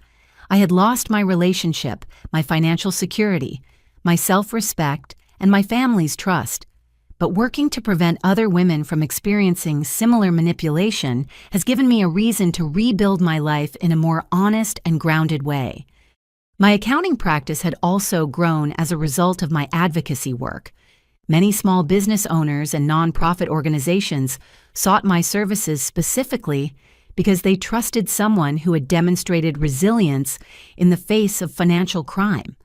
A: "I had lost my relationship, my financial security, my self-respect, and my family's trust. But working to prevent other women from experiencing similar manipulation has given me a reason to rebuild my life in a more honest and grounded way." My accounting practice had also grown as a result of my advocacy work. Many small business owners and nonprofit organizations sought my services specifically because they trusted someone who had demonstrated resilience in the face of financial crime.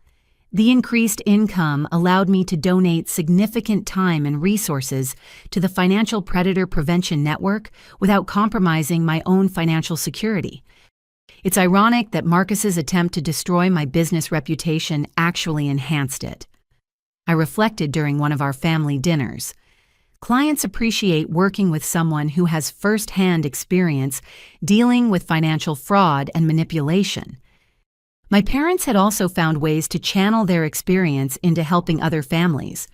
A: The increased income allowed me to donate significant time and resources to the Financial Predator Prevention Network without compromising my own financial security. It's ironic that Marcus's attempt to destroy my business reputation actually enhanced it. I reflected during one of our family dinners. Clients appreciate working with someone who has first-hand experience dealing with financial fraud and manipulation. My parents had also found ways to channel their experience into helping other families.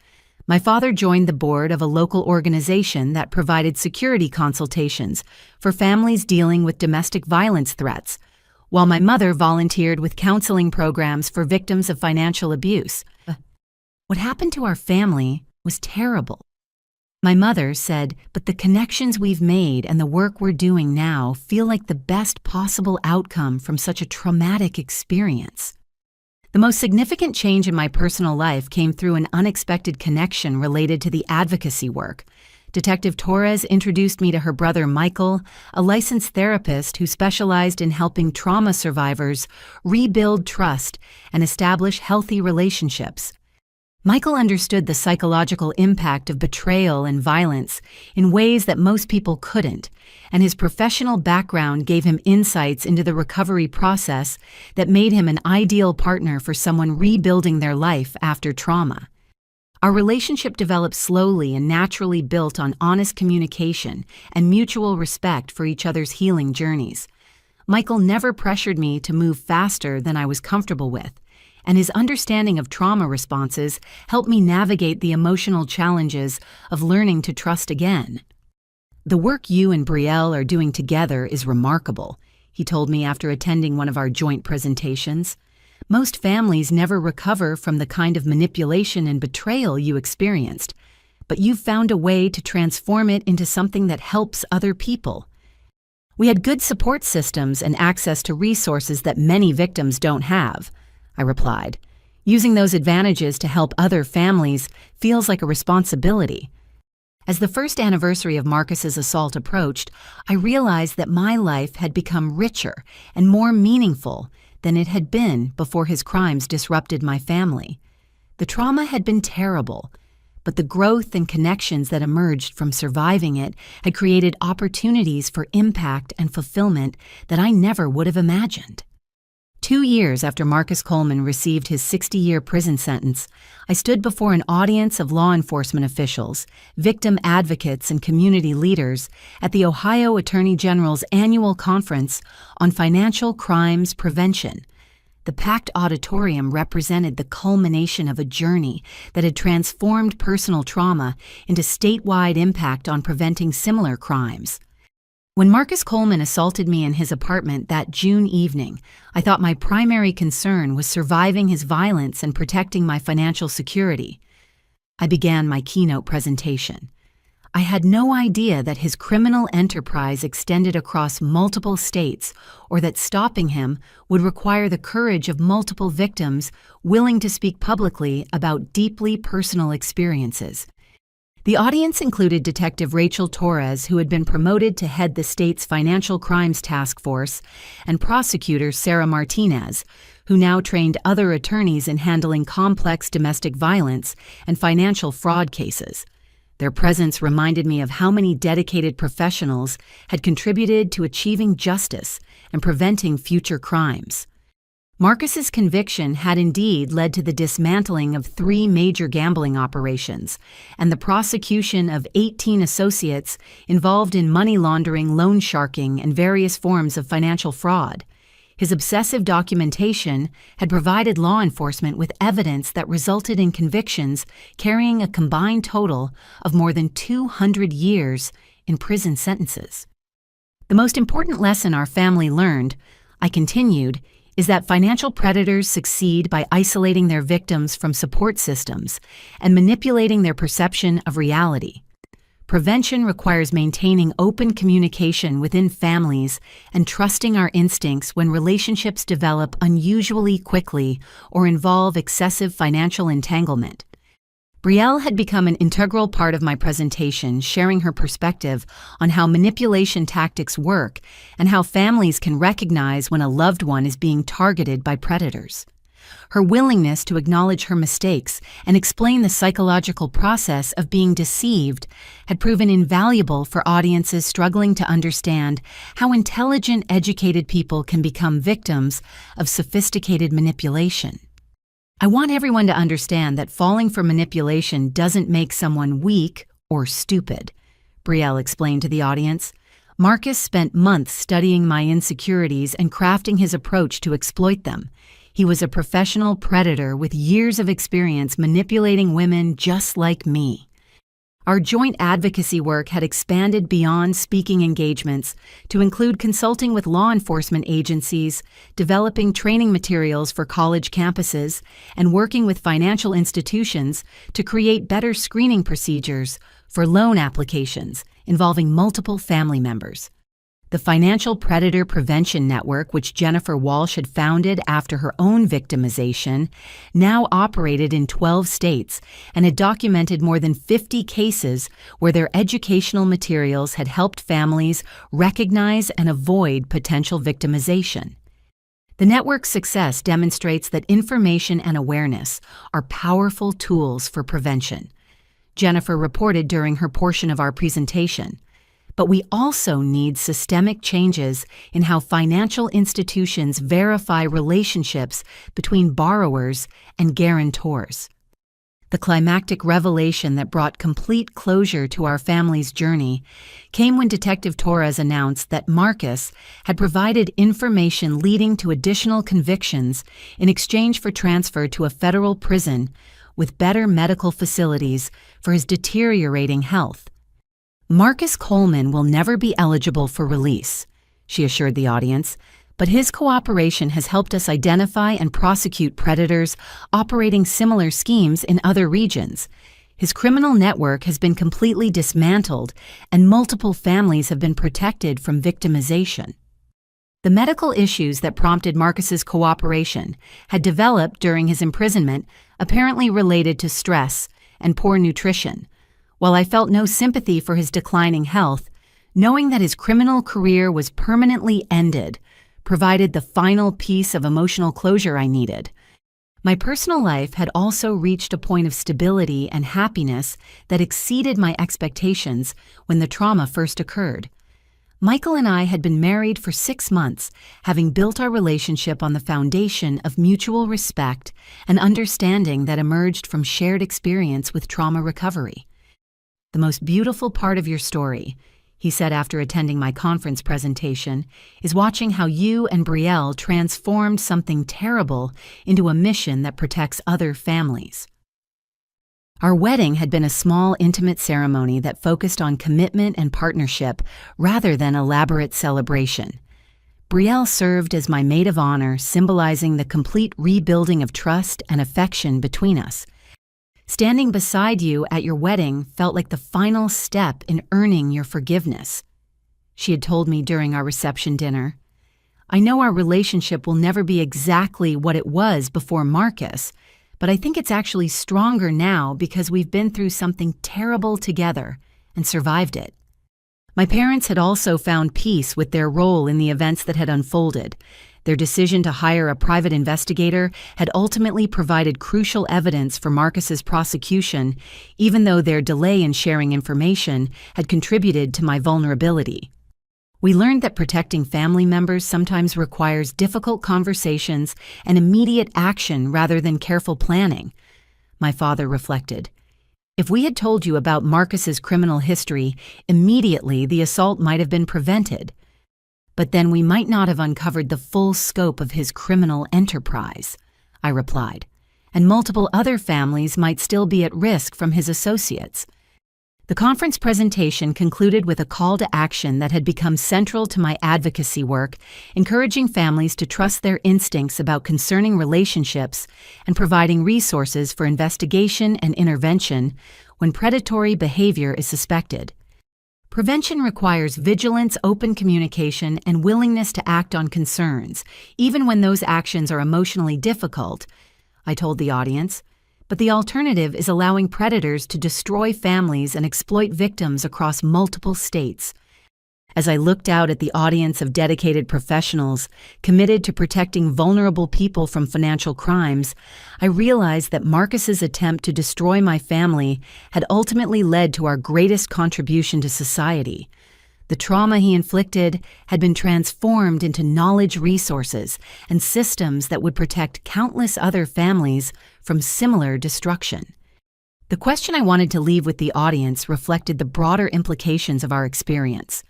A: My father joined the board of a local organization that provided security consultations for families dealing with domestic violence threats, while my mother volunteered with counseling programs for victims of financial abuse. What happened to our family was terrible. My mother said, "But the connections we've made and the work we're doing now feel like the best possible outcome from such a traumatic experience." The most significant change in my personal life came through an unexpected connection related to the advocacy work. Detective Torres introduced me to her brother Michael, a licensed therapist who specialized in helping trauma survivors rebuild trust and establish healthy relationships. Michael understood the psychological impact of betrayal and violence in ways that most people couldn't, and his professional background gave him insights into the recovery process that made him an ideal partner for someone rebuilding their life after trauma. Our relationship developed slowly and naturally, built on honest communication and mutual respect for each other's healing journeys. Michael never pressured me to move faster than I was comfortable with, and his understanding of trauma responses helped me navigate the emotional challenges of learning to trust again. "The work you and Brielle are doing together is remarkable," he told me after attending one of our joint presentations. "Most families never recover from the kind of manipulation and betrayal you experienced, but you've found a way to transform it into something that helps other people." "We had good support systems and access to resources that many victims don't have," I replied. "Using those advantages to help other families feels like a responsibility." As the first anniversary of Marcus's assault approached, I realized that my life had become richer and more meaningful than it had been before his crimes disrupted my family. The trauma had been terrible, but the growth and connections that emerged from surviving it had created opportunities for impact and fulfillment that I never would have imagined. 2 years after Marcus Coleman received his 60-year prison sentence, I stood before an audience of law enforcement officials, victim advocates, and community leaders at the Ohio Attorney General's annual conference on financial crimes prevention. The packed auditorium represented the culmination of a journey that had transformed personal trauma into statewide impact on preventing similar crimes. When Marcus Coleman assaulted me in his apartment that June evening, I thought my primary concern was surviving his violence and protecting my financial security. I began my keynote presentation. I had no idea that his criminal enterprise extended across multiple states, or that stopping him would require the courage of multiple victims willing to speak publicly about deeply personal experiences. The audience included Detective Rachel Torres, who had been promoted to head the state's Financial Crimes Task Force, and prosecutor Sarah Martinez, who now trained other attorneys in handling complex domestic violence and financial fraud cases. Their presence reminded me of how many dedicated professionals had contributed to achieving justice and preventing future crimes. Marcus's conviction had indeed led to the dismantling of 3 major gambling operations and the prosecution of 18 associates involved in money laundering, loan sharking, and various forms of financial fraud. His obsessive documentation had provided law enforcement with evidence that resulted in convictions carrying a combined total of more than 200 years in prison sentences. "The most important lesson our family learned," I continued, "is that financial predators succeed by isolating their victims from support systems and manipulating their perception of reality. Prevention requires maintaining open communication within families and trusting our instincts when relationships develop unusually quickly or involve excessive financial entanglement." Brielle had become an integral part of my presentation, sharing her perspective on how manipulation tactics work and how families can recognize when a loved one is being targeted by predators. Her willingness to acknowledge her mistakes and explain the psychological process of being deceived had proven invaluable for audiences struggling to understand how intelligent, educated people can become victims of sophisticated manipulation. "I want everyone to understand that falling for manipulation doesn't make someone weak or stupid," Brielle explained to the audience. "Marcus spent months studying my insecurities and crafting his approach to exploit them. He was a professional predator with years of experience manipulating women just like me." Our joint advocacy work had expanded beyond speaking engagements to include consulting with law enforcement agencies, developing training materials for college campuses, and working with financial institutions to create better screening procedures for loan applications involving multiple family members. The Financial Predator Prevention Network, which Jennifer Walsh had founded after her own victimization, now operated in 12 states and had documented more than 50 cases where their educational materials had helped families recognize and avoid potential victimization. The network's success demonstrates that information and awareness are powerful tools for prevention, Jennifer reported during her portion of our presentation. But we also need systemic changes in how financial institutions verify relationships between borrowers and guarantors. The climactic revelation that brought complete closure to our family's journey came when Detective Torres announced that Marcus had provided information leading to additional convictions in exchange for transfer to a federal prison with better medical facilities for his deteriorating health. Marcus Coleman will never be eligible for release, she assured the audience, but his cooperation has helped us identify and prosecute predators operating similar schemes in other regions. His criminal network has been completely dismantled, and multiple families have been protected from victimization. The medical issues that prompted Marcus's cooperation had developed during his imprisonment, apparently related to stress and poor nutrition. While I felt no sympathy for his declining health, knowing that his criminal career was permanently ended provided the final piece of emotional closure I needed. My personal life had also reached a point of stability and happiness that exceeded my expectations when the trauma first occurred. Michael and I had been married for 6 months, having built our relationship on the foundation of mutual respect and understanding that emerged from shared experience with trauma recovery. "The most beautiful part of your story," he said after attending my conference presentation, "is watching how you and Brielle transformed something terrible into a mission that protects other families." Our wedding had been a small, intimate ceremony that focused on commitment and partnership rather than elaborate celebration. Brielle served as my maid of honor, symbolizing the complete rebuilding of trust and affection between us. "Standing beside you at your wedding felt like the final step in earning your forgiveness," she had told me during our reception dinner. "I know our relationship will never be exactly what it was before Marcus, but I think it's actually stronger now because we've been through something terrible together and survived it." My parents had also found peace with their role in the events that had unfolded. Their decision to hire a private investigator had ultimately provided crucial evidence for Marcus's prosecution, even though their delay in sharing information had contributed to my vulnerability. We learned that protecting family members sometimes requires difficult conversations and immediate action rather than careful planning, my father reflected. "If we had told you about Marcus's criminal history, immediately the assault might have been prevented. But then we might not have uncovered the full scope of his criminal enterprise," I replied, "and multiple other families might still be at risk from his associates." The conference presentation concluded with a call to action that had become central to my advocacy work, encouraging families to trust their instincts about concerning relationships and providing resources for investigation and intervention when predatory behavior is suspected. Prevention requires vigilance, open communication, and willingness to act on concerns, even when those actions are emotionally difficult, I told the audience. But the alternative is allowing predators to destroy families and exploit victims across multiple states. As I looked out at the audience of dedicated professionals committed to protecting vulnerable people from financial crimes, I realized that Marcus's attempt to destroy my family had ultimately led to our greatest contribution to society. The trauma he inflicted had been transformed into knowledge resources and systems that would protect countless other families from similar destruction. The question I wanted to leave with the audience reflected the broader implications of our experience.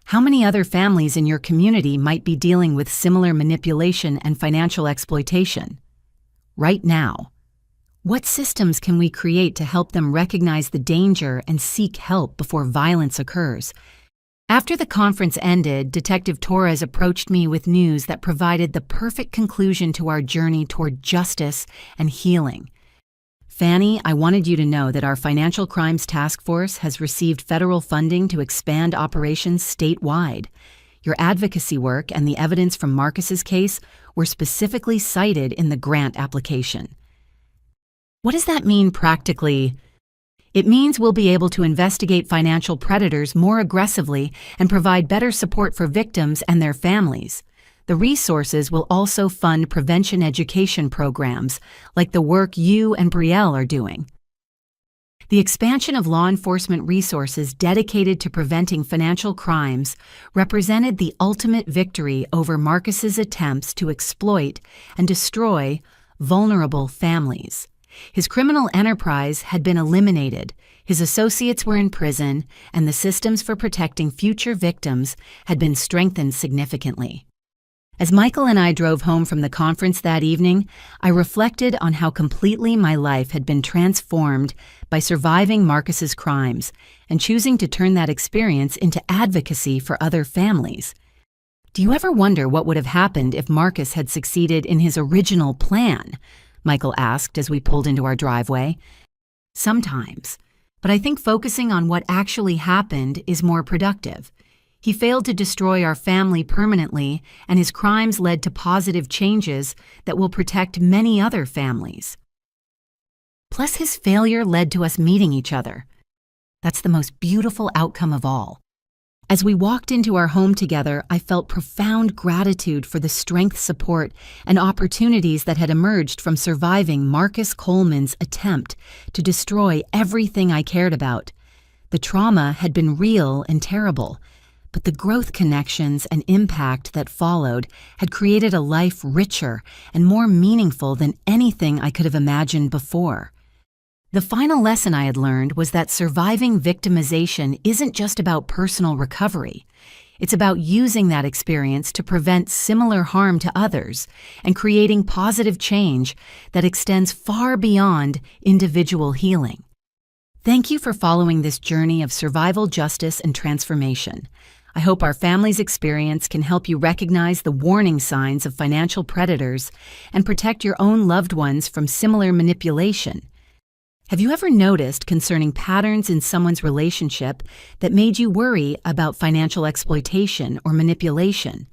A: How many other families in your community might be dealing with similar manipulation and financial exploitation? Right now, what systems can we create to help them recognize the danger and seek help before violence occurs? After the conference ended, Detective Torres approached me with news that provided the perfect conclusion to our journey toward justice and healing. Fanny, I wanted you to know that our Financial Crimes Task Force has received federal funding to expand operations statewide. Your advocacy work and the evidence from Marcus's case were specifically cited in the grant application. What does that mean practically? It means we'll be able to investigate financial predators more aggressively and provide better support for victims and their families. The resources will also fund prevention education programs, like the work you and Brielle are doing. The expansion of law enforcement resources dedicated to preventing financial crimes represented the ultimate victory over Marcus's attempts to exploit and destroy vulnerable families. His criminal enterprise had been eliminated, his associates were in prison, and the systems for protecting future victims had been strengthened significantly. As Michael and I drove home from the conference that evening, I reflected on how completely my life had been transformed by surviving Marcus's crimes and choosing to turn that experience into advocacy for other families. Do you ever wonder what would have happened if Marcus had succeeded in his original plan? Michael asked as we pulled into our driveway. Sometimes, but I think focusing on what actually happened is more productive. He failed to destroy our family permanently, and his crimes led to positive changes that will protect many other families. Plus, his failure led to us meeting each other. That's the most beautiful outcome of all. As we walked into our home together, I felt profound gratitude for the strength, support, and opportunities that had emerged from surviving Marcus Coleman's attempt to destroy everything I cared about. The trauma had been real and terrible, but the growth connections and impact that followed had created a life richer and more meaningful than anything I could have imagined before. The final lesson I had learned was that surviving victimization isn't just about personal recovery. It's about using that experience to prevent similar harm to others and creating positive change that extends far beyond individual healing. Thank you for following this journey of survival, justice, and transformation. I hope our family's experience can help you recognize the warning signs of financial predators and protect your own loved ones from similar manipulation. Have you ever noticed concerning patterns in someone's relationship that made you worry about financial exploitation or manipulation?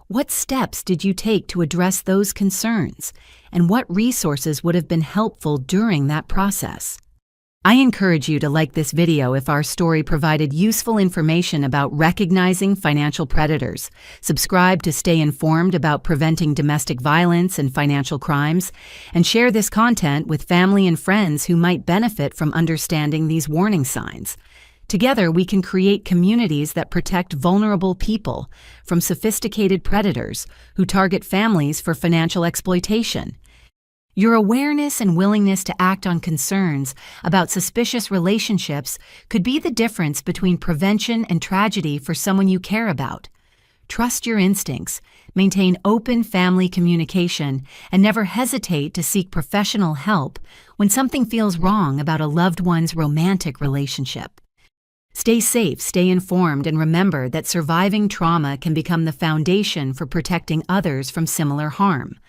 A: What steps did you take to address those concerns, and what resources would have been helpful during that process? I encourage you to like this video if our story provided useful information about recognizing financial predators, subscribe to stay informed about preventing domestic violence and financial crimes, and share this content with family and friends who might benefit from understanding these warning signs. Together, we can create communities that protect vulnerable people from sophisticated predators who target families for financial exploitation. Your awareness and willingness to act on concerns about suspicious relationships could be the difference between prevention and tragedy for someone you care about. Trust your instincts, maintain open family communication, and never hesitate to seek professional help when something feels wrong about a loved one's romantic relationship. Stay safe, stay informed, and remember that surviving trauma can become the foundation for protecting others from similar harm.